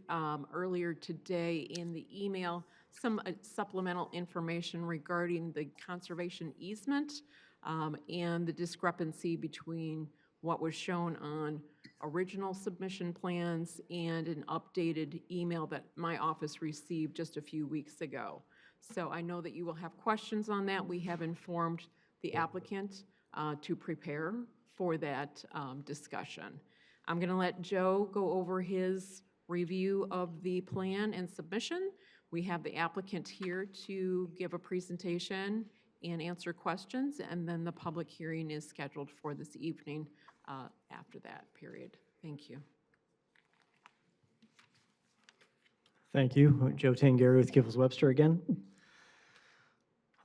earlier today in the email some supplemental information regarding the conservation easement and the discrepancy between what was shown on original submission plans and an updated email that my office received just a few weeks ago. So I know that you will have questions on that. We have informed the applicant to prepare for that discussion. I'm going to let Joe go over his review of the plan and submission. We have the applicant here to give a presentation and answer questions, and then the public hearing is scheduled for this evening after that period. Thank you. Thank you. Joe Tangari with Giffords-Webster again.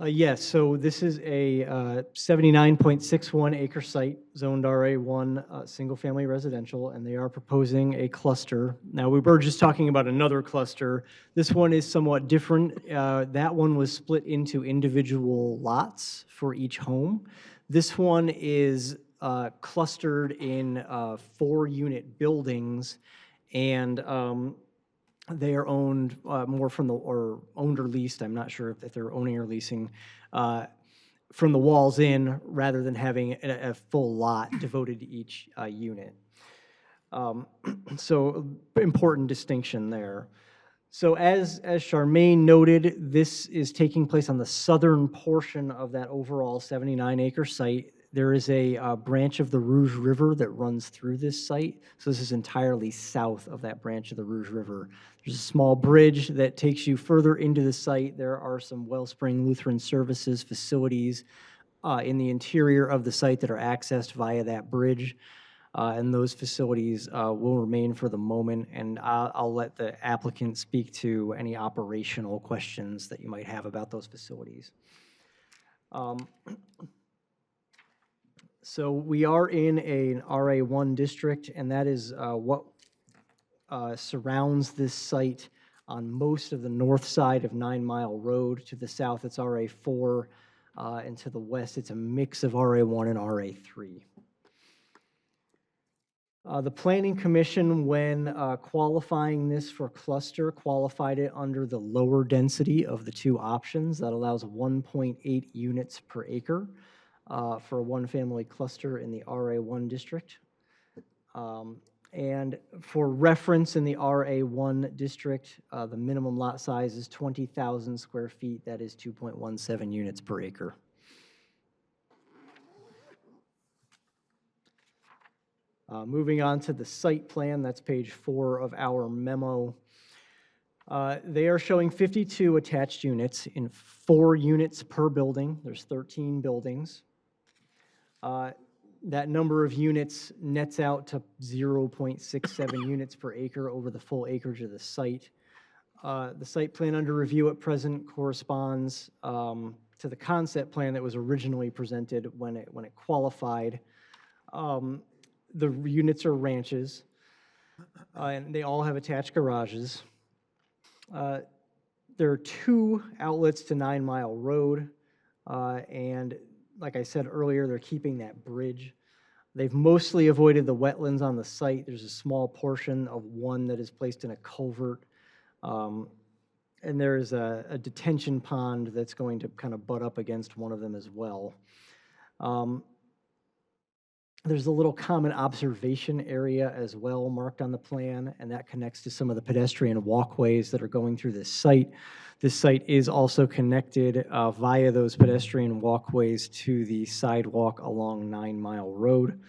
Yes, so this is a 79.61 acre site, zoned RA1, single-family residential, and they are proposing a cluster. Now, we were just talking about another cluster. This one is somewhat different. That one was split into individual lots for each home. This one is clustered in 4-unit buildings, and they are owned more from the, or owned or leased, I'm not sure if they're owning or leasing, from the walls in, rather than having a full lot devoted to each unit. So important distinction there. So as Charmaine noted, this is taking place on the southern portion of that overall 79-acre site. There is a branch of the Rouge River that runs through this site. So this is entirely south of that branch of the Rouge River. There's a small bridge that takes you further into the site. There are some Wellspring Lutheran Services facilities in the interior of the site that are accessed via that bridge. And those facilities will remain for the moment. And I'll let the applicant speak to any operational questions that you might have about those facilities. So we are in an RA1 district, and that is what surrounds this site on most of the north side of 9 Mile Road. To the south, it's RA4, and to the west, it's a mix of RA1 and RA3. The Planning Commission, when qualifying this for cluster, qualified it under the lower density of the two options. That allows 1.8 units per acre. For a one-family cluster in the RA1 district. And for reference, in the RA1 district, the minimum lot size is 20,000 square feet. That is 2.17 units per acre. Moving on to the site plan, that's page 4 of our memo. They are showing 52 attached units in 4 units per building. There's 13 buildings. That number of units nets out to 0.67 units per acre over the full acreage of the site. The site plan under review at present corresponds to the concept plan that was originally presented when it qualified. The units are ranches, and they all have attached garages. There are 2 outlets to 9 Mile Road, and like I said earlier, they're keeping that bridge. They've mostly avoided the wetlands on the site. There's a small portion of one that is placed in a culvert, and there is a detention pond that's going to kind of butt up against one of them as well. There's a little common observation area as well marked on the plan, and that connects to some of the pedestrian walkways that are going through this site. This site is also connected via those pedestrian walkways to the sidewalk along 9 Mile Road.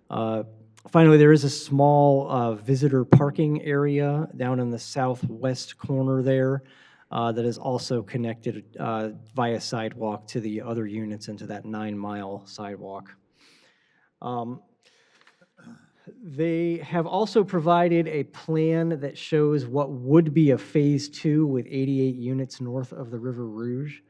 Finally, there is a small visitor parking area down in the southwest corner there that is also connected via sidewalk to the other units into that 9 Mile sidewalk. They have also provided a plan that shows what would be a Phase 2 with 88 units north of the River Rouge.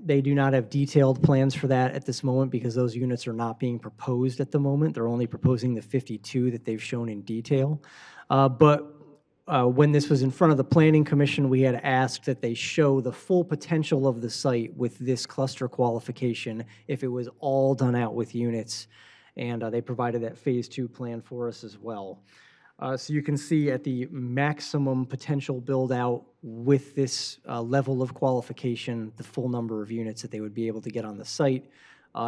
They do not have detailed plans for that at this moment because those units are not being proposed at the moment. They're only proposing the 52 that they've shown in detail. But when this was in front of the Planning Commission, we had asked that they show the full potential of the site with this cluster qualification if it was all done out with units. And they provided that Phase 2 plan for us as well. So you can see at the maximum potential build-out with this level of qualification, the full number of units that they would be able to get on the site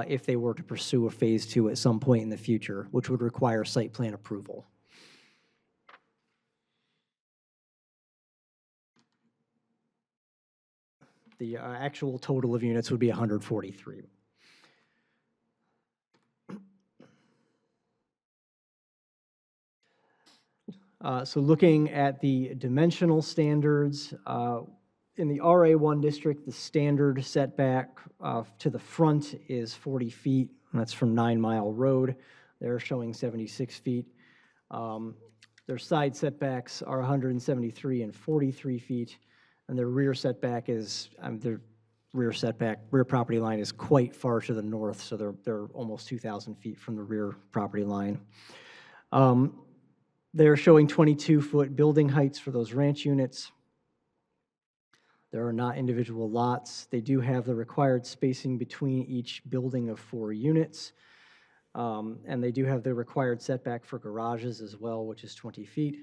if they were to pursue a Phase 2 at some point in the future, which would require site plan approval. The actual total of units would be 143. So looking at the dimensional standards, in the RA1 district, the standard setback to the front is 40 feet, and that's from 9 Mile Road. They're showing 76 feet. Their side setbacks are 173 and 43 feet, and their rear setback is, rear property line is quite far to the north, so they're almost 2,000 feet from the rear property line. They're showing 22-foot building heights for those ranch units. There are not individual lots. They do have the required spacing between each building of 4 units. And they do have the required setback for garages as well, which is 20 feet.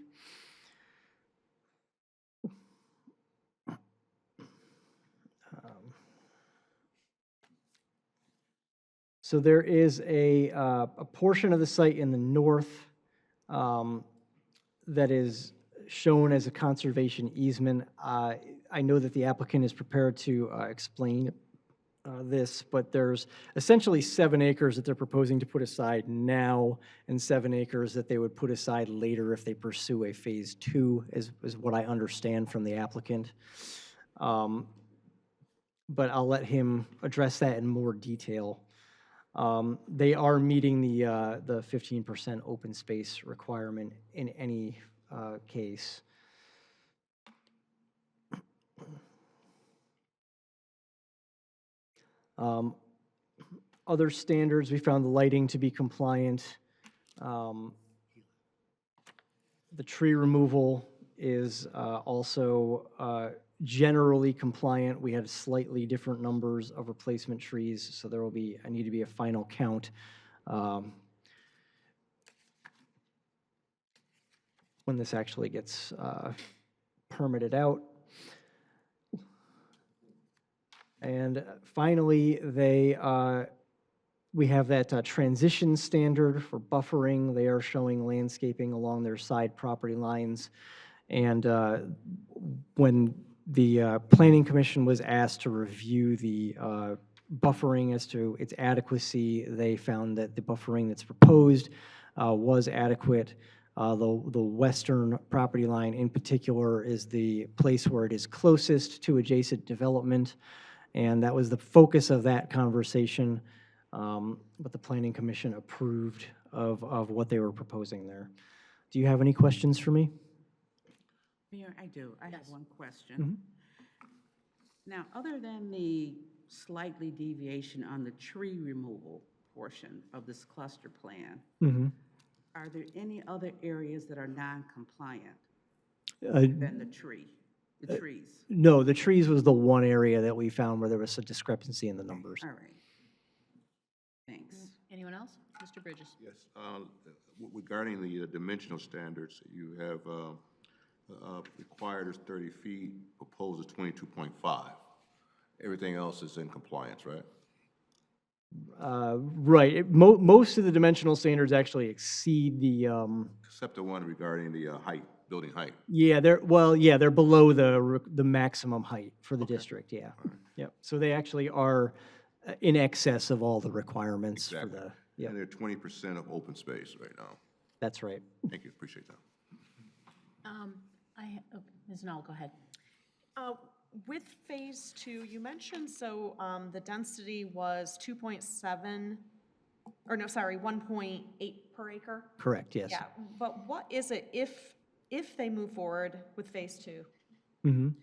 So there is a portion of the site in the north that is shown as a conservation easement. I know that the applicant is prepared to explain this, but there's essentially 7 acres that they're proposing to put aside now and 7 acres that they would put aside later if they pursue a Phase 2, is what I understand from the applicant. But I'll let him address that in more detail. They are meeting the 15% open space requirement in any case. Other standards, we found the lighting to be compliant. The tree removal is also generally compliant. We had slightly different numbers of replacement trees, so there will be, need to be a final count when this actually gets permitted out. And finally, they We have that transition standard for buffering. They are showing landscaping along their side property lines. And when the Planning Commission was asked to review the buffering as to its adequacy, they found that the buffering that's proposed was adequate. The western property line in particular is the place where it is closest to adjacent development, and that was the focus of that conversation, but the Planning Commission approved of what they were proposing there. Do you have any questions for me? Mayor, I do. I have one question. Mhm. Now, other than the slightly deviation on the tree removal portion of this cluster plan, Mhm. are there any other areas that are non-compliant Uh, than the trees? No, the trees was the one area that we found where there was a discrepancy in the numbers. All right. Thanks. Anyone else? Mr. Bridges? Yes, regarding the dimensional standards, you have required is 30 feet, proposed is 22.5. Everything else is in compliance, right? Right. Most of the dimensional standards actually exceed the, Except the one regarding the height, building height. yeah, they're below the maximum height for the district, yeah. Yep. So they actually are in excess of all the requirements for Exactly. the, yep, And they're 20% of open space right now. that's right. Thank you, appreciate that. Ms. Knoll, go ahead. With Phase 2, you mentioned, so the density was 2.7, or no, sorry, 1.8 per acre? Correct, yes. Yeah, but what is it if they move forward with Phase 2? Mhm.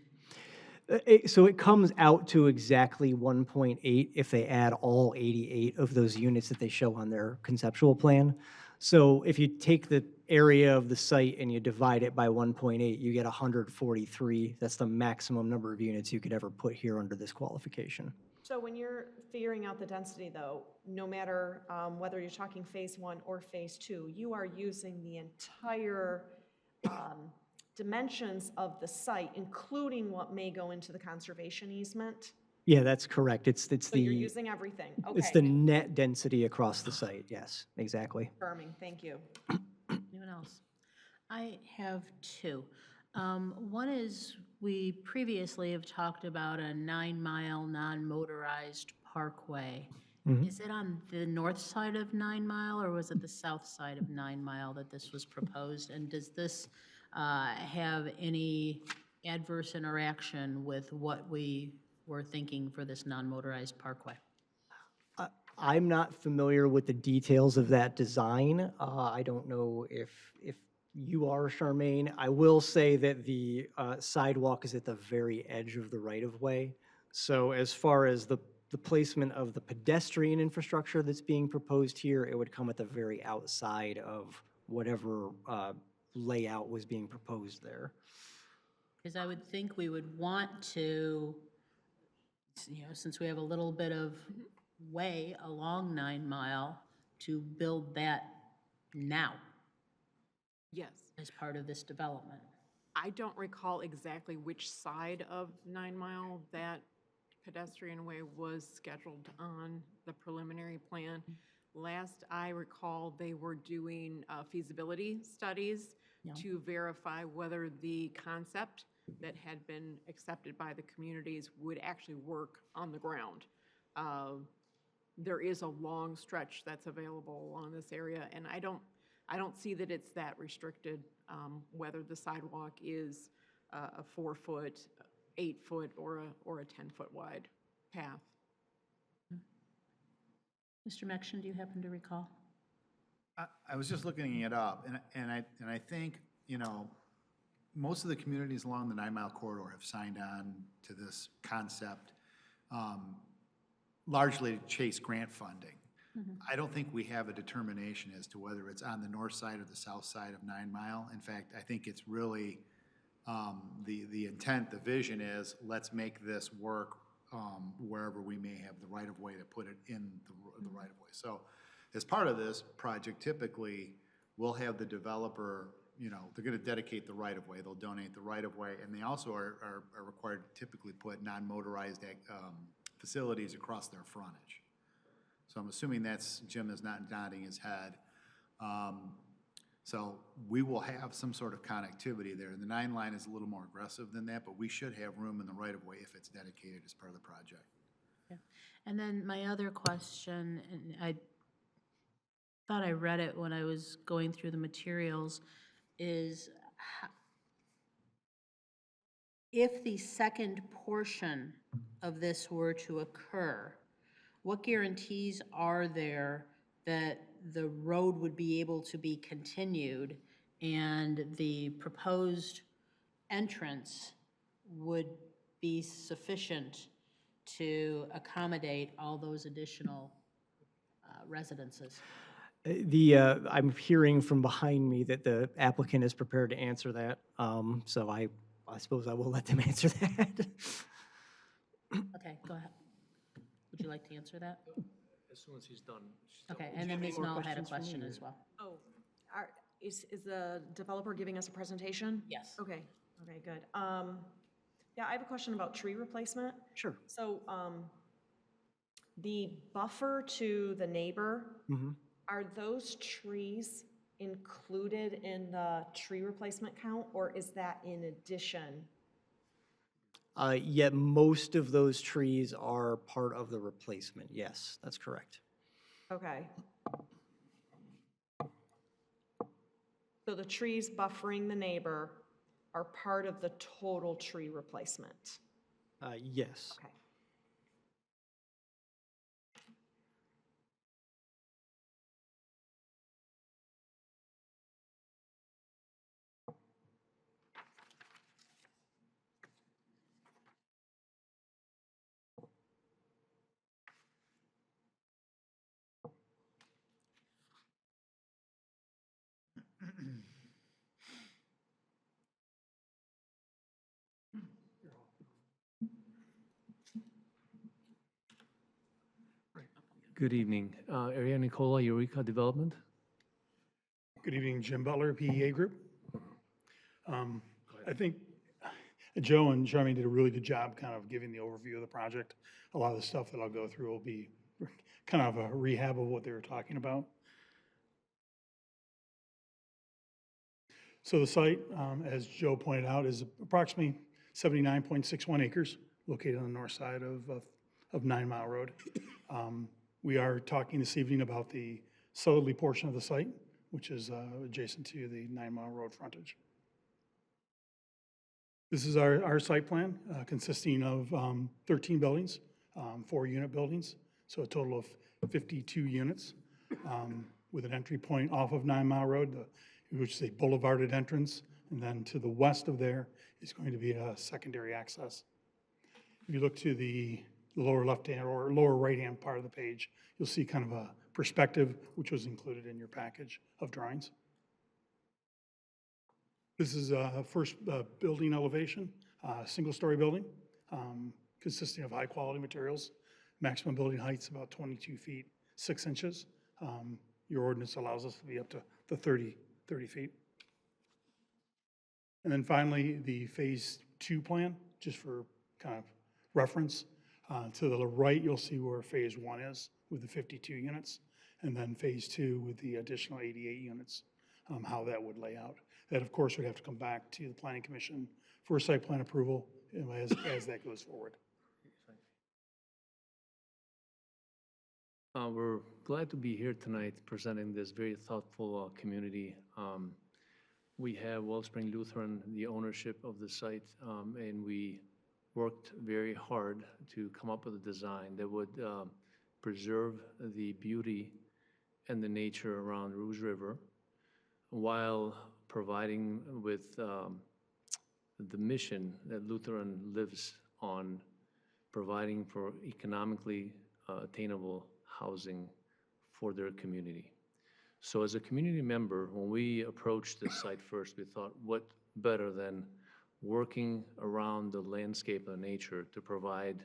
So it comes out to exactly 1.8 if they add all 88 of those units that they show on their conceptual plan. So if you take the area of the site and you divide it by 1.8, you get 143. That's the maximum number of units you could ever put here under this qualification. So when you're figuring out the density, though, no matter whether you're talking Phase 1 or Phase 2, you are using the entire dimensions of the site, including what may go into the conservation easement? Yeah, that's correct. It's So you're the, using everything? it's Okay. the net density across the site, yes, exactly. Confirming, thank you. Anyone else? I have two. One is, we previously have talked about a 9-mile non-motorized parkway. Mhm. Is it on the north side of 9 Mile, or was it the south side of 9 Mile that this was proposed? And does this have any adverse interaction with what we were thinking for this non-motorized parkway? I'm not familiar with the details of that design. I don't know if you are, Charmaine. I will say that the sidewalk is at the very edge of the right-of-way. So as far as the placement of the pedestrian infrastructure that's being proposed here, it would come at the very outside of whatever layout was being proposed there. Because I would think we would want to, since we have a little bit of way along 9 Mile, to build that now Yes. as part of this development. I don't recall exactly which side of 9 Mile that pedestrian way was scheduled on the preliminary plan. Last I recall, they were doing feasibility studies Yeah. to verify whether the concept that had been accepted by the communities would actually work on the ground. There is a long stretch that's available along this area, and I don't see that it's that restricted, whether the sidewalk is a 4-foot, 8-foot, or a 10-foot wide path. Mr. Mekshon, do you happen to recall? I was just looking it up, and I think, most of the communities along the 9 Mile corridor have signed on to this concept, largely to chase grant funding. I don't think we have a determination as to whether it's on the north side or the south side of 9 Mile. In fact, I think it's really, the intent, the vision is, let's make this work wherever we may have the right-of-way to put it in the right-of-way. So as part of this project, typically, we'll have the developer, they're going to dedicate the right-of-way, they'll donate the right-of-way, and they also are required to typically put non-motorized facilities across their frontage. So I'm assuming that's, Jim is not nodding his head. So we will have some sort of connectivity there. The 9 line is a little more aggressive than that, but we should have room in the right-of-way if it's dedicated as part of the project. Yeah. And then my other question, and I thought I read it when I was going through the materials, is if the second portion of this were to occur, what guarantees are there that the road would be able to be continued and the proposed entrance would be sufficient to accommodate all those additional residences? I'm hearing from behind me that the applicant is prepared to answer that, so I suppose I will let them answer that. Okay, go ahead. Would you like to answer that? As soon as he's done. Okay, and then Ms. Knoll had a question as well. Oh, is the developer giving us a presentation? Yes. Okay, okay, good. Yeah, I have a question about tree replacement. Sure. So, the buffer to the neighbor, are those trees included in the tree replacement count, or is that in addition? Yet most of those trees are part of the replacement. Yes, that's correct. Okay. So the trees buffering the neighbor are part of the total tree replacement? Yes. Okay. Good evening. Area Nicola, Eureka Development. Good evening, Jim Butler, PEA Group. I think Joe and Charmaine did a really good job kind of giving the overview of the project. A lot of the stuff that I'll go through will be kind of a rehab of what they were talking about. So the site, as Joe pointed out, is approximately 79.61 acres, located on the north side of 9 Mile Road. We are talking this evening about the southerly portion of the site, which is adjacent to the 9 Mile Road frontage. This is our site plan, consisting of 13 buildings, 4-unit buildings, so a total of 52 units, with an entry point off of 9 Mile Road, which is a boulevarded entrance, and then to the west of there is going to be a secondary access. If you look to the lower left-hand or lower right-hand part of the page, you'll see kind of a perspective, which was included in your package of drawings. This is a first building elevation, single-story building, consisting of high-quality materials. Maximum building height's about 22 feet, 6 inches. Your ordinance allows us to be up to 30 feet. And then finally, the Phase 2 plan, just for kind of reference. To the right, you'll see where Phase 1 is with the 52 units, and then Phase 2 with the additional 88 units, how that would lay out. That, of course, would have to come back to the Planning Commission for site plan approval as that goes forward. We're glad to be here tonight presenting this very thoughtful community. We have Wellspring Lutheran, the ownership of the site, and we worked very hard to come up with a design that would preserve the beauty and the nature around Rouge River while providing with the mission that Lutheran lives on, providing for economically attainable housing for their community. So as a community member, when we approached this site first, we thought, what better than working around the landscape and nature to provide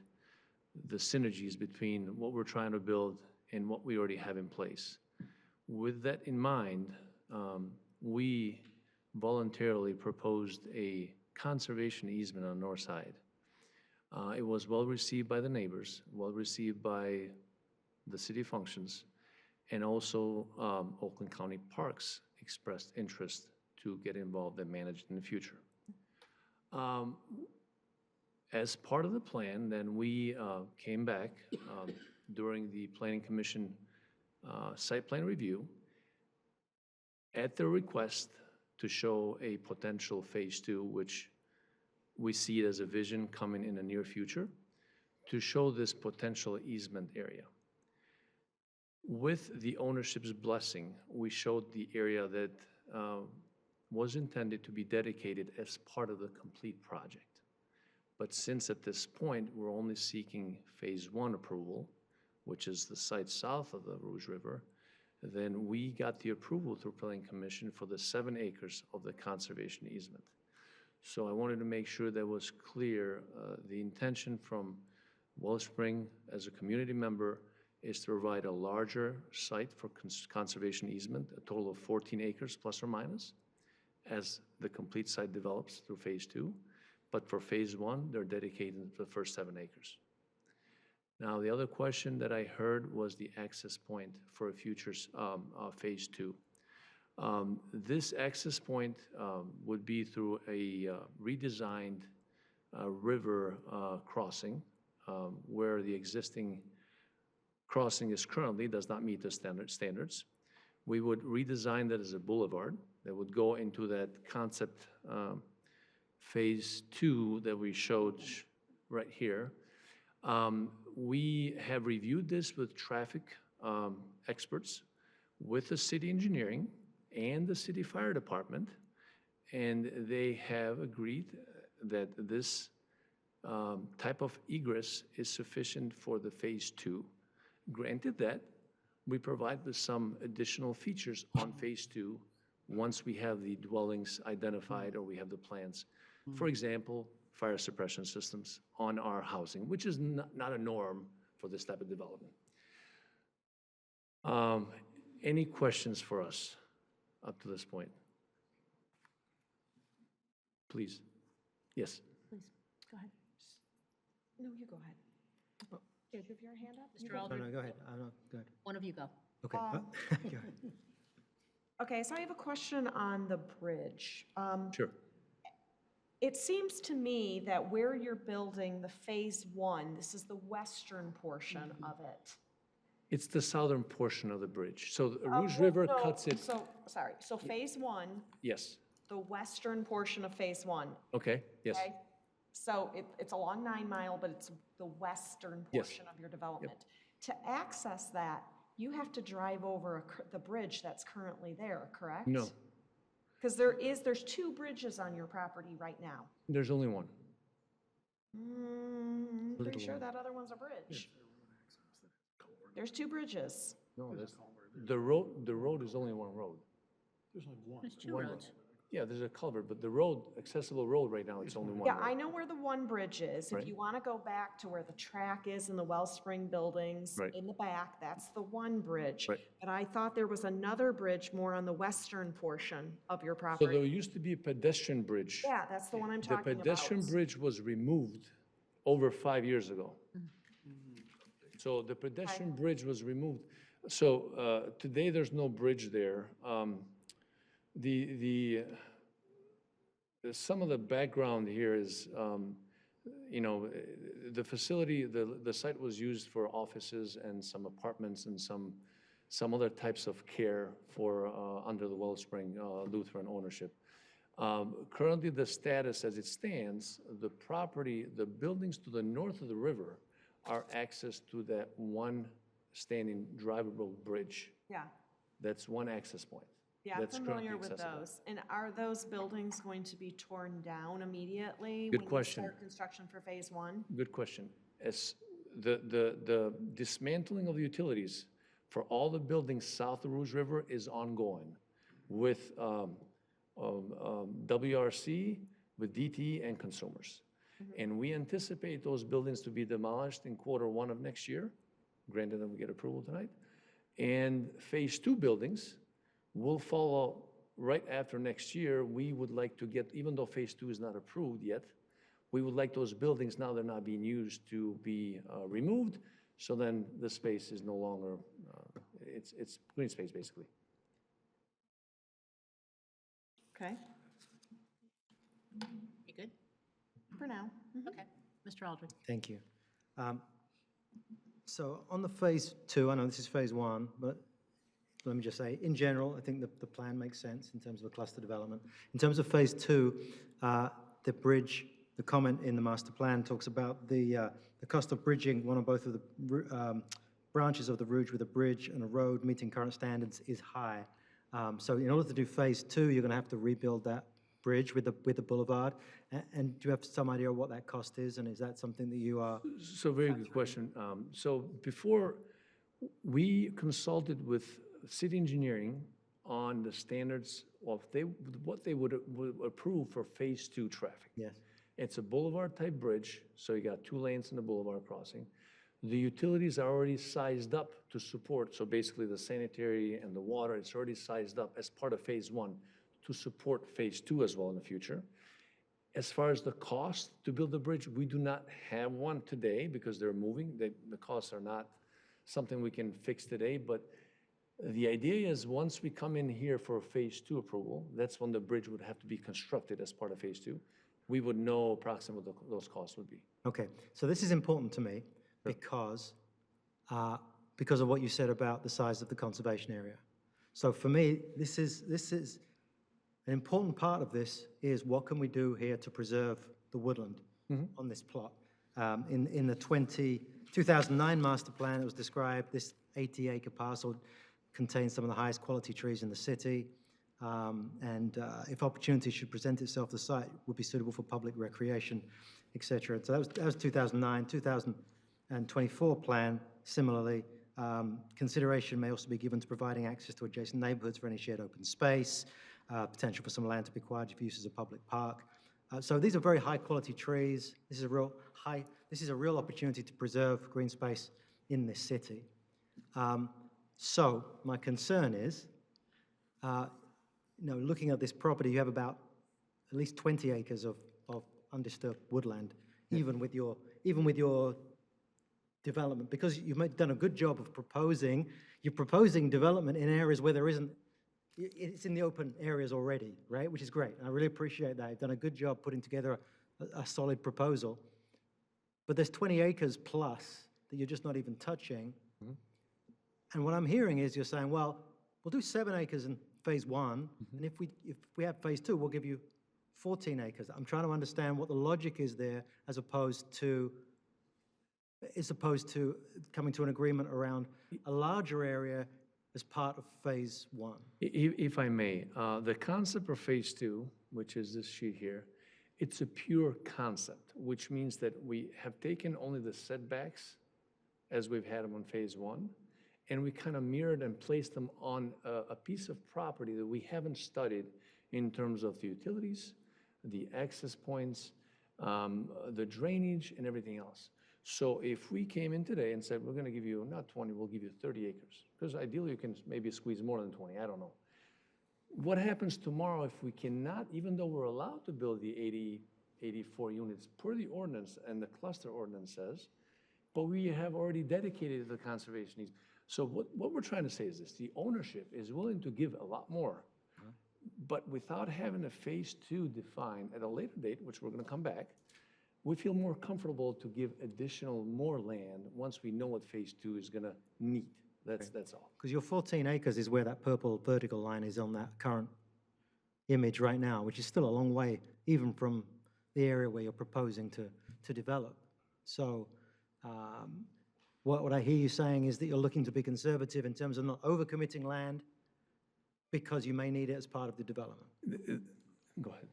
the synergies between what we're trying to build and what we already have in place. With that in mind, we voluntarily proposed a conservation easement on the north side. It was well received by the neighbors, well received by the city functions, and also Oakland County Parks expressed interest to get involved and manage in the future. As part of the plan, then we came back during the Planning Commission site plan review at their request to show a potential phase 2, which we see it as a vision coming in the near future, to show this potential easement area. With the ownership's blessing, we showed the area that was intended to be dedicated as part of the complete project. But since at this point, we're only seeking phase 1 approval, which is the site south of the Rouge River, then we got the approval through Planning Commission for the 7 acres of the conservation easement. So I wanted to make sure that was clear. The intention from Wellspring as a community member is to provide a larger site for conservation easement, a total of 14 acres plus or minus, as the complete site develops through phase 2. But for phase 1, they're dedicated to the first 7 acres. Now, the other question that I heard was the access point for a future phase 2. This access point would be through a redesigned river crossing where the existing crossing is currently does not meet the standards. We would redesign that as a boulevard that would go into that concept phase 2 that we showed right here. We have reviewed this with traffic experts, with the city engineering and the city fire department, and they have agreed that this type of egress is sufficient for the phase 2. Granted that, we provide with some additional features on phase 2 once we have the dwellings identified or we have the plans. For example, fire suppression systems on our housing, which is not a norm for this type of development. Any questions for us up to this point? Please. Yes. Please, go ahead. No, you go ahead. Do you have your hand up? Mr. No, Aldridge, no, go ahead. Go ahead. one of you go. Okay. Um, Go ahead. Okay, so I have a question on the bridge. Sure. It seems to me that where you're building the phase 1, this is the western portion of it. It's the southern portion of the bridge. So the Oh, Rouge well, River no, cuts it. Sorry, so phase 1, Yes. the western portion of phase 1. Okay. Yes. Okay? So it's along 9 Mile, but it's the western Yes. portion of your development. To access that, you have to drive over the bridge that's currently there, correct? No. Because there's 2 bridges on your property right now. There's only one. Pretty sure that other one's a bridge. There's 2 bridges. No, that's, the road is only one road. There's like one. There's 2 One roads. Yeah, there's a culvert, but the road, accessible road right now, it's only one Yeah, road. I know where the one bridge is. Right. If you want to go back to where the track is in the Wellspring buildings Right. in the back, that's the one bridge. Right. But I thought there was another bridge more on the western portion of your So there property. used to be a pedestrian bridge. Yeah, that's the one I'm The talking about. pedestrian bridge was removed over 5 years ago. So the pedestrian bridge was removed. So today, there's no bridge there. Some of the background here is, the facility, the site was used for offices and some apartments and some other types of care for, under the Wellspring Lutheran ownership. Currently, the status as it stands, the property, the buildings to the north of the river are access to that one standing drivable bridge. Yeah, That's one access point. yeah, I'm That's currently familiar with accessible. those. And are those buildings going to be torn down immediately? Good when you question. start construction for phase 1? Good question. As the dismantling of the utilities for all the buildings south of Rouge River is ongoing with WRC, with DTE and consumers. And we anticipate those buildings to be demolished in Q1 of next year, granted that we get approval tonight. And phase 2 buildings will follow right after next year. We would like to get, even though phase 2 is not approved yet, we would like those buildings, now they're not being used, to be removed So then the space is no longer, it's green space, basically. Okay. You good? For now. Okay. Mr. Aldred? Thank you. So on the phase two, I know this is phase one, but let me just say, in general, I think the plan makes sense in terms of a cluster development. In terms of phase two, the bridge, the comment in the master plan talks about the cost of bridging one or both of the branches of the Rouge with a bridge and a road meeting current standards is high. So in order to do phase two, you're going to have to rebuild that bridge with the boulevard. And do you have some idea of what that cost is? And is that something that you are? So very good question. So before, we consulted with city engineering on the standards of what they would approve for phase two traffic. Yes. It's a boulevard type bridge, so you got 2 lanes in the boulevard crossing. The utilities are already sized up to support, so basically the sanitary and the water, it's already sized up as part of phase one to support phase two as well in the future. As far as the cost to build the bridge, we do not have one today because they're moving. The costs are not something we can fix today, but the idea is once we come in here for phase two approval, that's when the bridge would have to be constructed as part of phase two. We would know approximately what those costs would be. Okay, so this is important to me because of what you said about the size of the conservation area. So for me, this is an important part of this is what can we do here to preserve the woodland on this plot. In the 2009 master plan, it was described this 80-acre parcel contains some of the highest quality trees in the city. And if opportunity should present itself, the site would be suitable for public recreation, et cetera. So that was 2009. 2024 plan, similarly, consideration may also be given to providing access to adjacent neighborhoods for any shared open space, potential for some land to be acquired for use as a public park. So these are very high quality trees. This is a real opportunity to preserve green space in this city. So my concern is, looking at this property, you have about at least 20 acres of undisturbed woodland, even with your development, because you've done a good job of you're proposing development in areas where there isn't, it's in the open areas already, right? Which is great. I really appreciate that. You've done a good job putting together a solid proposal. But there's 20 acres plus that you're just not even touching. And what I'm hearing is you're saying, well, we'll do 7 acres in phase one, and if we have phase two, we'll give you 14 acres. I'm trying to understand what the logic is there as opposed to coming to an agreement around a larger area as part of phase one. If I may, the concept of phase two, which is this sheet here, it's a pure concept, which means that we have taken only the setbacks as we've had them on phase one, and we kind of mirrored and placed them on a piece of property that we haven't studied in terms of the utilities, the access points, the drainage, and everything else. So if we came in today and said, we're going to give you not 20, we'll give you 30 acres, because ideally you can maybe squeeze more than 20, I don't know. What happens tomorrow if we cannot, even though we're allowed to build the 84 units per the ordinance and the cluster ordinance says, but we have already dedicated to the conservation needs. So what we're trying to say is this: the ownership is willing to give a lot more, but without having a phase two defined at a later date, which we're going to come back, we feel more comfortable to give more land once we know what phase two is going to need. That's all. Because your 14 acres is where that purple vertical line is on that current image right now, which is still a long way even from the area where you're proposing to develop. So what I hear you saying is that you're looking to be conservative in terms of not overcommitting land because you may need it as part of the development. Go ahead.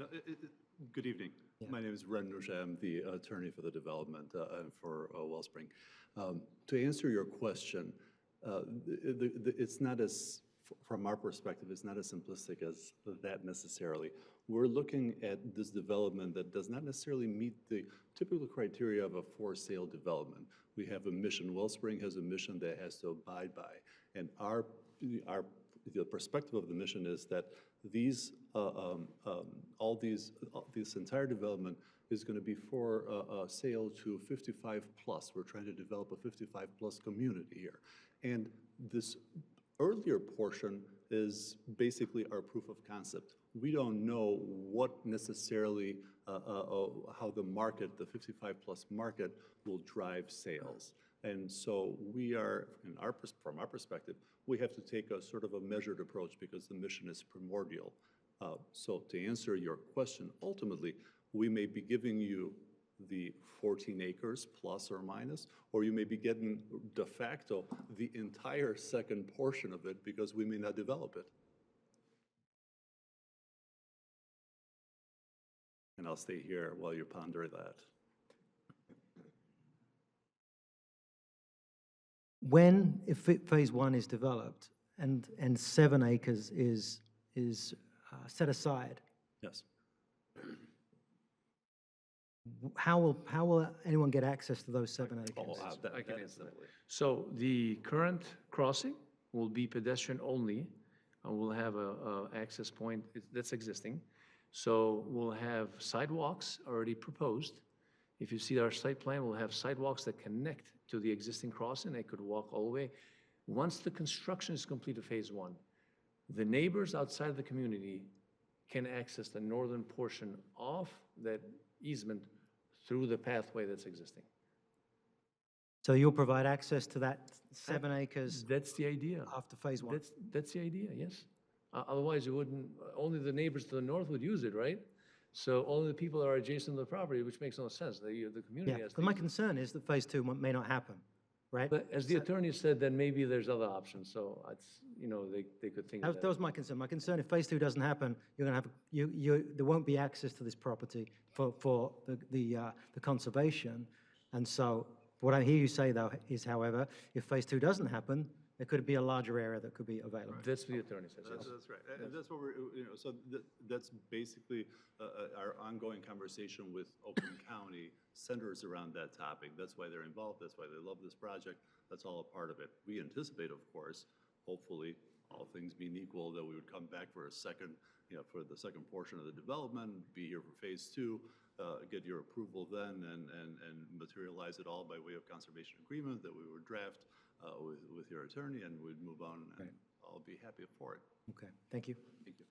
Good evening. My name is Ren Rouge. I'm the attorney for the development for Wellspring. To answer your question, it's not as, from our perspective, it's not as simplistic as that necessarily. We're looking at this development that does not necessarily meet the typical criteria of a for-sale development. We have a mission. Wellspring has a mission that it has to abide by, and the perspective of the mission is that this entire development is going to be for sale to 55 plus. We're trying to develop a 55 plus community here. And this earlier portion is basically our proof of concept. We don't know what necessarily, how the market, the 55 plus market will drive sales. And so we are, from our perspective, we have to take a sort of a measured approach because the mission is primordial. So to answer your question, ultimately, we may be giving you the 14 acres plus or minus, or you may be getting de facto the entire second portion of it because we may not develop it. And I'll stay here while you ponder that. When, if phase one is developed and 7 acres is set aside, yes, how will anyone get access to those 7 acres? I can answer that. So the current crossing will be pedestrian only, and we'll have a access point that's existing. So we'll have sidewalks already proposed. If you see our site plan, we'll have sidewalks that connect to the existing crossing. They could walk all the way. Once the construction is complete of phase one, the neighbors outside of the community can access the northern portion of that easement through the pathway that's existing. So you'll provide access to that 7 acres? That's the idea. After phase one? That's the idea, yes. Otherwise, you wouldn't, only the neighbors to the north would use it, right? So only the people that are adjacent to the property, which makes no sense. The community Yeah, has to. but my concern is that phase two may not happen, right? But as the attorney said, then maybe there's other options, so it's, they could think of That that. was my concern. My concern, if phase two doesn't happen, you're going to have, there won't be access to this property for the conservation. And so what I hear you say, though, is, however, if phase two doesn't happen, there could be a larger area that could be available. That's what the attorney says, yes. That's right. And that's what we're, so that's basically our ongoing conversation with Oakland County centers around that topic. That's why they're involved. That's why they love this project. That's all a part of it. We anticipate, of course, hopefully, all things being equal, that we would come back for a second, for the second portion of the development, be here for phase two, get your approval then, and materialize it all by way of conservation agreement that we would draft with your attorney, and we'd move on, and I'll be happy for it. Okay, thank you. Thank you.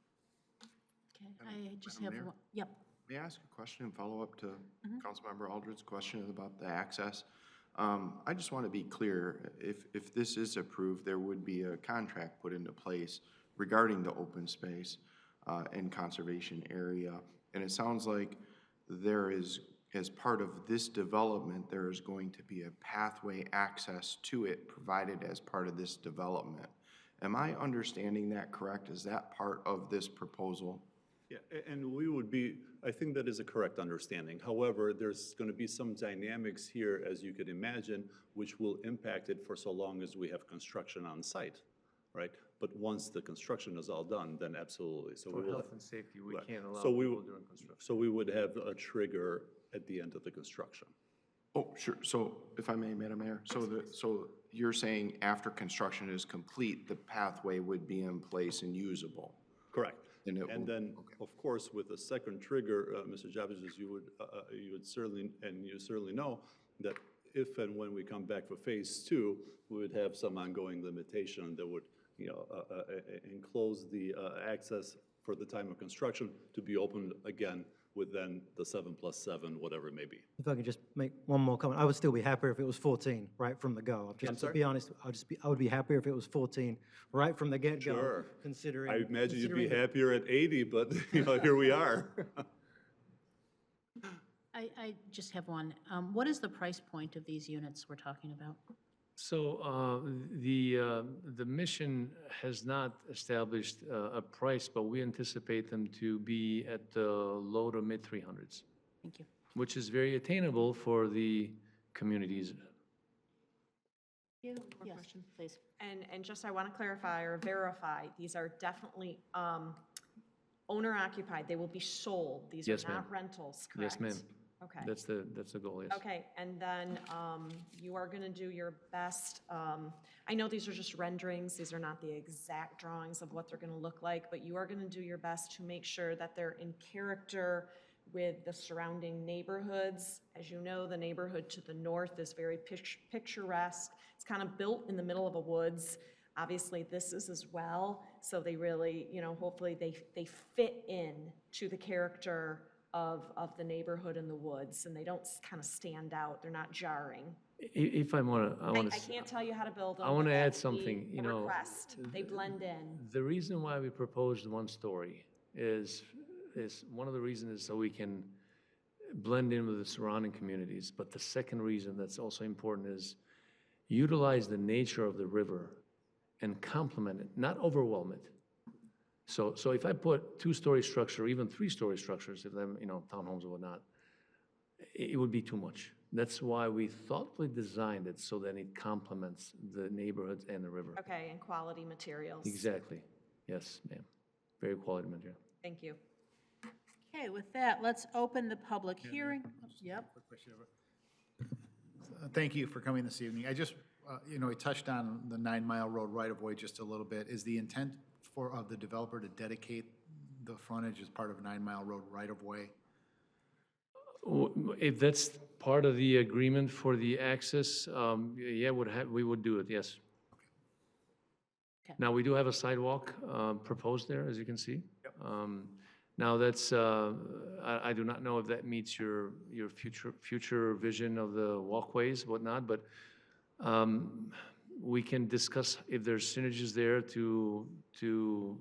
Okay, I just Madam have Mayor? one, yep. May I ask a question and follow up to Councilmember Aldridge's question about the access? I just want to be clear, if this is approved, there would be a contract put into place regarding the open space and conservation area. And it sounds like there is, as part of this development, there is going to be a pathway access to it provided as part of this development. Am I understanding that correct? Is that part of this proposal? Yeah, and we would be, I think that is a correct understanding. However, there's going to be some dynamics here, as you could imagine, which will impact it for so long as we have construction on site, right? But once the construction is all done, then absolutely. So For we will health and safety, we can't allow so people during construction. So we would have a trigger at the end of the construction. Oh, sure. So if I may, Madam Mayor, so you're saying after construction is complete, the pathway would be in place and usable? Correct. And then, of course, with a second trigger, Mr. Javits, you would certainly, and you certainly know, that if and when we come back for phase two, we would have some ongoing limitation that would, enclose the access for the time of construction to be opened again within the 7+7, whatever it may be. If I could just make one more comment, I would still be happier if it was 14 right from the go. Just to be honest, I would be happier if it was 14 right from the get-go. Sure. Considering. I imagine you'd be considering the- happier at 80, but here we are. I just have one. What is the price point of these units we're talking about? So the mission has not established a price, but we anticipate them to be at the low to mid 300s. Thank you. Which is very attainable for the communities. Yes, question. please. And just I want to clarify or verify, these are definitely owner occupied. They will be sold. These Yes, are not ma'am. rentals, correct? Yes, ma'am. Okay. That's the goal, yes. Okay, and then you are going to do your best. I know these are just renderings. These are not the exact drawings of what they're going to look like, but you are going to do your best to make sure that they're in character with the surrounding neighborhoods. As you know, the neighborhood to the north is very picturesque. It's kind of built in the middle of a woods. Obviously, this is as well. So they really, hopefully they fit in to the character of the neighborhood and the woods, and they don't kind of stand out. They're not jarring. If I want to, I can't tell you how to build them. I want but to add that's something, the request. They blend in. The reason why we proposed one story is one of the reasons is so we can blend in with the surrounding communities. But the second reason that's also important is utilize the nature of the river and complement it, not overwhelm it. So if I put two-story structure, even three-story structures, if them, townhomes or whatnot, it would be too much. That's why we thoughtfully designed it so that it complements the neighborhoods and the river. Okay, and quality materials. Exactly. Yes, ma'am. Very quality material. Thank you. Okay, with that, let's open the public hearing. Yep. Thank you for coming this evening. I just, we touched on the 9 Mile Road right-of-way just a little bit. Is the intent of the developer to dedicate the frontage as part of 9 Mile Road right-of-way? If that's part of the agreement for the access, yeah, we would do it, yes. Okay. Now, we do have a sidewalk proposed there, as you can see. Now, that's, I do not know if that meets your future vision of the walkways, whatnot, but we can discuss if there's synergies there to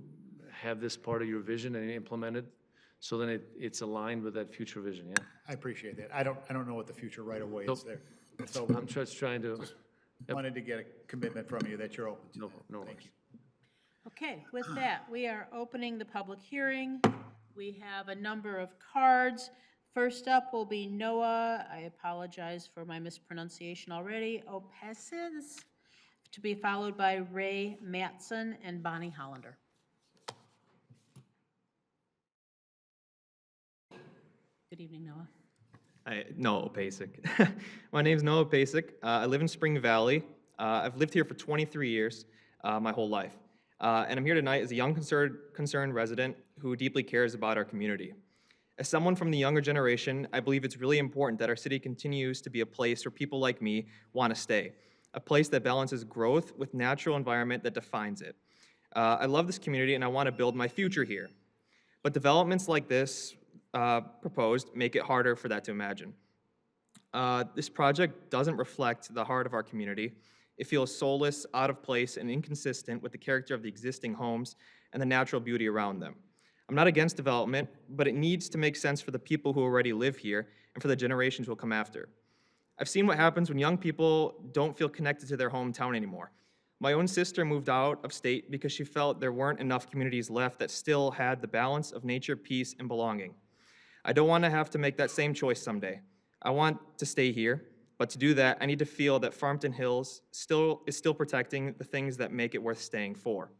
have this part of your vision and implement it, so then it's aligned with that future vision, yeah. I appreciate that. I don't know what the future right-of-way is there. So I'm just trying to. wanted to get a commitment from you that you're open to that. No Thank worries. you. Okay, with that, we are opening the public hearing. We have a number of cards. First up will be Noah, I apologize for my mispronunciation already, Opesses, to be followed by Ray Matson and Bonnie Hollander. Good evening, Noah. Noah Opasik. My name's Noah Opasik. I live in Spring Valley. I've lived here for 23 years, my whole life. And I'm here tonight as a young concerned resident who deeply cares about our community. As someone from the younger generation, I believe it's really important that our city continues to be a place where people like me want to stay, a place that balances growth with natural environment that defines it. I love this community and I want to build my future here. But developments like this proposed make it harder for that to imagine. This project doesn't reflect the heart of our community. It feels soulless, out of place, and inconsistent with the character of the existing homes and the natural beauty around them. I'm not against development, but it needs to make sense for the people who already live here and for the generations who will come after. I've seen what happens when young people don't feel connected to their hometown anymore. My own sister moved out of state because she felt there weren't enough communities left that still had the balance of nature, peace, and belonging. I don't want to have to make that same choice someday. I want to stay here, but to do that, I need to feel that Farmington Hills is still protecting the things that make it worth staying for.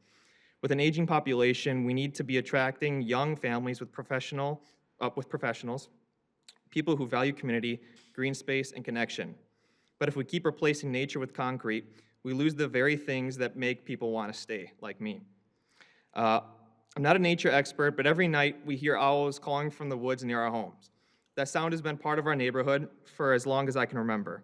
With an aging population, we need to be attracting young families with professionals, people who value community, green space, and connection. But if we keep replacing nature with concrete, we lose the very things that make people want to stay, like me. I'm not a nature expert, but every night we hear owls calling from the woods near our homes. That sound has been part of our neighborhood for as long as I can remember.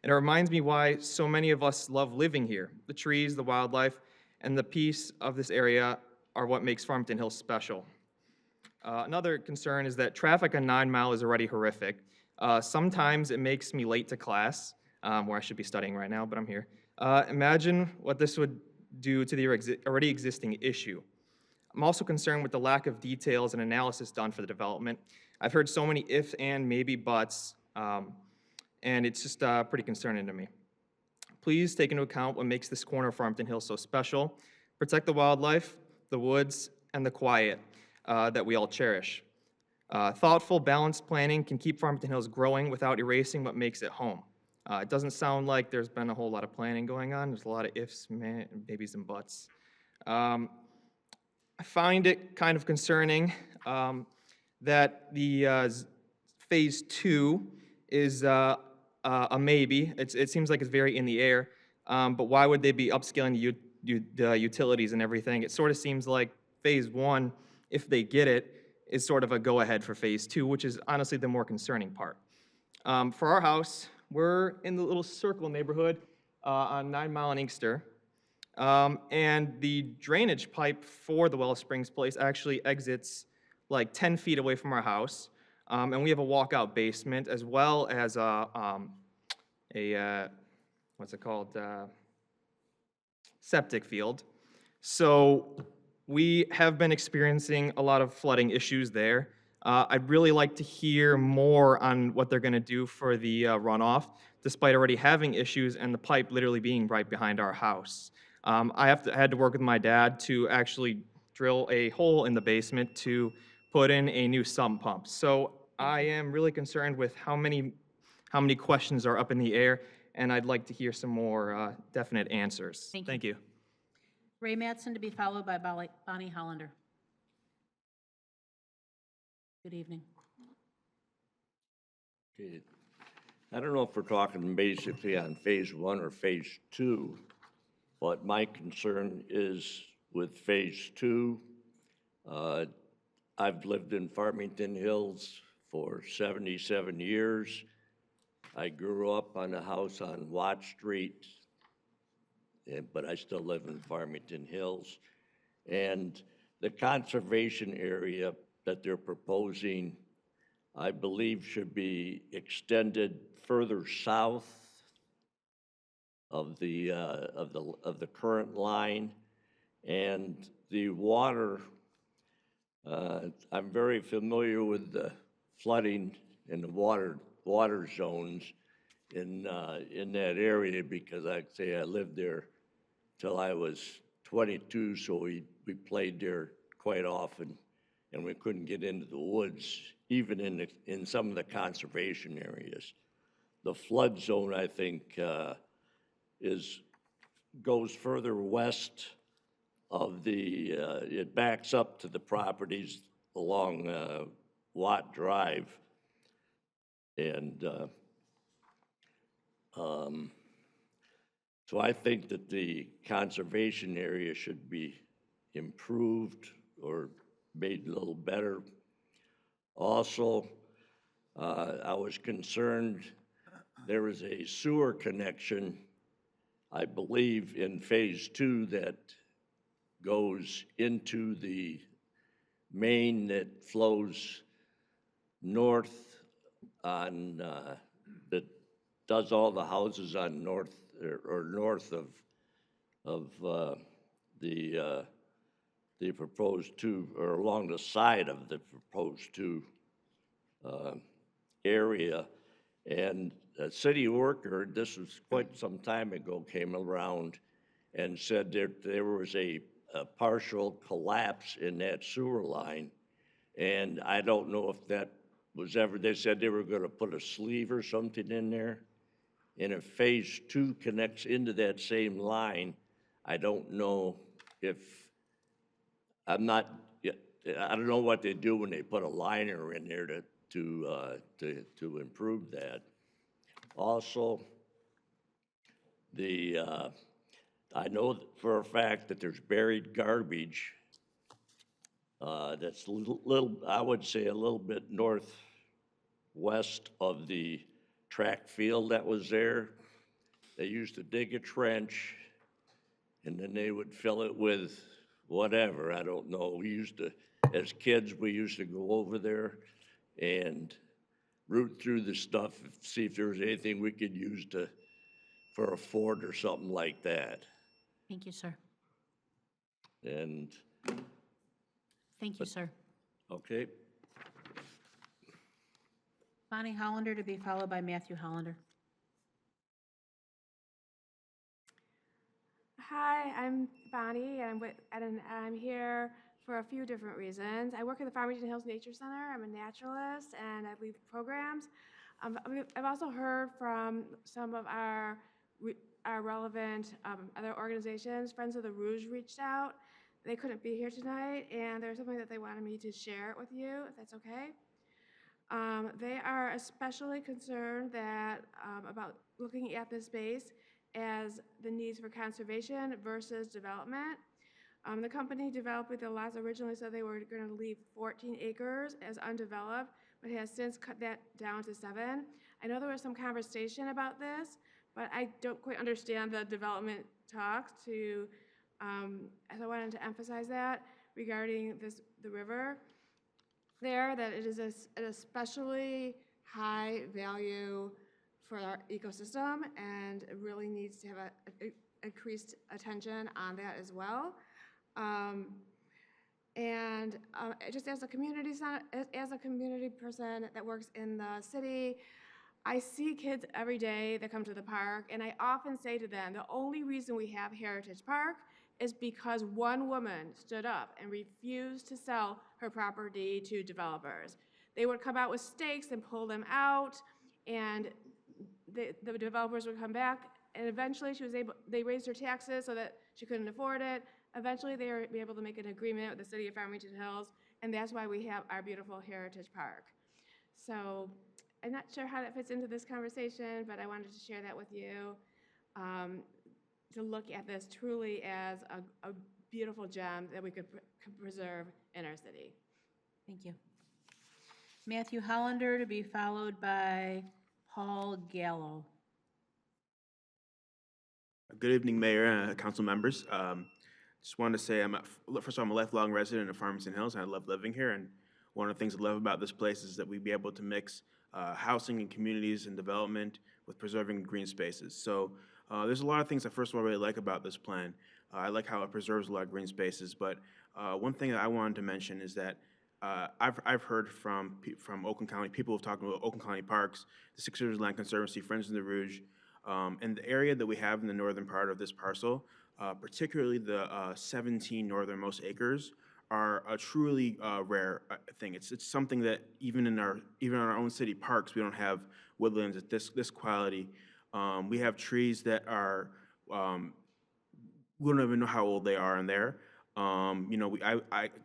And it reminds me why so many of us love living here. The trees, the wildlife, and the peace of this area are what makes Farmington Hills special. Another concern is that traffic on 9 Mile is already horrific. Sometimes it makes me late to class, where I should be studying right now, but I'm here. Imagine what this would do to the already existing issue. I'm also concerned with the lack of details and analysis done for the development. I've heard so many if, and, maybe, buts, and it's just pretty concerning to me. Please take into account what makes this corner of Farmington Hills so special. Protect the wildlife, the woods, and the quiet that we all cherish. Thoughtful, balanced planning can keep Farmington Hills growing without erasing what makes it home. It doesn't sound like there's been a whole lot of planning going on. There's a lot of ifs, maybes, and buts. I find it kind of concerning that the phase 2 is a maybe. It seems like it's very in the air, but why would they be upscaling the utilities and everything? It sort of seems like phase 1, if they get it, is sort of a go-ahead for Phase 2, which is honestly the more concerning part. For our house, we're in the little circle neighborhood on 9 Mile and Inkster. And the drainage pipe for the Wellsprings place actually exits like 10 feet away from our house. And we have a walkout basement as well as what's it called? Septic field. So we have been experiencing a lot of flooding issues there. I'd really like to hear more on what they're going to do for the runoff, despite already having issues and the pipe literally being right behind our house. I had to work with my dad to actually drill a hole in the basement to put in a new sump pump. So I am really concerned with how many questions are up in the air, and I'd like to hear some more definite answers. Thank you. you. Ray Mattson to be followed by Bonnie Hollander. Good evening. Okay. I don't know if we're talking basically on Phase 1 or Phase 2, but my concern is with Phase 2. I've lived in Farmington Hills for 77 years. I grew up on a house on Watt Street, but I still live in Farmington Hills. And the conservation area that they're proposing, I believe, should be extended further south of the current line. And the water, I'm very familiar with the flooding and the water zones in that area, because I'd say I lived there till I was 22, so we played there quite often, and we couldn't get into the woods, even in some of the conservation areas. The flood zone, I think, goes further west of it backs up to the properties along Watt Drive. And so I think that the conservation area should be improved or made a little better. Also, I was concerned there was a sewer connection, I believe, in Phase 2 that goes into the main that flows north on, that does all the houses on north or north of the proposed 2, or along the side of the proposed 2 area. And a city worker, this was quite some time ago, came around and said there was a partial collapse in that sewer line. And I don't know if that was ever, they said they were going to put a sleeve or something in there. And if Phase 2 connects into that same line, I don't know if, I don't know what they do when they put a liner in there to improve that. Also, I know for a fact that there's buried garbage that's I would say a little bit northwest of the track field that was there. They used to dig a trench, and then they would fill it with whatever, I don't know. We used to, as kids, we used to go over there and root through the stuff, see if there was anything we could use for a fort or something like that. Thank you, sir. And Thank you, sir. okay. Bonnie Hollander to be followed by Matthew Hollander. Hi, I'm Bonnie, and I'm here for a few different reasons. I work at the Farmington Hills Nature Center. I'm a naturalist, and I lead programs. I've also heard from some of our relevant other organizations. Friends of the Rouge reached out. They couldn't be here tonight, and there's something that they wanted me to share with you, if that's okay. They are especially concerned about looking at this space as the needs for conservation versus development. The company developing the lots originally said they were going to leave 14 acres as undeveloped, but has since cut that down to 7. I know there was some conversation about this, but I don't quite understand the development talks to, so I wanted to emphasize that regarding the river there, that it is an especially high value for our ecosystem and it really needs to have a increased attention on that as well. Just as a community person that works in the city, I see kids every day that come to the park, and I often say to them, the only reason we have Heritage Park is because one woman stood up and refused to sell her property to developers. They would come out with stakes and pull them out, and the developers would come back, and eventually they raised her taxes so that she couldn't afford it. Eventually, they were able to make an agreement with the city of Farmington Hills, and that's why we have our beautiful Heritage Park. So I'm not sure how that fits into this conversation, but I wanted to share that with you, to look at this truly as a beautiful gem that we could preserve in our city. Thank you. Matthew Hollander to be followed by Paul Gallo. Good evening, Mayor and council members. Just wanted to say, first of all, I'm a lifelong resident of Farmington Hills, and I love living here. And one of the things I love about this place is that we'd be able to mix housing and communities and development with preserving green spaces. So there's a lot of things I first of all really like about this plan. I like how it preserves a lot of green spaces, but one thing that I wanted to mention is that I've heard from Oakland County, people have talked about Oakland County Parks, the Six Rivers Land Conservancy, Friends of the Rouge, and the area that we have in the northern part of this parcel, particularly the 17 northernmost acres, are a truly rare thing. It's something that even in our own city parks, we don't have woodlands at this quality. We have trees that are we don't even know how old they are in there. You know,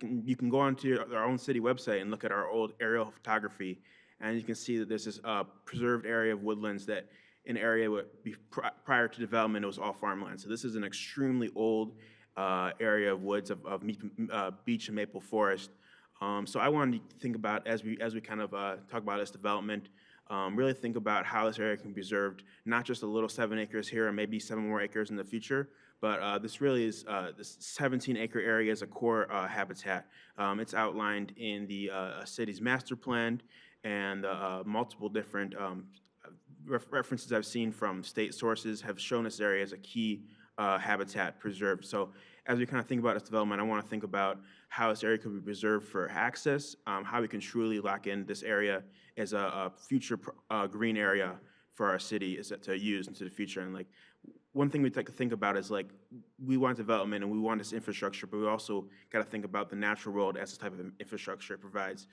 you can go onto our own city website and look at our old aerial photography, and you can see that there's this preserved area of woodlands that an area prior to development, it was all farmland. So this is an extremely old area of woods of beech and maple forest. So I wanted to think about, as we kind of talk about this development, really think about how this area can be preserved, not just a little 7 acres here and maybe 7 more acres in the future, but this really is, this 17-acre area is a core habitat. It's outlined in the city's master plan, and multiple different references I've seen from state sources have shown this area as a key habitat preserved. So as we kind of think about this development, I want to think about how this area could be preserved for access, how we can truly lock in this area as a future green area for our city is to use into the future. And like one thing we'd like to think about is like we want development and we want this infrastructure, but we also got to think about the natural world as a type of infrastructure. It provides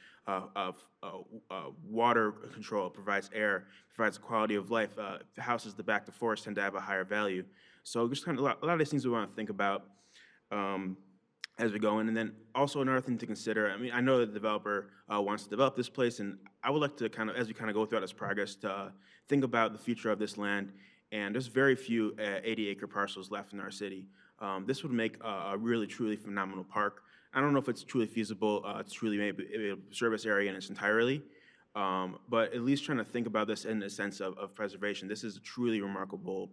water control, it provides air, it provides quality of life. The houses that back the forest tend to have a higher value. So just kind of a lot of these things we want to think about as we go in. And then also another thing to consider, I mean, I know the developer wants to develop this place, and I would like to kind of, as we kind of go throughout this progress, to think about the future of this land. And there's very few 80-acre parcels left in our city. This would make a really, truly phenomenal park. I don't know if it's truly feasible to truly maybe preserve this area in its entirety, but at least trying to think about this in the sense of preservation. This is a truly remarkable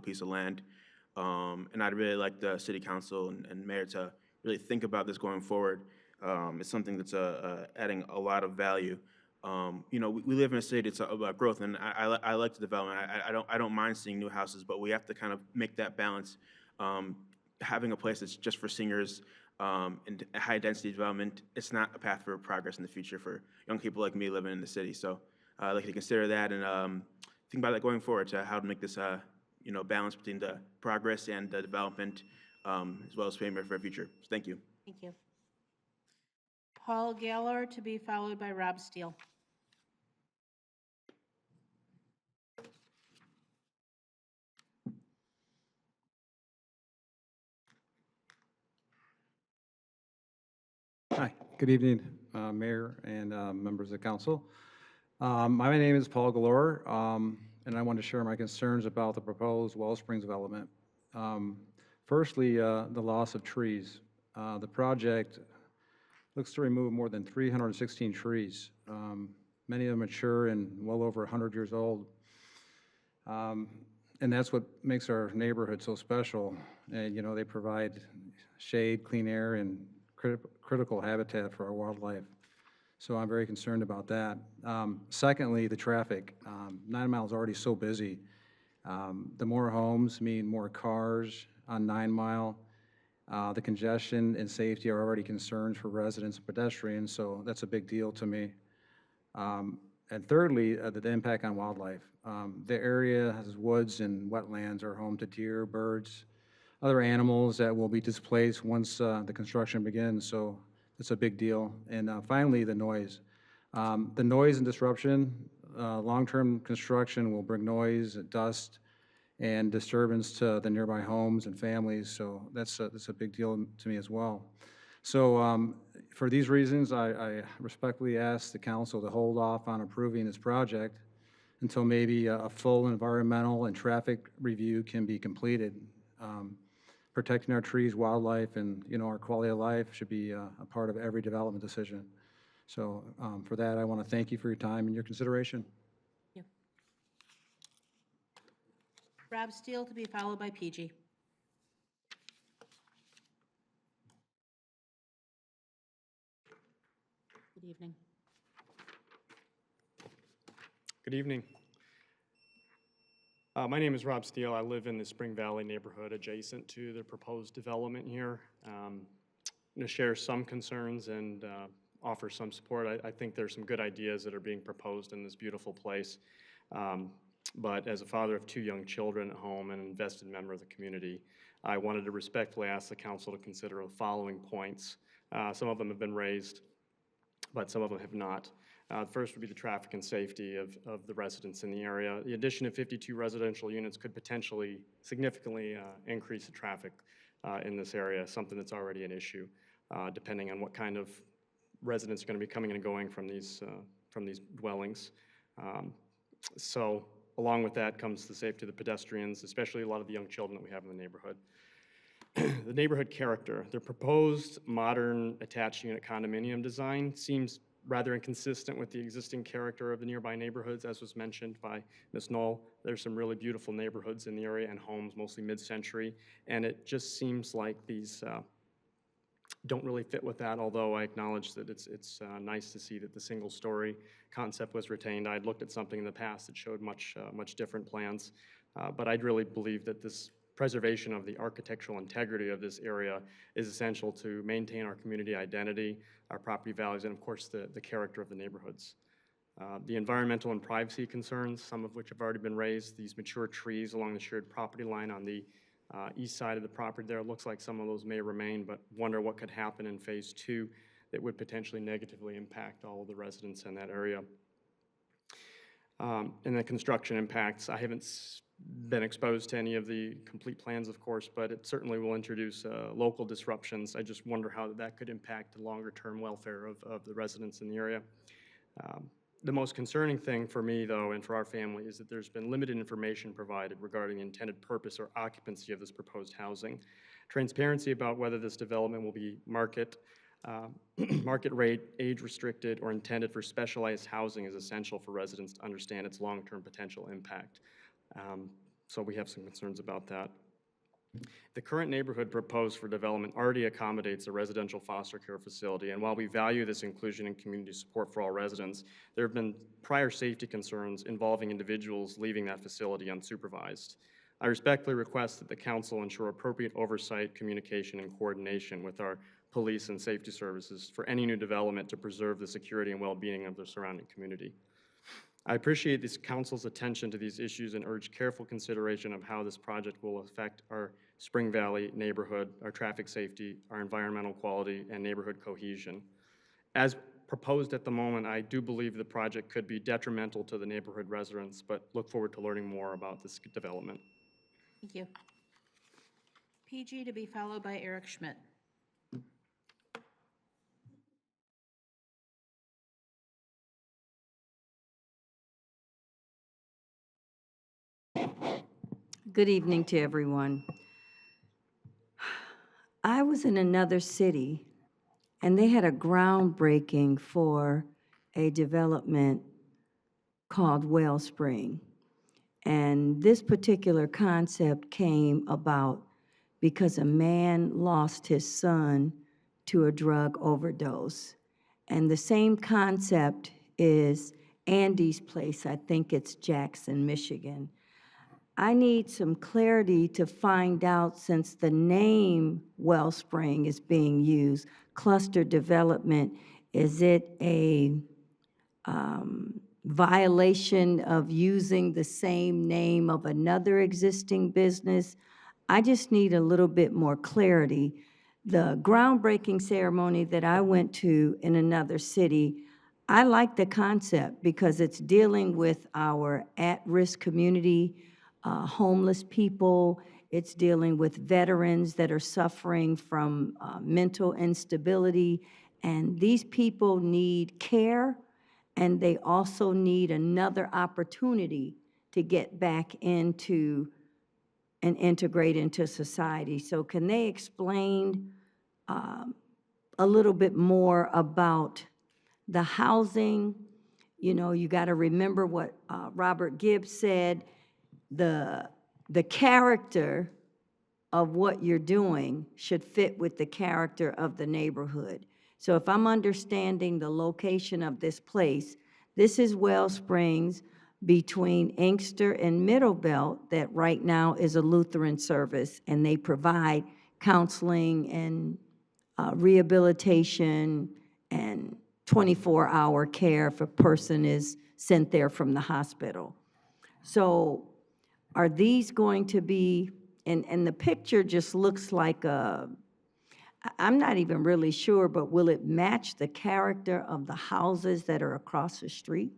piece of land. And I'd really like the city council and mayor to really think about this going forward. It's something that's adding a lot of value. You know, we live in a city that's about growth, and I like the development. I don't mind seeing new houses, but we have to kind of make that balance. Having a place that's just for seniors and high density development, it's not a path for progress in the future for young people like me living in the city. So I'd like to consider that and think about that going forward to how to make this you know, balance between the progress and the development, as well as payment for our future. So thank you. Thank you. Paul Galler to be followed by Rob Steele. Hi, good evening, Mayor and members of council. My name is Paul Galore, and I want to share my concerns about the proposed Wellsprings development. Firstly, the loss of trees. The project looks to remove more than 316 trees. Many of them mature and well over 100 years old. And that's what makes our neighborhood so special. And, you know, they provide shade, clean air, and critical habitat for our wildlife. So I'm very concerned about that. Secondly, the traffic. 9 Mile is already so busy. The more homes mean more cars on 9 Mile. The congestion and safety are already concerns for residents and pedestrians, so that's a big deal to me. And thirdly, the impact on wildlife. The area has woods and wetlands are home to deer, birds, other animals that will be displaced once the construction begins, so it's a big deal. And finally, the noise. The noise and disruption, long-term construction will bring noise, dust, and disturbance to the nearby homes and families, so that's a big deal to me as well. So for these reasons, I respectfully ask the council to hold off on approving this project until maybe a full environmental and traffic review can be completed. Protecting our trees, wildlife, and, you know, our quality of life should be a part of every development decision. So for that, I want to thank you for your time and your consideration. Thank you. Rob Steele to be followed by PG. Good evening. Good evening. My name is Rob Steele. I live in the Spring Valley neighborhood adjacent to the proposed development here. I'm going to share some concerns and offer some support. I think there's some good ideas that are being proposed in this beautiful place. But as a father of 2 young children at home and an invested member of the community, I wanted to respectfully ask the council to consider the following points. Some of them have been raised, but some of them have not. The first would be the traffic and safety of the residents in the area. The addition of 52 residential units could potentially significantly increase the traffic in this area, something that's already an issue, depending on what kind of residents are going to be coming and going from these dwellings. So along with that comes the safety of the pedestrians, especially a lot of the young children that we have in the neighborhood. The neighborhood character. The proposed modern attached unit condominium design seems rather inconsistent with the existing character of the nearby neighborhoods, as was mentioned by Ms. Knoll. There's some really beautiful neighborhoods in the area and homes, mostly mid-century, and it just seems like these don't really fit with that, although I acknowledge that it's nice to see that the single-story concept was retained. I had looked at something in the past that showed much different plans, but I'd really believe that this preservation of the architectural integrity of this area is essential to maintain our community identity, our property values, and of course the character of the neighborhoods. The environmental and privacy concerns, some of which have already been raised, these mature trees along the shared property line on the east side of the property there, it looks like some of those may remain, but wonder what could happen in phase 2 that would potentially negatively impact all of the residents in that area. And the construction impacts, I haven't been exposed to any of the complete plans, of course, but it certainly will introduce local disruptions. I just wonder how that could impact the longer-term welfare of the residents in the area. The most concerning thing for me, though, and for our family, is that there's been limited information provided regarding the intended purpose or occupancy of this proposed housing. Transparency about whether this development will be market rate, age-restricted, or intended for specialized housing is essential for residents to understand its long-term potential impact. So we have some concerns about that. The current neighborhood proposed for development already accommodates a residential foster care facility, and while we value this inclusion and community support for all residents, there have been prior safety concerns involving individuals leaving that facility unsupervised. I respectfully request that the council ensure appropriate oversight, communication, and coordination with our police and safety services for any new development to preserve the security and well-being of the surrounding community. I appreciate this council's attention to these issues and urge careful consideration of how this project will affect our Spring Valley neighborhood, our traffic safety, our environmental quality, and neighborhood cohesion. As proposed at the moment, I do believe the project could be detrimental to the neighborhood residents, but look forward to learning more about this development. Thank you. PG to be followed by Eric Schmidt. Good evening to everyone. I was in another city, and they had a groundbreaking for a development called Wellspring. And this particular concept came about because a man lost his son to a drug overdose. And the same concept is Andy's place. I think it's Jackson, Michigan. I need some clarity to find out, since the name Wellspring is being used, cluster development, is it a violation of using the same name of another existing business? I just need a little bit more clarity. The groundbreaking ceremony that I went to in another city, I like the concept because it's dealing with our at-risk community, homeless people. It's dealing with veterans that are suffering from mental instability. And these people need care, and they also need another opportunity to get back into and integrate into society. So can they explain a little bit more about the housing? You know, you got to remember what Robert Gibbs said, the character of what you're doing should fit with the character of the neighborhood. So if I'm understanding the location of this place, this is Wellsprings between Inkster and Middlebelt, that right now is a Lutheran service, and they provide counseling and rehabilitation and 24-hour care if a person is sent there from the hospital. So are these going to be, and the picture just looks like I'm not even really sure, but will it match the character of the houses that are across the street?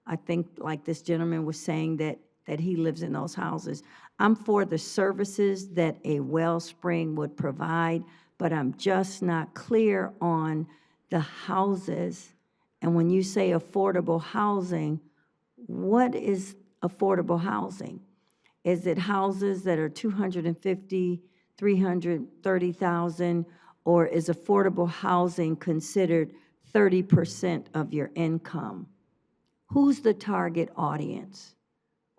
I think, like this gentleman was saying, that he lives in those houses. I'm for the services that a Wellspring would provide, but I'm just not clear on the houses. And when you say affordable housing, what is affordable housing? Is it houses that are 250, 330,000, or is affordable housing considered 30% of your income? Who's the target audience?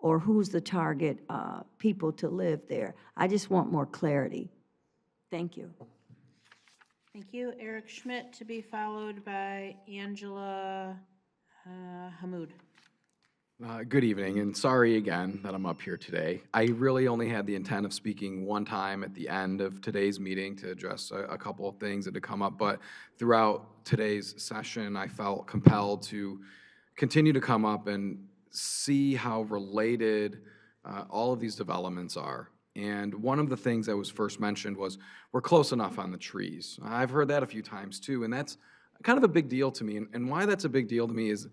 Or who's the target people to live there? I just want more clarity. Thank you. Thank you. Eric Schmidt, to be followed by Angela Hamoud. Good evening, and sorry again that I'm up here today. I really only had the intent of speaking one time at the end of today's meeting to address a couple of things that had come up, but throughout today's session, I felt compelled to continue to come up and see how related all of these developments are. And one of the things that was first mentioned was we're close enough on the trees. I've heard that a few times too, and that's kind of a big deal to me. And why that's a big deal to me is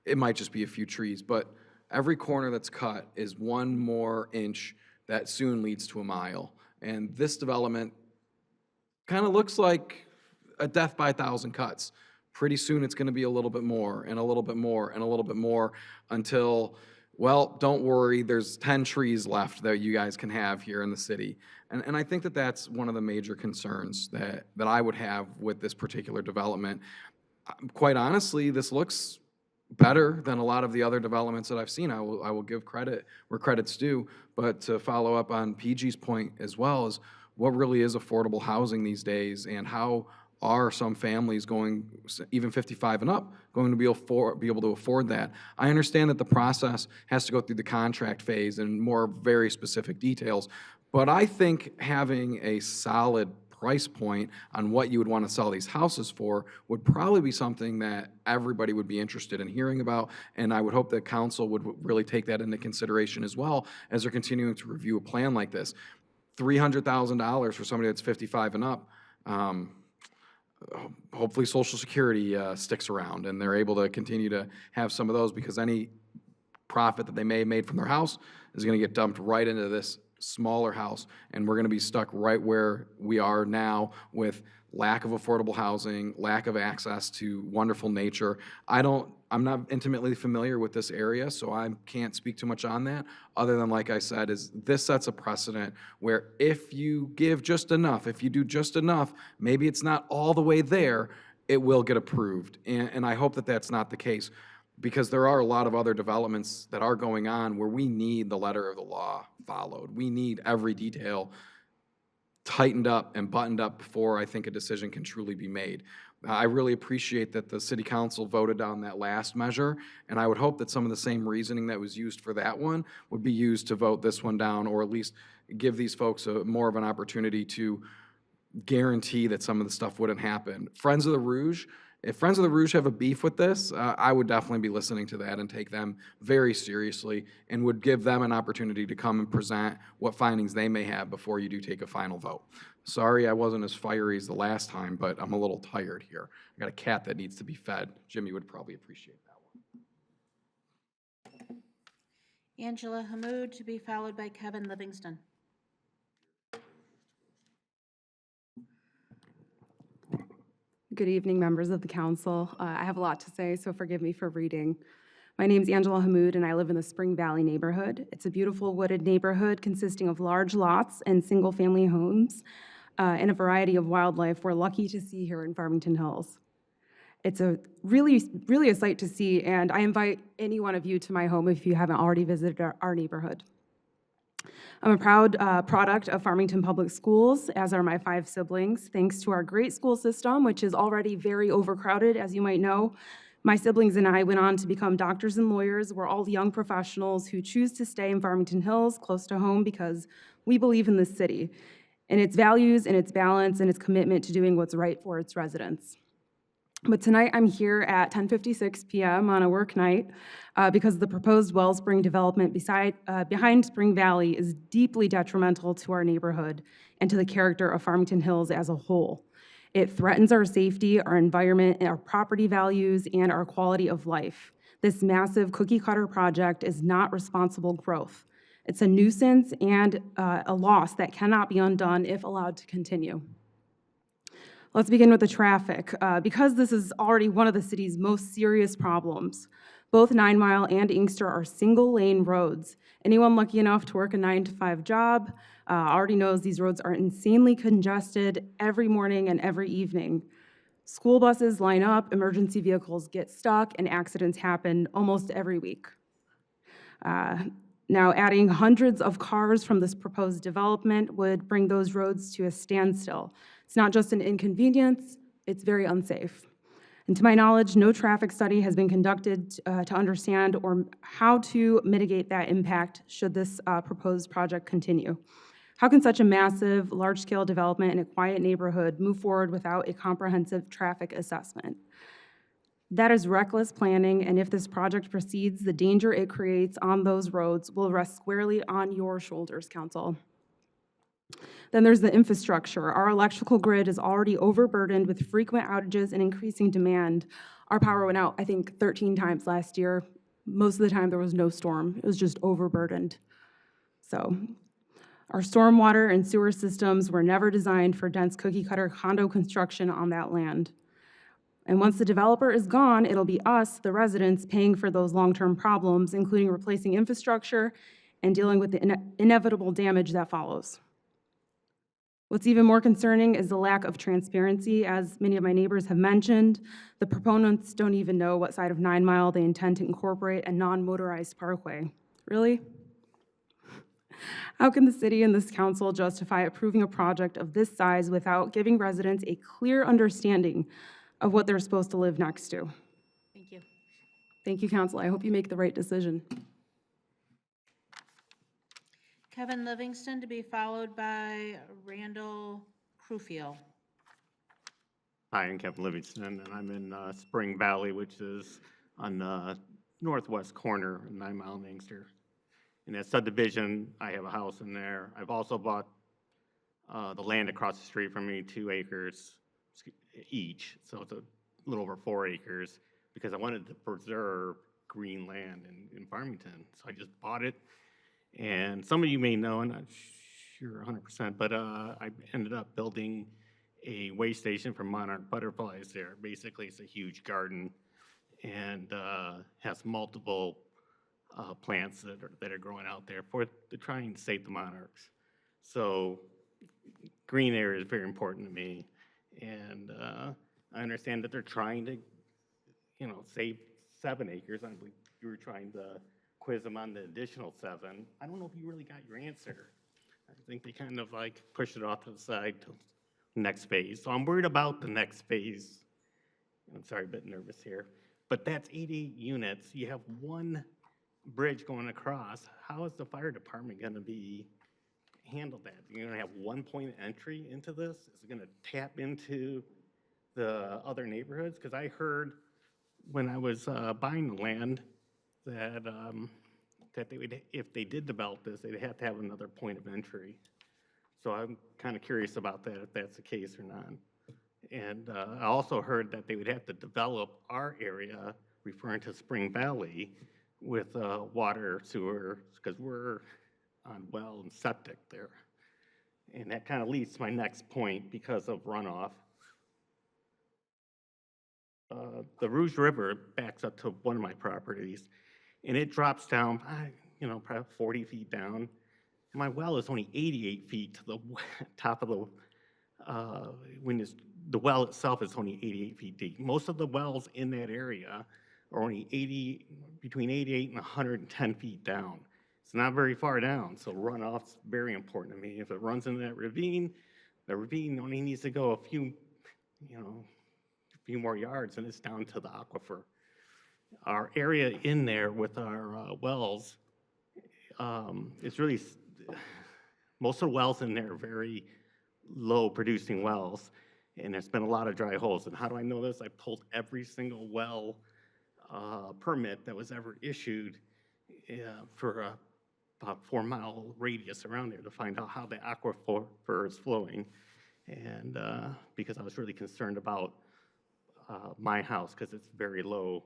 it might just be a few trees, but every corner that's cut is one more inch that soon leads to a mile. And this development kind of looks like a death by 1,000 cuts. Pretty soon it's going to be a little bit more and a little bit more and a little bit more until, well, don't worry, there's 10 trees left that you guys can have here in the city. And I think that that's one of the major concerns that I would have with this particular development. Quite honestly, this looks better than a lot of the other developments that I've seen. I will give credit where credit's due, but to follow up on PG's point as well is what really is affordable housing these days, and how are some families going, even 55 and up, going to be able to afford that? I understand that the process has to go through the contract phase and more very specific details, but I think having a solid price point on what you would want to sell these houses for would probably be something that everybody would be interested in hearing about, and I would hope that council would really take that into consideration as well as they're continuing to review a plan like this. $300,000 for somebody that's 55 and up. Hopefully Social Security sticks around and they're able to continue to have some of those, because any profit that they may have made from their house is going to get dumped right into this smaller house, and we're going to be stuck right where we are now with lack of affordable housing, lack of access to wonderful nature. I'm not intimately familiar with this area, so I can't speak too much on that, other than, like I said, is this sets a precedent where if you give just enough, if you do just enough, maybe it's not all the way there, it will get approved. And I hope that that's not the case, because there are a lot of other developments that are going on where we need the letter of the law followed. We need every detail tightened up and buttoned up before I think a decision can truly be made. I really appreciate that the city council voted down that last measure, and I would hope that some of the same reasoning that was used for that one would be used to vote this one down, or at least give these folks more of an opportunity to guarantee that some of the stuff wouldn't happen. Friends of the Rouge, if Friends of the Rouge have a beef with this, I would definitely be listening to that and take them very seriously, and would give them an opportunity to come and present what findings they may have before you do take a final vote. Sorry I wasn't as fiery as the last time, but I'm a little tired here. I got a cat that needs to be fed. Jimmy would probably appreciate that one. Angela Hammoud, to be followed by Kevin Livingston. Good evening, members of the council. I have a lot to say, so forgive me for reading. My name is Angela Hammoud, and I live in the Spring Valley neighborhood. It's a beautiful wooded neighborhood consisting of large lots and single-family homes and a variety of wildlife we're lucky to see here in Farmington Hills. It's a really a sight to see, and I invite any one of you to my home if you haven't already visited our neighborhood. I'm a proud product of Farmington Public Schools, as are my 5 siblings. Thanks to our great school system, which is already very overcrowded, as you might know, my siblings and I went on to become doctors and lawyers. We're all young professionals who choose to stay in Farmington Hills, close to home, because we believe in this city, and its values, and its balance, and its commitment to doing what's right for its residents. But tonight I'm here at 10:56 p.m. on a work night because the proposed Wellspring development behind Spring Valley is deeply detrimental to our neighborhood and to the character of Farmington Hills as a whole. It threatens our safety, our environment, our property values, and our quality of life. This massive cookie-cutter project is not responsible growth. It's a nuisance and a loss that cannot be undone if allowed to continue. Let's begin with the traffic. Because this is already one of the city's most serious problems, both 9 Mile and Inkster are single-lane roads. Anyone lucky enough to work a 9-to-5 job already knows these roads are insanely congested every morning and every evening. School buses line up, emergency vehicles get stuck, and accidents happen almost every week. Now, adding hundreds of cars from this proposed development would bring those roads to a standstill. It's not just an inconvenience, it's very unsafe. And to my knowledge, no traffic study has been conducted to understand or how to mitigate that impact should this proposed project continue. How can such a massive, large-scale development in a quiet neighborhood move forward without a comprehensive traffic assessment? That is reckless planning, and if this project proceeds, the danger it creates on those roads will rest squarely on your shoulders, Council. Then there's the infrastructure. Our electrical grid is already overburdened with frequent outages and increasing demand. Our power went out, I think, 13 times last year. Most of the time there was no storm. It was just overburdened. So our stormwater and sewer systems were never designed for dense cookie-cutter condo construction on that land. And once the developer is gone, it'll be us, the residents, paying for those long-term problems, including replacing infrastructure and dealing with the inevitable damage that follows. What's even more concerning is the lack of transparency. As many of my neighbors have mentioned, the proponents don't even know what side of 9 Mile they intend to incorporate a non-motorized parkway. Really? How can the city and this council justify approving a project of this size without giving residents a clear understanding of what they're supposed to live next to? Thank you. Thank you, council. I hope you make the right decision. Kevin Livingston, to be followed by Randall Crufiel. Hi, I'm Kevin Livingston, and I'm in Spring Valley, which is on the northwest corner of 9 Mile and Inkster. In that subdivision, I have a house in there. I've also bought the land across the street from me, 2 acres each, so it's a little over 4 acres, because I wanted to preserve green land in Farmington. So I just bought it, and some of you may know, I'm not sure 100%, but I ended up building a way station for monarch butterflies there. Basically, it's a huge garden and has multiple plants that are growing out there to try and save the monarchs. So green area is very important to me, and I understand that they're trying to, save 7 acres. I believe you were trying to quiz them on the additional 7. I don't know if you really got your answer. I think they kind of like pushed it off to the side to the next phase. So I'm worried about the next phase. I'm sorry, a bit nervous here, but that's 88 units. You have one bridge going across. How is the fire department going to be handle that? You're going to have one point of entry into this? Is it going to tap into the other neighborhoods? Because I heard when I was buying the land that that they would, if they did develop this, they'd have to have another point of entry. So I'm kind of curious about that, if that's the case or not. And I also heard that they would have to develop our area, referring to Spring Valley, with water, sewer, because we're on well and septic there. And that kind of leads to my next point because of runoff. The Rouge River backs up to one of my properties, and it drops down, probably 40 feet down. My well is only 88 feet to the top of the, the well itself is only 88 feet deep. Most of the wells in that area are only between 88 and 110 feet down. It's not very far down, so runoff's very important to me. If it runs into that ravine, the ravine only needs to go a few more yards, and it's down to the aquifer. Our area in there with our wells is really, most of the wells in there are very low producing wells, and there's been a lot of dry holes. And how do I know this? I pulled every single well permit that was ever issued for about 4-mile radius around there to find out how the aquifer is flowing. And because I was really concerned about my house, because it's very low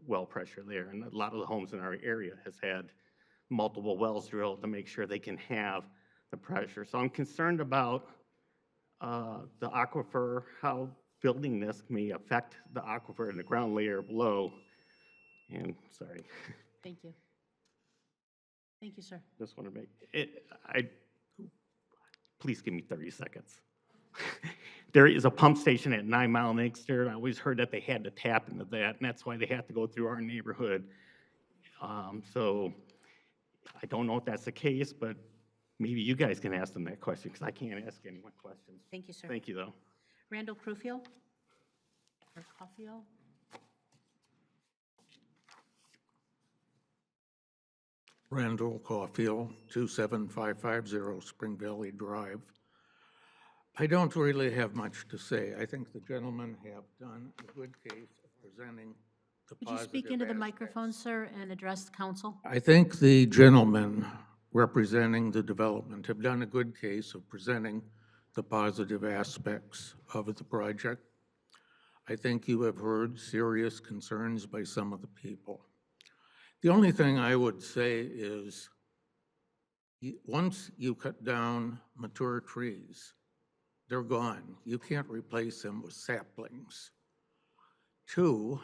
well pressure there. And a lot of the homes in our area has had multiple wells drilled to make sure they can have the pressure. So I'm concerned about the aquifer, how building this may affect the aquifer and the ground layer below. And sorry. Thank you. Thank you, sir. Just want to make it, please give me 30 seconds. There is a pump station at 9 Mile and Inkster. I always heard that they had to tap into that, and that's why they have to go through our neighborhood. So I don't know if that's the case, but maybe you guys can ask them that question, because I can't ask anyone questions. Thank you, sir. Thank you, though. Randall Crewfield? Or Caulfield? Randall Caulfield, 27550 Spring Valley Drive. I don't really have much to say. I think the gentlemen have done a good case of presenting the Could you positive speak into the aspects. microphone, sir, and address the council? I think the gentlemen representing the development have done a good case of presenting the positive aspects of the project. I think you have heard serious concerns by some of the people. The only thing I would say is, once you cut down mature trees, they're gone. You can't replace them with saplings. 2,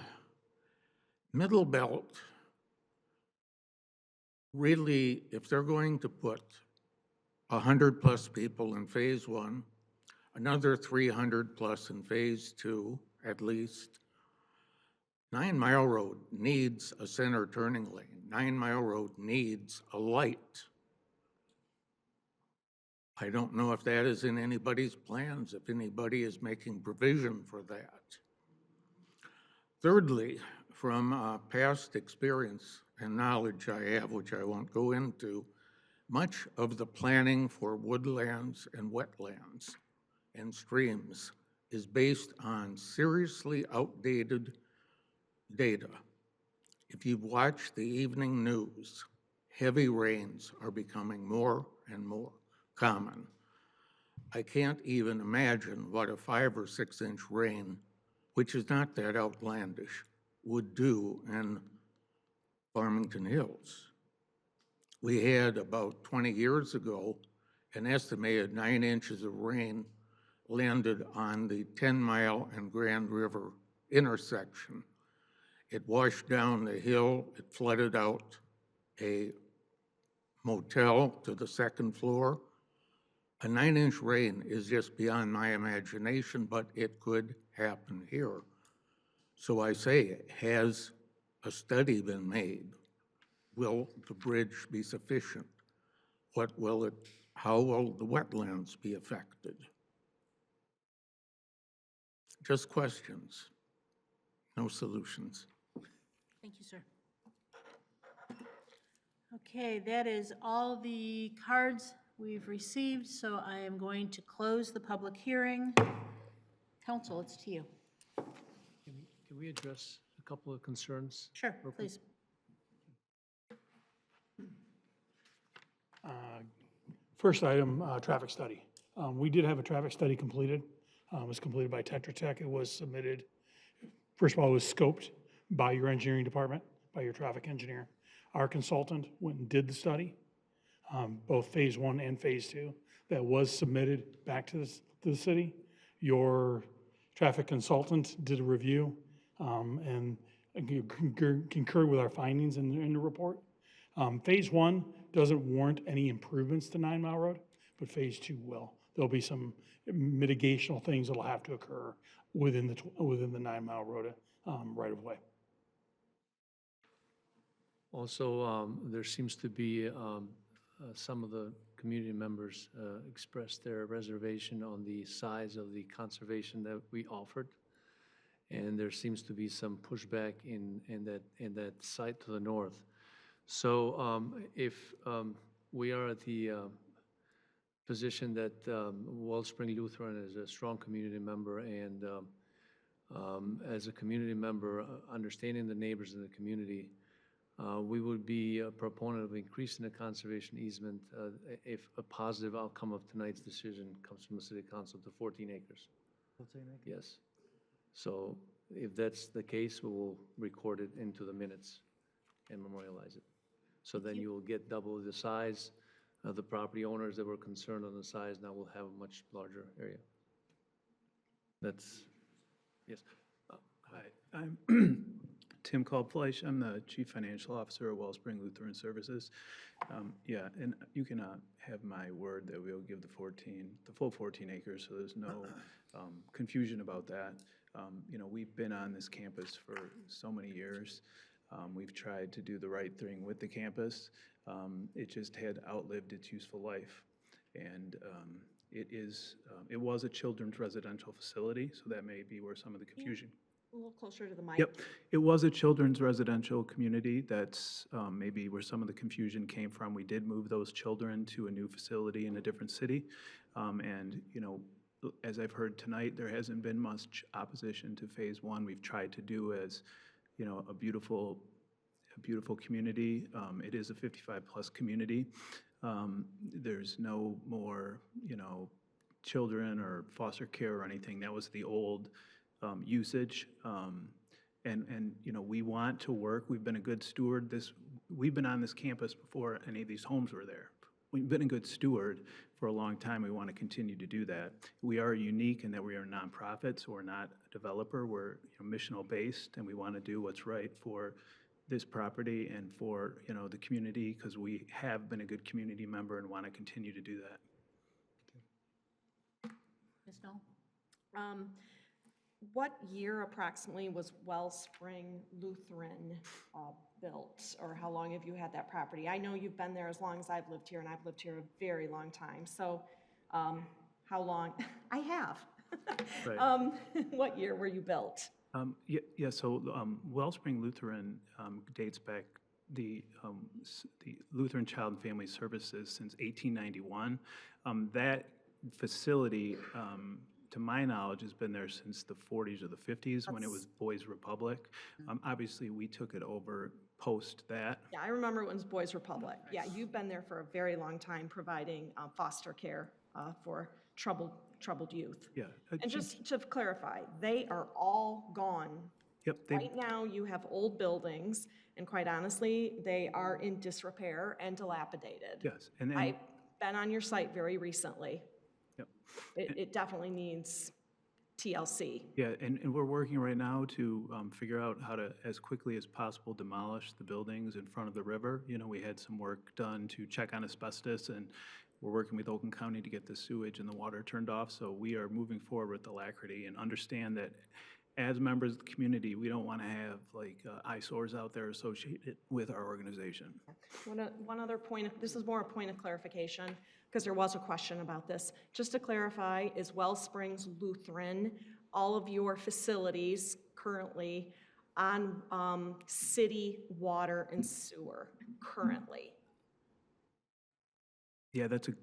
Middle Belt, really, if they're going to put 100+ people in phase 1, another 300+ in phase 2, at least, 9 Mile Road needs a center turning lane. 9 Mile Road needs a light. I don't know if that is in anybody's plans, if anybody is making provision for that. Thirdly, from past experience and knowledge I have, which I won't go into, much of the planning for woodlands and wetlands and streams is based on seriously outdated data. If you've watched the evening news, heavy rains are becoming more and more common. I can't even imagine what a 5 or 6 inch rain, which is not that outlandish, would do in Farmington Hills. We had about 20 years ago an estimated 9 inches of rain landed on the 10 Mile and Grand River intersection. It washed down the hill, it flooded out a motel to the second floor. A 9-inch rain is just beyond my imagination, but it could happen here. So I say, has a study been made? Will the bridge be sufficient? How will the wetlands be affected? Just questions, no solutions. Thank you, sir. Okay, that is all the cards we've received, so I am going to close the public hearing. Council, it's to you. Can we address a couple of concerns? Sure, real quick? please. First item, traffic study. We did have a traffic study completed. It was completed by Tetra Tech. It was submitted, first of all, it was scoped by your engineering department, by your traffic engineer. Our consultant went and did the study, both phase 1 and phase 2. That was submitted back to the city. Your traffic consultant did a review and concurred with our findings in the report. Phase 1 doesn't warrant any improvements to 9 Mile Road, but phase 2 will. There'll be some mitigational things that'll have to occur within the 9 Mile Road right of way. Also, there seems to be some of the community members expressed their reservation on the size of the conservation that we offered. And there seems to be some pushback in that site to the north. So if we are at the position that Wellspring Lutheran is a strong community member, and as a community member, understanding the neighbors in the community, we would be a proponent of increasing the conservation easement if a positive outcome of tonight's decision comes from the city council to 14 acres. 14 acres? Yes. So if that's the case, we will record it into the minutes and memorialize it. So then you will get double the size. The property owners that were concerned on the size now will have a much larger area. That's, yes. Hi, I'm Tim Kalbfleisch. I'm the Chief Financial Officer at Wellspring Lutheran Services. Yeah, and you can have my word that we'll give the full 14 acres, so there's no confusion about that. You know, we've been on this campus for so many years. We've tried to do the right thing with the campus. It just had outlived its useful life. And it was a children's residential facility, so that may be where some of the confusion. A little closer to the mic. Yep, it was a children's residential community. That's maybe where some of the confusion came from. We did move those children to a new facility in a different city. And, you know, as I've heard tonight, there hasn't been much opposition to phase 1. We've tried to do as, you know, a beautiful community. It is a 55-plus community. There's no more, you know, children or foster care or anything. That was the old usage. And you know, we want to work. We've been a good steward. We've been on this campus before any of these homes were there. We've been a good steward for a long time. We want to continue to do that. We are unique in that we are a nonprofit, so we're not a developer. We're, you know, missional based, and we want to do what's right for this property and for, you know, the community, because we have been a good community member and want to continue to do that. Ms. Knoll? What year approximately was Wellspring Lutheran built, or how long have you had that property? I know you've been there as long as I've lived here, and I've lived here a very long time. So how long? I have. Right. What year were you built? Yeah, so Wellspring Lutheran dates back the Lutheran Child and Family Services since 1891. That facility, to my knowledge, has been there since the 40s or the 50s when it was Boys Republic. Obviously, we took it over post that. Yeah, I remember when it was Boys Republic. Yeah, you've been there for a very long time providing foster care for troubled youth. Yeah. And just to clarify, they are all gone. Yep. Right now, you have old buildings, and quite honestly, they are in disrepair and dilapidated. Yes. And I've been on your site very recently. Yep. It definitely needs TLC. Yeah, and we're working right now to figure out how to, as quickly as possible, demolish the buildings in front of the river. You know, we had some work done to check on asbestos, and we're working with Oakland County to get the sewage and the water turned off. So we are moving forward with alacrity and understand that as members of the community, we don't want to have like eyesores out there associated with our organization. One other point, this is more a point of clarification, because there was a question about this. Just to clarify, is Wellsprings Lutheran, all of your facilities currently on city water and sewer currently? Yeah, that's a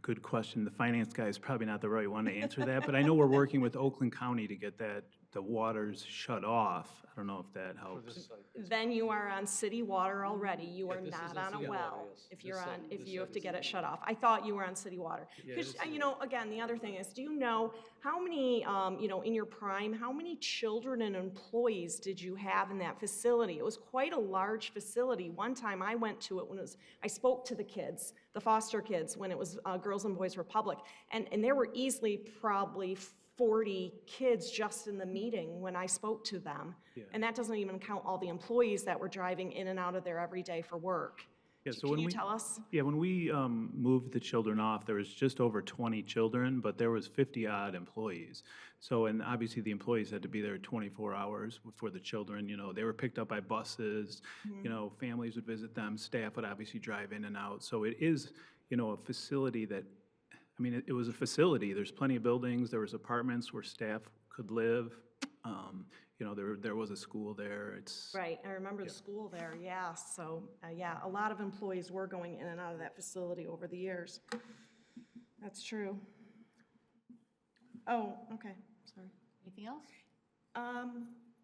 good question. The finance guy is probably not the right one to answer that, but I know we're working with Oakland County to get the waters shut off. I don't know if that helps. Then you are on city water already. You are not on a well if you're on, if you have to get it shut off. I thought you were on city water. Because, you know, again, the other thing is, do you know how many, you know, in your prime, how many children and employees did you have in that facility? It was quite a large facility. One time I went to it when it was, I spoke to the kids, the foster kids, when it was Girls and Boys Republic. And there were easily probably 40 kids just in the meeting when I spoke to them. Yeah. And that doesn't even count all the employees that were driving in and out of there every day for work. Yeah, so Can when you we tell us? Yeah, when we moved the children off, there was just over 20 children, but there was 50-odd employees. So, and obviously the employees had to be there 24 hours for the children. You know, they were picked up by buses. You know, families would visit them. Staff would obviously drive in and out. So it is, you know, a facility that, I mean, it was a facility. There's plenty of buildings. There was apartments where staff could live. You know, there was a school there. It's Right, I remember the school there, yeah. So, yeah, a lot of employees were going in and out of that facility over the years. That's true. Oh, okay, sorry. Anything else?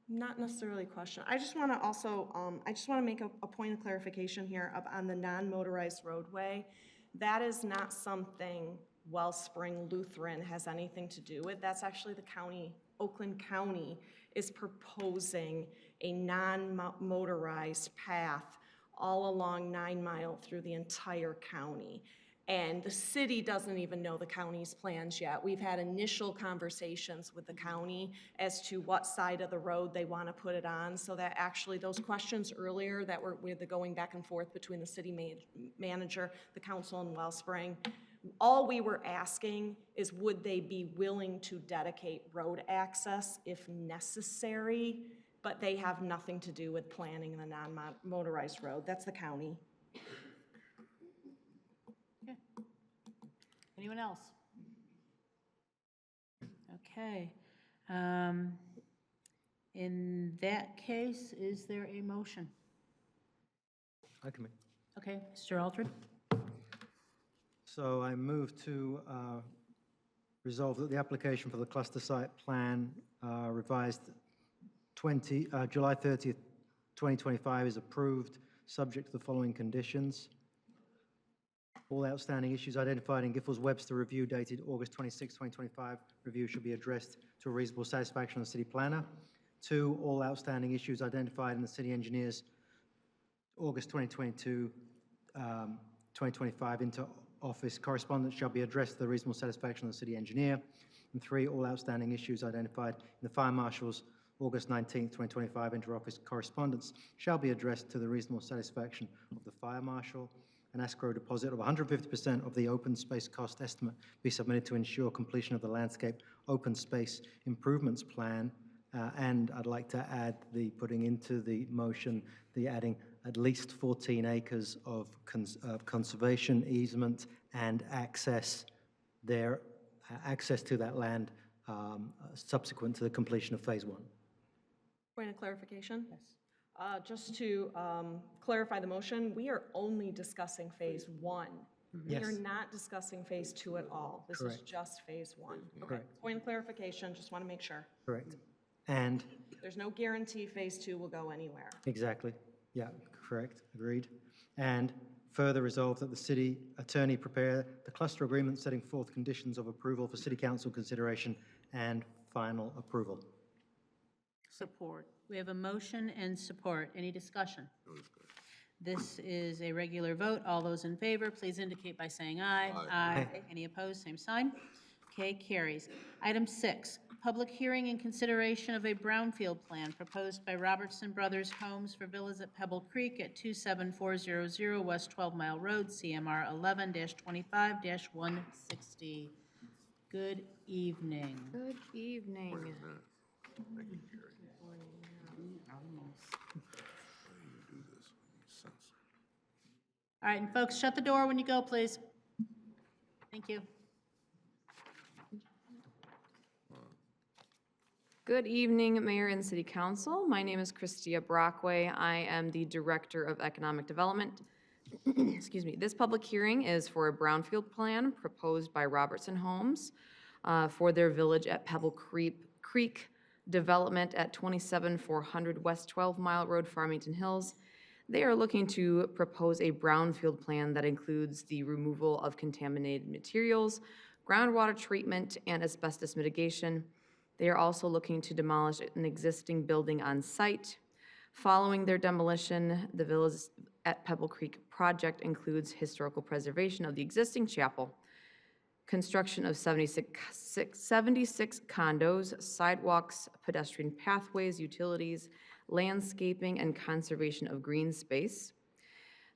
Not necessarily a question. I just want to also, I just want to make a point of clarification here on the non-motorized roadway. That is not something Wellspring Lutheran has anything to do with. That's actually the county, Oakland County is proposing a non-motorized path all along 9 Mile through the entire county. And the city doesn't even know the county's plans yet. We've had initial conversations with the county as to what side of the road they want to put it on, so that actually those questions earlier that were with the going back and forth between the city manager, the council, and Wellspring, all we were asking is would they be willing to dedicate road access if necessary, but they have nothing to do with planning the non-motorized road. That's the county. Okay. Anyone else? Okay. In that case, is there a motion? I can make. Okay, Mr. Aldred? So I move to resolve that the application for the cluster site plan revised July 30th, 2025 is approved, subject to the following conditions. All outstanding issues identified in Giffords Webster review dated August 26, 2025, review should be addressed to a reasonable satisfaction of the city planner. 2, all outstanding issues identified in the city engineer's August 2022, 2025 inter-office correspondence shall be addressed to the reasonable satisfaction of the city engineer. And 3, all outstanding issues identified in the fire marshal's August 19, 2025 inter-office correspondence shall be addressed to the reasonable satisfaction of the fire marshal. An escrow deposit of 150% of the open space cost estimate be submitted to ensure completion of the landscape open space improvements plan. And I'd like to add the putting into the motion, the adding at least 14 acres of conservation easement and access there, access to that land subsequent to the completion of phase 1. Point of clarification? Yes. Just to clarify the motion, we are only discussing phase 1. We Yes. are not discussing phase 2 at all. This is Correct. just phase 1. Okay. Correct. Point of clarification, just want to make sure. Correct. And There's no guarantee phase 2 will go anywhere. exactly, yeah, correct, agreed. And further resolve that the city attorney prepare the cluster agreement setting forth conditions of approval for city council consideration and final approval. Support. We have a motion and support. Any discussion? This is a regular vote. All those in favor, please indicate by saying aye. Aye. Any opposed, same sign. Okay, carries. Item 6, public hearing and consideration of a brownfield plan proposed by Robertson Brothers Homes for Villas at Pebble Creek at 27400 West 12 Mile Road, CMR 11-25-160. Good evening. Good evening. All right, and folks, shut the door when you go, please. Thank you. Good evening, Mayor and City Council. My name is Christia Brockway. I am the Director of Economic Development. Excuse me. This public hearing is for a brownfield plan proposed by Robertson Homes for their village at Pebble Creek development at 27400 West 12 Mile Road, Farmington Hills. They are looking to propose a brownfield plan that includes the removal of contaminated materials, groundwater treatment, and asbestos mitigation. They are also looking to demolish an existing building on site. Following their demolition, the Villas at Pebble Creek project includes historical preservation of the existing chapel, construction of 76 condos, sidewalks, pedestrian pathways, utilities, landscaping, and conservation of green space.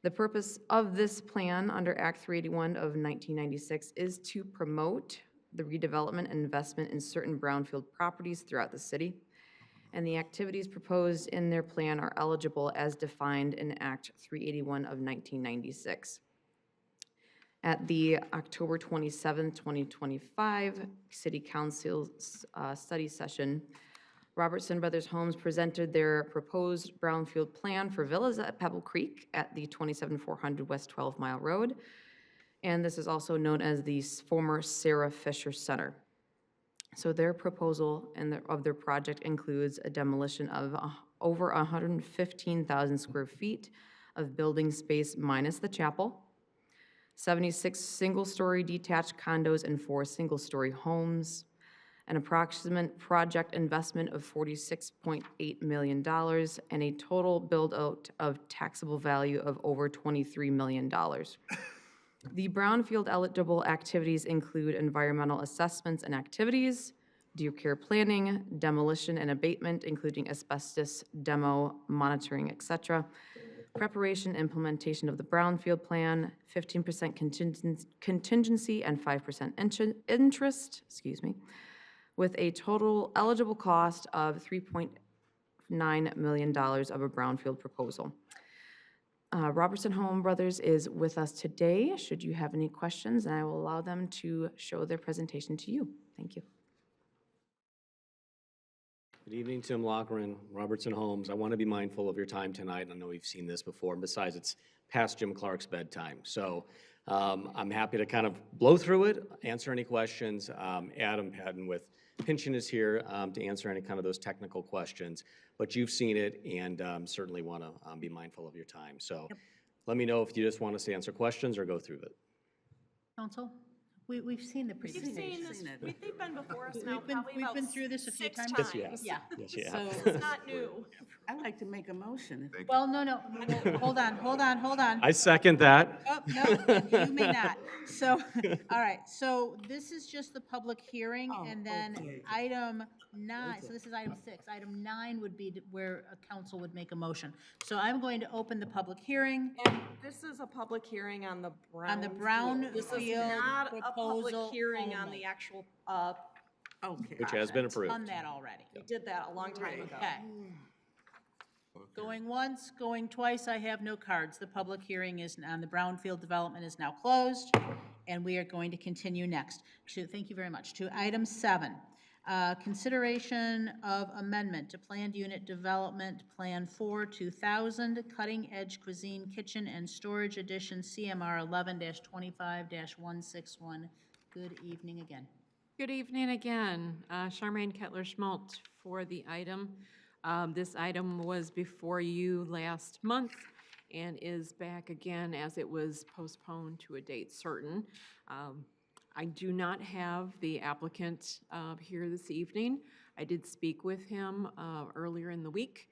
The purpose of this plan under Act 381 of 1996 is to promote the redevelopment and investment in certain brownfield properties throughout the city. And the activities proposed in their plan are eligible as defined in Act 381 of 1996. At the October 27, 2025 City Council study session, Robertson Brothers Homes presented their proposed brownfield plan for villas at Pebble Creek at the 27400 West 12 Mile Road. And this is also known as the former Sarah Fisher Center. So their proposal of their project includes a demolition of over 115,000 square feet of building space minus the chapel, 76 single-story detached condos and 4 single-story homes, an approximate project investment of $46.8 million, and a total build-out of taxable value of over $23 million. The brownfield eligible activities include environmental assessments and activities, deer care planning, demolition and abatement, including asbestos, demo, monitoring, etc., preparation, implementation of the brownfield plan, 15% contingency and 5% interest, with a total eligible cost of $3.9 million of a brownfield proposal. Robertson Home Brothers is with us today. Should you have any questions, I will allow them to show their presentation to you. Thank you. Good evening, Tim Lochran, Robertson Homes. I want to be mindful of your time tonight. I know we've seen this before, and besides, it's past Jim Clark's bedtime. So I'm happy to kind of blow through it, answer any questions. Adam Patton with Pynchon is here to answer any kind of those technical questions. But you've seen it, and certainly want to be mindful of your time. So let me know if you just want us to answer questions or go through it. Council, we've seen the We've presentation. seen this, they've been before us now We've been- probably we've about been through this a few 6 times. Yes, you have. Yeah. Yes, you So- have. It's not new. I'd like to make a motion. Well, no, hold on. I second that. Oh, no, you may not. So, all right, so this is just the public hearing, and then item 9, so this is item 6. Item 9 would be where a council would make a motion. So I'm going to open the public hearing. And this is a public hearing on the brownfield. On the brownfield This is not a public proposal hearing on only. the actual, Okay. Which has been approved. Done that already. we did that a long time ago. Okay. Going once, going twice, I have no cards. The public hearing is on the brownfield development is now closed, and we are going to continue next. Thank you very much. To item 7, consideration of amendment to planned unit development plan 4-2000, cutting edge cuisine kitchen and storage addition, CMR 11-25-161. Good evening again. Good evening again. Charmaine Kettler-Schmaltz for the item. This item was before you last month and is back again as it was postponed to a date certain. I do not have the applicant here this evening. I did speak with him earlier in the week.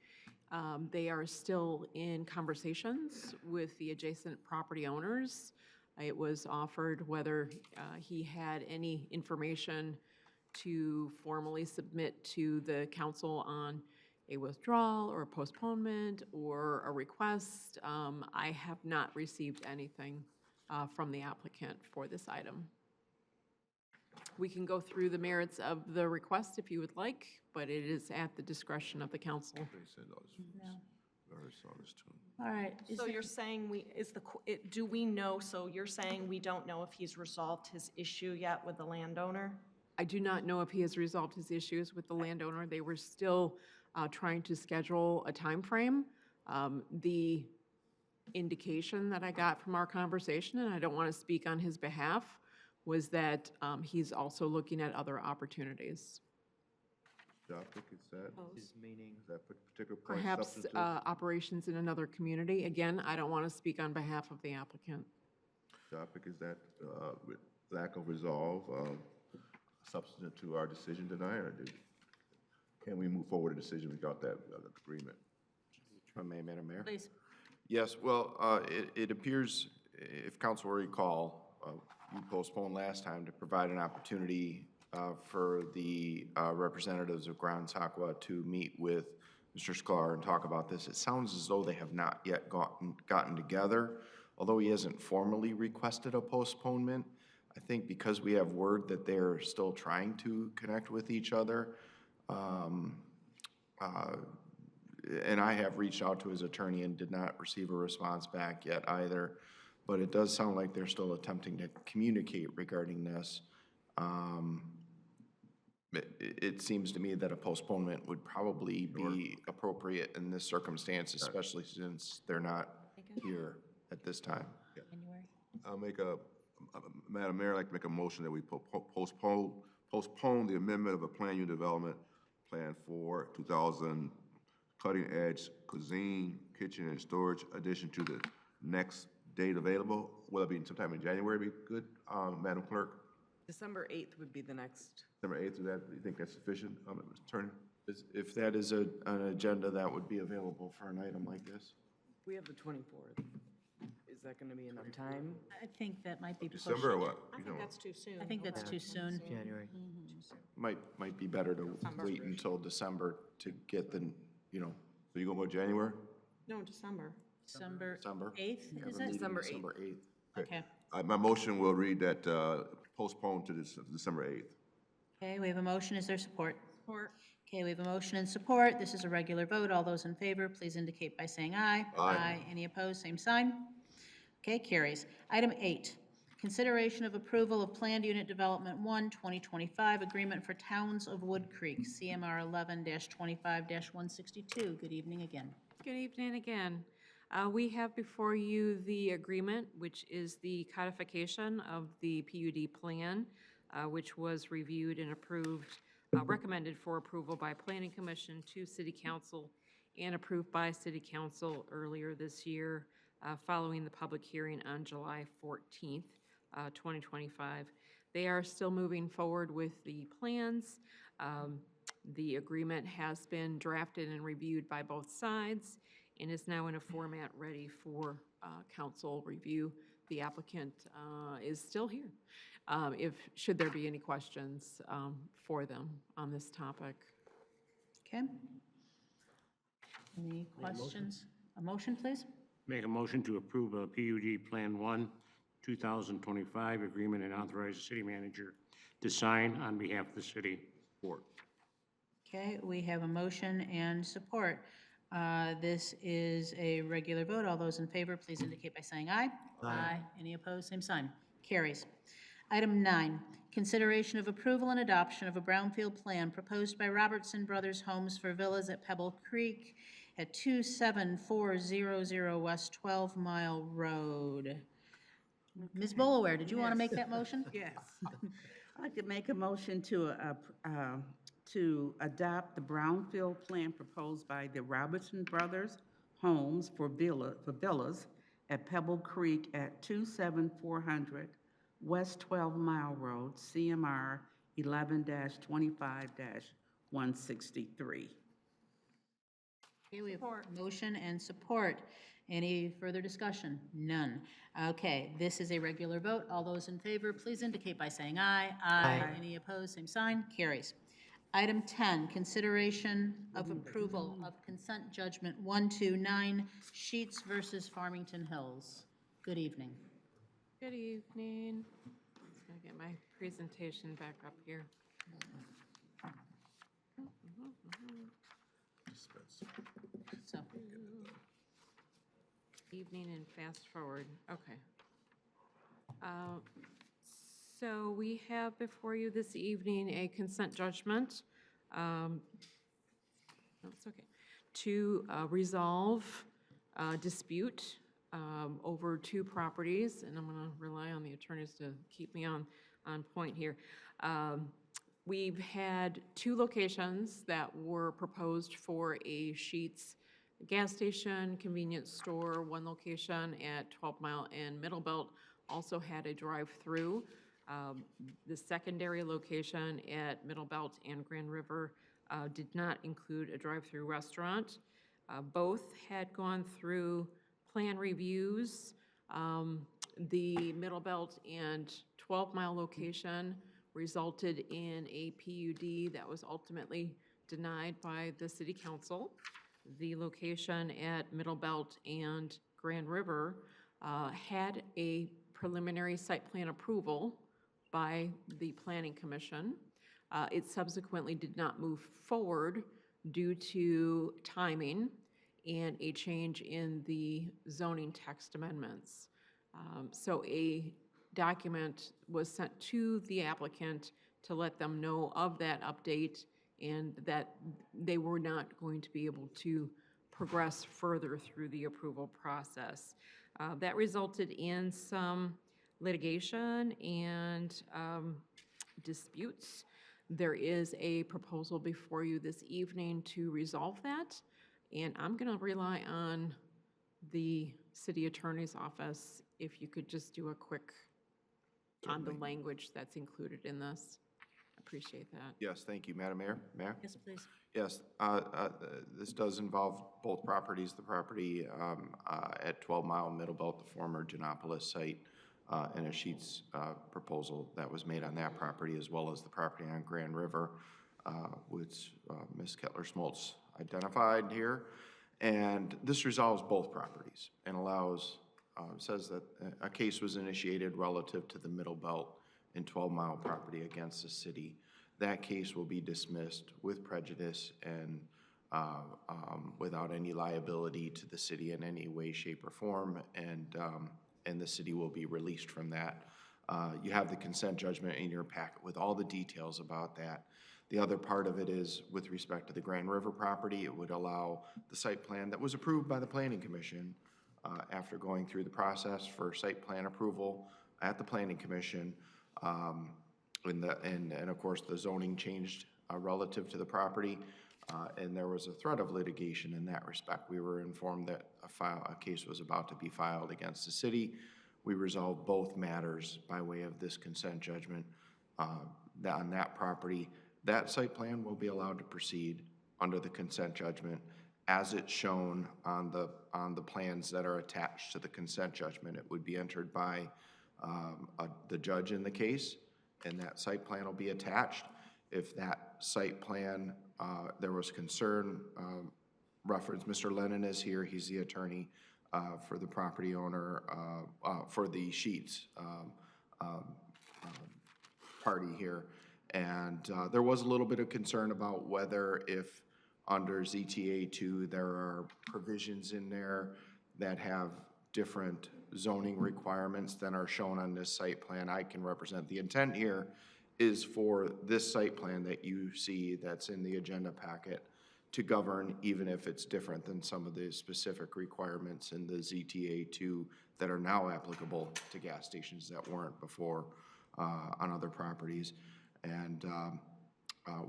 They are still in conversations with the adjacent property owners. It was offered whether he had any information to formally submit to the council on a withdrawal or a postponement or a request. I have not received anything from the applicant for this item. We can go through the merits of the request if you would like, but it is at the discretion of the council. All right. is So there- you're saying do we know, so you're saying we don't know if he's resolved his issue yet with the landowner? I do not know if he has resolved his issues with the landowner. They were still trying to schedule a timeframe. The indication that I got from our conversation, and I don't want to speak on his behalf, was that he's also looking at other opportunities. Topic, is that his meaning? Is that particular point Perhaps substantive? operations in another community. Again, I don't want to speak on behalf of the applicant. Topic, is that with lack of resolve substantive to our decision tonight, or can we move forward a decision without that agreement? If I may, Madam Mayor? Please. Yes, well, it appears, if council will recall, you postponed last time to provide an opportunity for the representatives of Grand Sakwa to meet with Mr. Sklar and talk about this. It sounds as though they have not yet gotten together, although he hasn't formally requested a postponement. I think because we have word that they're still trying to connect with each other, and I have reached out to his attorney and did not receive a response back yet either, but it does sound like they're still attempting to communicate regarding this. It seems to me that a postponement would probably be appropriate in this circumstance, especially since they're not here at this time. I'll make Madam Mayor, I'd like to make a motion that we postpone the amendment of a plan unit development plan for 2000 cutting edge cuisine, kitchen, and storage addition to the next date available. Will it be sometime in January be good, Madam Clerk? December 8th would be the next. December 8th, do you think that's sufficient, Mr. Attorney? If that is an agenda that would be available for an item like this. We have the 24th. Is that going to be enough time? I think that might be pushed. December or what? I think that's too soon. I think that's too soon. January. Might be better to wait until December to get the, So you gonna go January? No, December. December December. 8th, We have is a it? meeting December December 8th. Okay. My motion will read that postpone to December 8th. Okay, we have a motion. Is there support? Support. Okay, we have a motion and support. This is a regular vote. All those in favor, please indicate by saying aye. Aye. Any opposed, same sign. Okay, carries. Item 8, consideration of approval of Planned Unit Development 1, 2025, Agreement for Towns of Wood Creek, CMR 11-25-162. Good evening again. Good evening again. We have before you the agreement, which is the codification of the PUD plan, which was reviewed and approved, recommended for approval by Planning Commission to City Council and approved by City Council earlier this year, following the public hearing on July 14th, 2025. They are still moving forward with the plans. The agreement has been drafted and reviewed by both sides and is now in a format ready for council review. The applicant is still here. Should there be any questions for them on this topic? Okay. Any questions? A motion, please? Make a motion to approve a PUD Plan 1, 2025 agreement and authorize the city manager to sign on behalf of the city. Support. Okay, we have a motion and support. This is a regular vote. All those in favor, please indicate by saying aye. Aye. Any opposed, same sign. Carries. Item 9, consideration of approval and adoption of a brownfield plan proposed by Robertson Brothers Homes for Villas at Pebble Creek at 27400 West 12 Mile Road. Ms. Boulware, did you want to make that motion? Yes. I'd like to make a motion to adopt the brownfield plan proposed by the Robertson Brothers Homes for Villas at Pebble Creek at 27400 West 12 Mile Road, CMR 11-25-163. Okay, we have motion and support. Any further discussion? None. Okay, this is a regular vote. All those in favor, please indicate by saying aye. Aye. Any opposed, same sign. Carries. Item 10, consideration of approval of consent judgment 129, Sheets versus Farmington Hills. Good evening. Good evening. Just gonna get my presentation back up here. So, Evening and fast forward, okay. So we have before you this evening a consent judgment. No, it's okay. To resolve a dispute over two properties, and I'm gonna rely on the attorneys to keep me on point here. We've had two locations that were proposed for a Sheets gas station, convenience store. One location at 12 Mile and Middle Belt also had a drive-through. The secondary location at Middle Belt and Grand River did not include a drive-through restaurant. Both had gone through plan reviews. The Middle Belt and 12 Mile location resulted in a PUD that was ultimately denied by the City Council. The location at Middle Belt and Grand River had a preliminary site plan approval by the Planning Commission. It subsequently did not move forward due to timing and a change in the zoning text amendments. So a document was sent to the applicant to let them know of that update and that they were not going to be able to progress further through the approval process. That resulted in some litigation and disputes. There is a proposal before you this evening to resolve that, and I'm going to rely on the city attorney's office if you could just do a quick on the language that's included in this. Appreciate that. Yes, thank you, Madam Mayor. Mayor? yes, please. Yes, this does involve both properties, the property at 12 Mile Middle Belt, the former Genopolis site, and a Sheets proposal that was made on that property, as well as the property on Grand River, which Ms. Kettler-Schmaltz identified here. And this resolves both properties and allows, says that a case was initiated relative to the Middle Belt and 12 Mile property against the city. That case will be dismissed with prejudice and without any liability to the city in any way, shape, or form, and the city will be released from that. You have the consent judgment in your packet with all the details about that. The other part of it is with respect to the Grand River property, it would allow the site plan that was approved by the Planning Commission after going through the process for site plan approval at the Planning Commission. And of course, the zoning changed relative to the property, and there was a threat of litigation in that respect. We were informed that a case was about to be filed against the city. We resolved both matters by way of this consent judgment on that property. That site plan will be allowed to proceed under the consent judgment as it's shown on the plans that are attached to the consent judgment. It would be entered by the judge in the case, and that site plan will be attached. If that site plan, there was concern, reference, Mr. Lennon is here, he's the attorney for the property owner, for the Sheets party here. And there was a little bit of concern about whether if under ZTA 2 there are provisions in there that have different zoning requirements than are shown on this site plan. I can represent the intent here is for this site plan that you see that's in the agenda packet to govern, even if it's different than some of the specific requirements in the ZTA 2 that are now applicable to gas stations that weren't before on other properties. And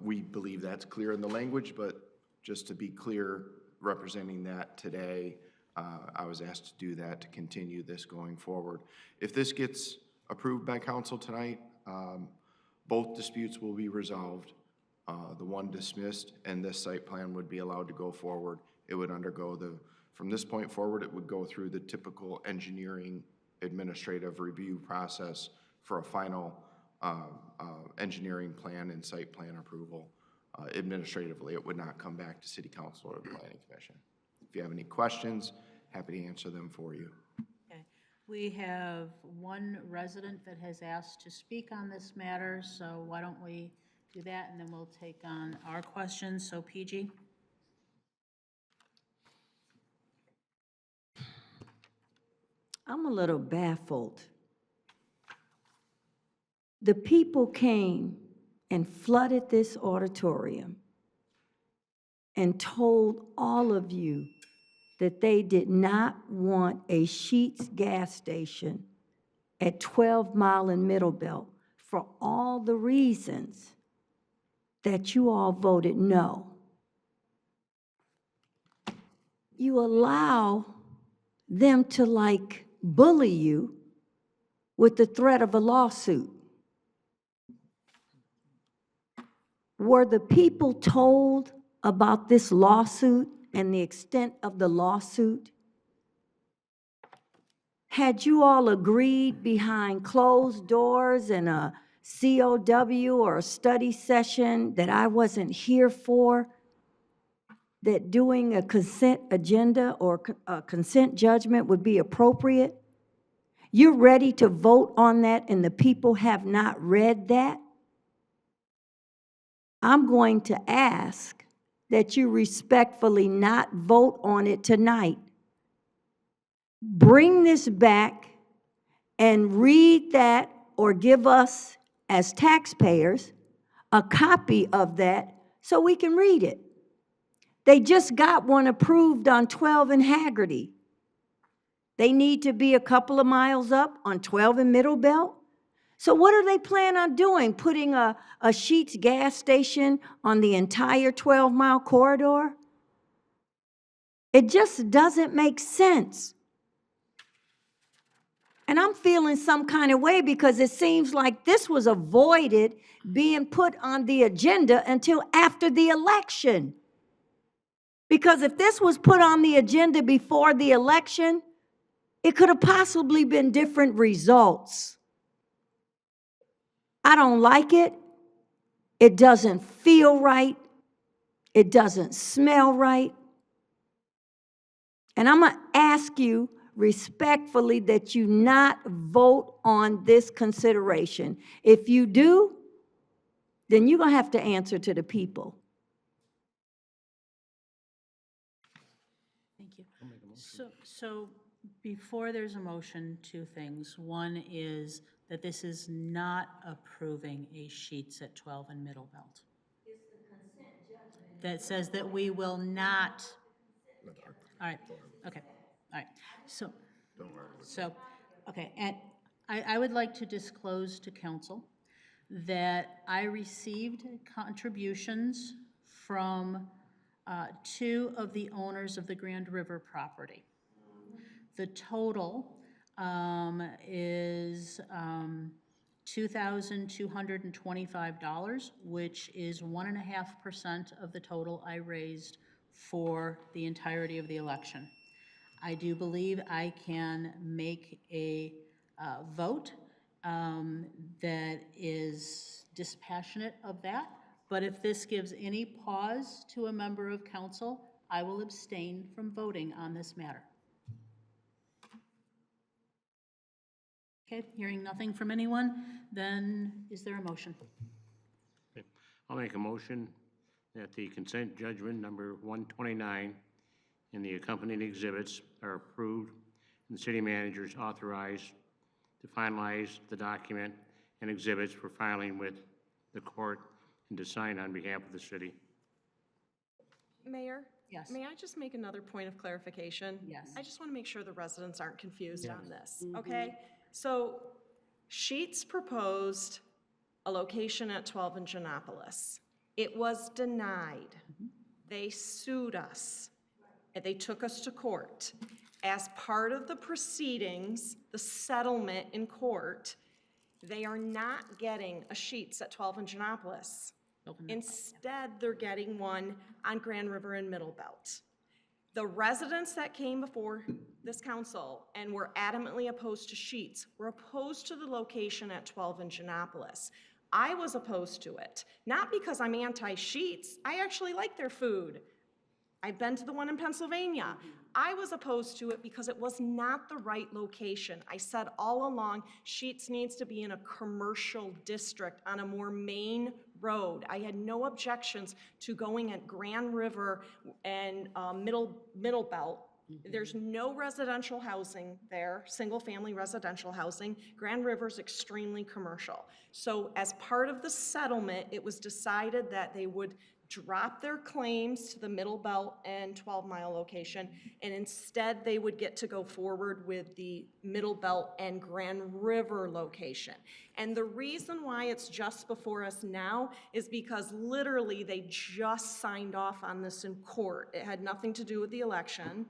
we believe that's clear in the language, but just to be clear, representing that today, I was asked to do that to continue this going forward. If this gets approved by council tonight, both disputes will be resolved. The one dismissed, and this site plan would be allowed to go forward it would undergo from this point forward, it would go through the typical engineering administrative review process for a final engineering plan and site plan approval. Administratively, it would not come back to City Council or the Planning Commission. If you have any questions, happy to answer them for you. Okay. We have one resident that has asked to speak on this matter, so why don't we do that, and then we'll take on our questions. So PG? I'm a little baffled. The people came and flooded this auditorium and told all of you that they did not want a Sheetz gas station at 12 Mile and Middle Belt for all the reasons that you all voted no. You allow them to like bully you with the threat of a lawsuit. Were the people told about this lawsuit and the extent of the lawsuit? Had you all agreed behind closed doors in a COW or a study session that I wasn't here for, that doing a consent agenda or a consent judgment would be appropriate? You're ready to vote on that and the people have not read that? I'm going to ask that you respectfully not vote on it tonight. Bring this back and read that, or give us as taxpayers a copy of that so we can read it. They just got one approved on 12 and Haggerty. They need to be a couple of miles up on 12 and Middle Belt. So what are they planning on doing? Putting a Sheetz gas station on the entire 12-mile corridor? It just doesn't make sense. And I'm feeling some kind of way because it seems like this was avoided being put on the agenda until after the election. Because if this was put on the agenda before the election, it could have possibly been different results. I don't like it. It doesn't feel right. It doesn't smell right. And I'm going to ask you respectfully that you not vote on this consideration. If you do, then you're going to have to answer to the people. Thank you. So before there's a motion, two things. One is that this is not approving a Sheetz at 12 and Middle Belt. It's the consent judgment. That says that we will not. All right, okay, all right. Okay, and I would like to disclose to council that I received contributions from two of the owners of the Grand River property. The total is $2,225, which is 1.5% of the total I raised for the entirety of the election. I do believe I can make a vote that is dispassionate of that, but if this gives any pause to a member of council, I will abstain from voting on this matter. Okay, hearing nothing from anyone, then is there a motion? Okay. I'll make a motion that the consent judgment number 129 and the accompanying exhibits are approved and the city manager is authorized to finalize the document and exhibits for filing with the court and to sign on behalf of the city. Mayor? Yes. May I just make another point of clarification? Yes. I just want to make sure the residents aren't confused on this, okay? So Sheetz proposed a location at 12 in Giannopolis. It was denied. They sued us, and they took us to court. As part of the proceedings, the settlement in court, they are not getting a Sheetz at 12 in Giannopolis. Instead, they're getting one on Grand River and Middle Belt. The residents that came before this council and were adamantly opposed to Sheetz were opposed to the location at 12 Indianapolis. I was opposed to it, not because I'm anti-Sheetz. I actually like their food. I've been to the one in Pennsylvania. I was opposed to it because it was not the right location. I said all along, Sheetz needs to be in a commercial district on a more main road. I had no objections to going at Grand River and Middle Belt. There's no residential housing there, single-family residential housing. Grand River's extremely commercial. So as part of the settlement, it was decided that they would drop their claims to the Middle Belt and 12 Mile location, and instead they would get to go forward with the Middle Belt and Grand River location. And the reason why it's just before us now is because literally they just signed off on this in court. It had nothing to do with the election.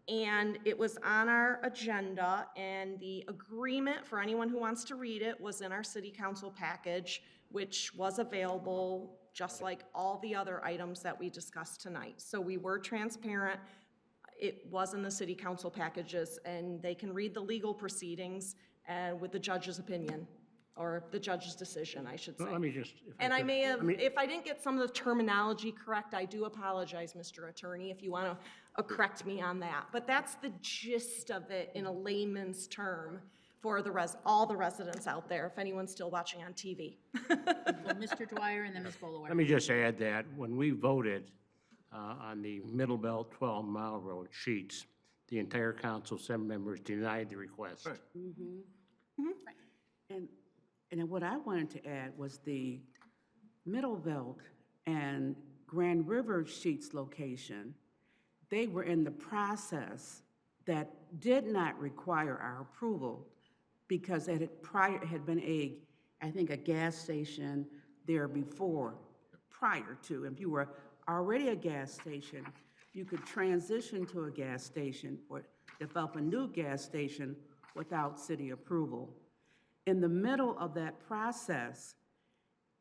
And it was on our agenda, and the agreement, for anyone who wants to read it, was in our city council package, which was available just like all the other items that we discussed tonight. So we were transparent. It was in the city council packages, and they can read the legal proceedings and with the judge's opinion, or the judge's decision, I should say. Let me just. And I may have, if I didn't get some of the terminology correct, I do apologize, Mr. Attorney, if you want to correct me on that. But that's the gist of it in a layman's term for all the residents out there, if anyone's still watching on TV. So Mr. Dwyer and then Ms. Bolaware. Let me just add that when we voted on the Middle Belt 12 Mile Road sheets, the entire council, 7 members denied the request. And what I wanted to add was the Middle Belt and Grand River Sheetz location, they were in the process that did not require our approval because it had been I think a gas station there before, prior to. If you were already a gas station, you could transition to a gas station or develop a new gas station without city approval. In the middle of that process,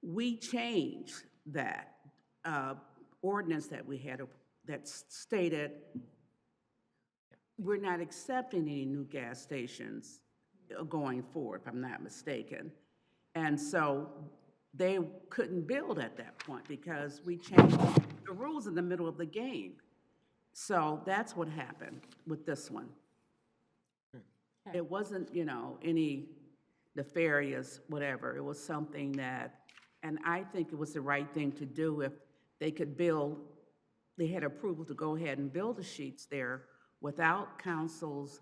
we changed that ordinance that we had that stated we're not accepting any new gas stations going forward, if I'm not mistaken. And so they couldn't build at that point because we changed the rules in the middle of the game. So that's what happened with this one. It wasn't, any nefarious whatever. It was something that, and I think it was the right thing to do if they could build, they had approval to go ahead and build the sheets there without council's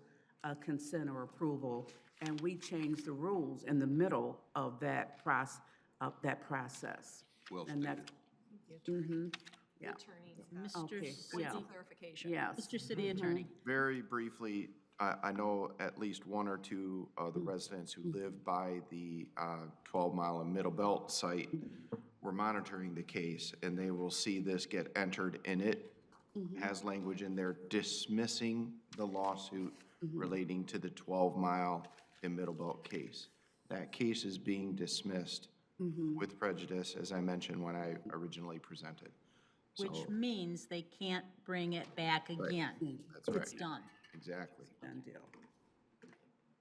consent or approval, and we changed the rules in the middle of that process. Well And that, yeah. Mr. Okay, City- yeah. Clarification. Yes. Mr. City Attorney. Very briefly, I know at least 1 or 2 of the residents who live by the 12 Mile and Middle Belt site were monitoring the case, and they will see this get entered, and it has language in there dismissing the lawsuit relating to the 12 Mile and Middle Belt case. That case is being dismissed with prejudice, as I mentioned when I originally presented. Which So- means they can't bring it back again. That's right. It's done. Exactly. Done deal.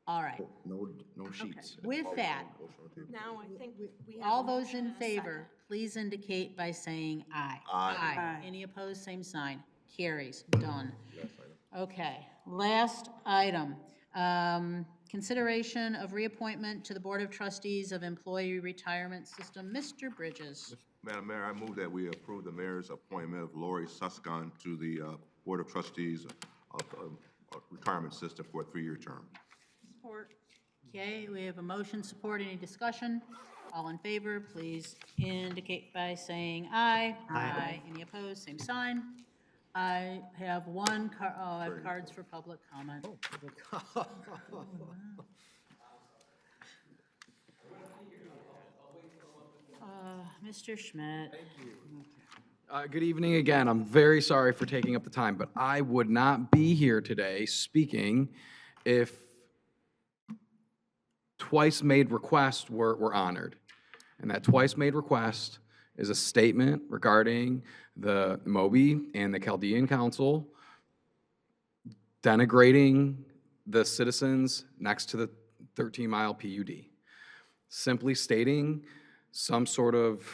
All right. No sheets. With that, Now, I think we have. all a those motion in and a second. favor, please indicate by saying aye. Aye. Any opposed, same sign. Carries. Done. Okay. Last item. Consideration of reappointment to the Board of Trustees of Employee Retirement System. Mr. Bridges. Madam Mayor, I move that we approve the mayor's appointment of Lori Suscon to the Board of Trustees of Retirement System for a 3-year term. Support. Okay, we have a motion, support, any discussion? All in favor, please indicate by saying aye. Aye. Any opposed, same sign. I have I have cards for public comment. Mr. Schmidt. Good evening again. I'm very sorry for taking up the time, but I would not be here today speaking if twice made requests were honored. And that twice made request is a statement regarding the Moby and the Chaldean Council denigrating the citizens next to the 13-mile PUD. Simply stating some sort of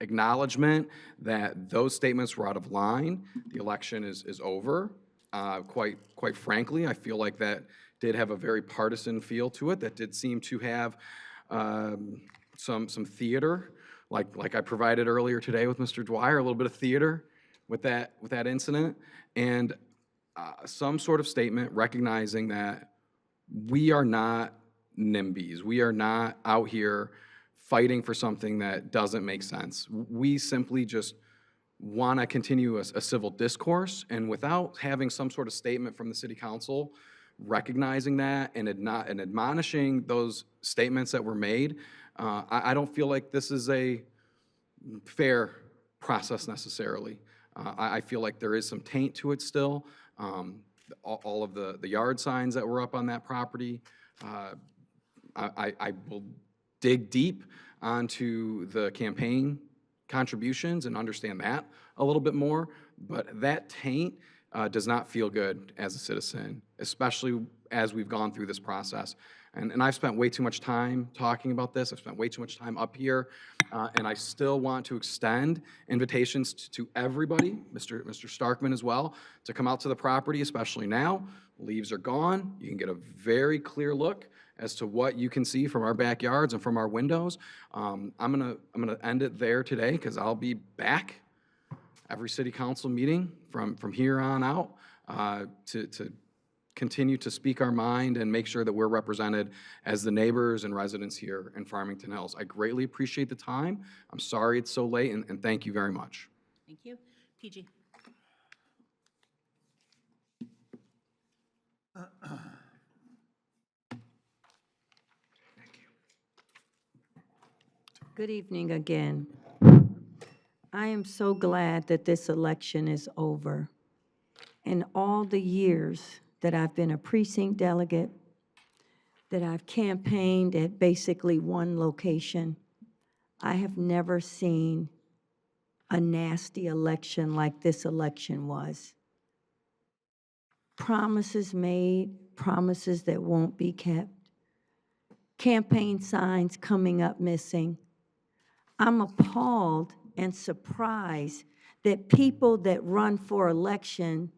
acknowledgement that those statements were out of line, the election is over. Quite frankly, I feel like that did have a very partisan feel to it. That did seem to have some theater, like I provided earlier today with Mr. Dwyer, a little bit of theater with that incident, and some sort of statement recognizing that we are not NIMBYs. We are not out here fighting for something that doesn't make sense. We simply just want to continue a civil discourse, and without having some sort of statement from the city council recognizing that and admonishing those statements that were made, I don't feel like this is a fair process necessarily. I feel like there is some taint to it still. All of the yard signs that were up on that property, I will dig deep onto the campaign contributions and understand that a little bit more, but that taint does not feel good as a citizen, especially as we've gone through this process. And I've spent way too much time talking about this. I've spent way too much time up here, and I still want to extend invitations to everybody, Mr. Starkman as well, to come out to the property, especially now. Leaves are gone. You can get a very clear look as to what you can see from our backyards and from our windows. I'm gonna end it there today because I'll be back every city council meeting from here on out to continue to speak our mind and make sure that we're represented as the neighbors and residents here in Farmington Hills. I greatly appreciate the time. I'm sorry it's so late, and thank you very much. Thank you. PG. Good evening again. I am so glad that this election is over. In all the years that I've been a precinct delegate, that I've campaigned at basically one location, I have never seen a nasty election like this election was. Promises made, promises that won't be kept, campaign signs coming up missing. I'm appalled and surprised that people that run for election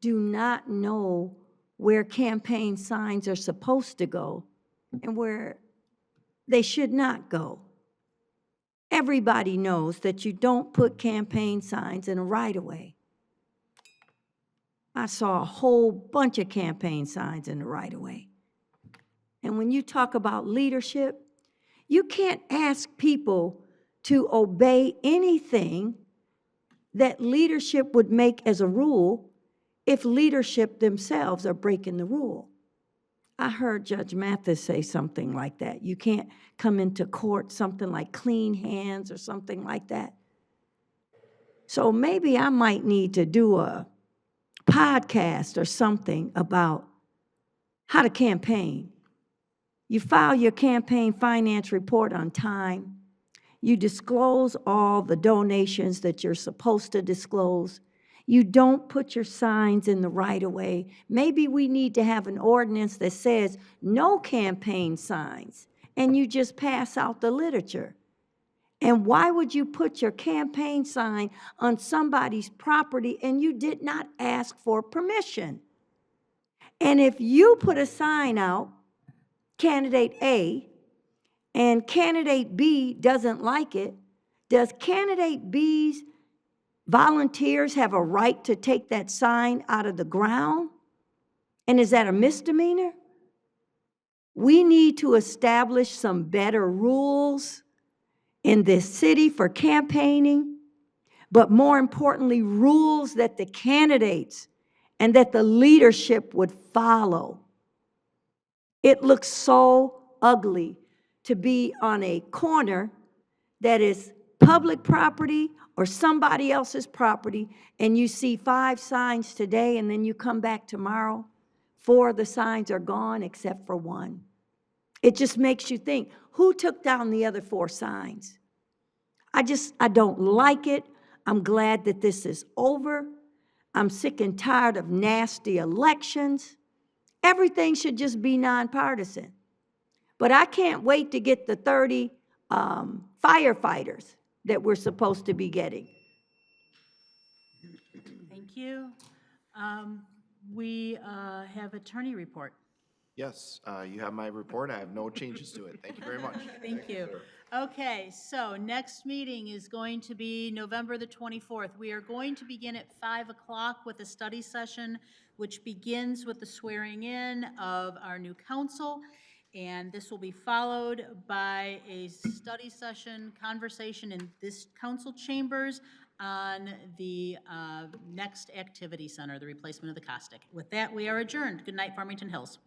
do not know where campaign signs are supposed to go and where they should not go. Everybody knows that you don't put campaign signs in a right-of-way. I saw a whole bunch of campaign signs in the right-of-way. And when you talk about leadership, you can't ask people to obey anything that leadership would make as a rule if leadership themselves are breaking the rule. I heard Judge Mathis say something like that. You can't come into court, something like clean hands or something like that. So maybe I might need to do a podcast or something about how to campaign. You file your campaign finance report on time. You disclose all the donations that you're supposed to disclose. You don't put your signs in the right-of-way. Maybe we need to have an ordinance that says no campaign signs, and you just pass out the literature. And why would you put your campaign sign on somebody's property and you did not ask for permission? And if you put a sign out, candidate A, and candidate B doesn't like it, does candidate B's volunteers have a right to take that sign out of the ground? And is that a misdemeanor? We need to establish some better rules in this city for campaigning, but more importantly, rules that the candidates and that the leadership would follow. It looks so ugly to be on a corner that is public property or somebody else's property, and you see 5 signs today, and then you come back tomorrow, 4 of the signs are gone except for 1. It just makes you think, who took down the other 4 signs? I don't like it. I'm glad that this is over. I'm sick and tired of nasty elections. Everything should just be nonpartisan. But I can't wait to get the 30 firefighters that we're supposed to be getting. Thank you. We have attorney report. Yes, you have my report. I have no changes to it. Thank you very much. Thank you. Okay, so next meeting is going to be November the 24th. We are going to begin at 5 o'clock with a study session, which begins with the swearing in of our new council. And this will be followed by a study session, conversation in this council chambers on the next activity center, the replacement of the Costic. With that, we are adjourned. Good night, Farmington Hills.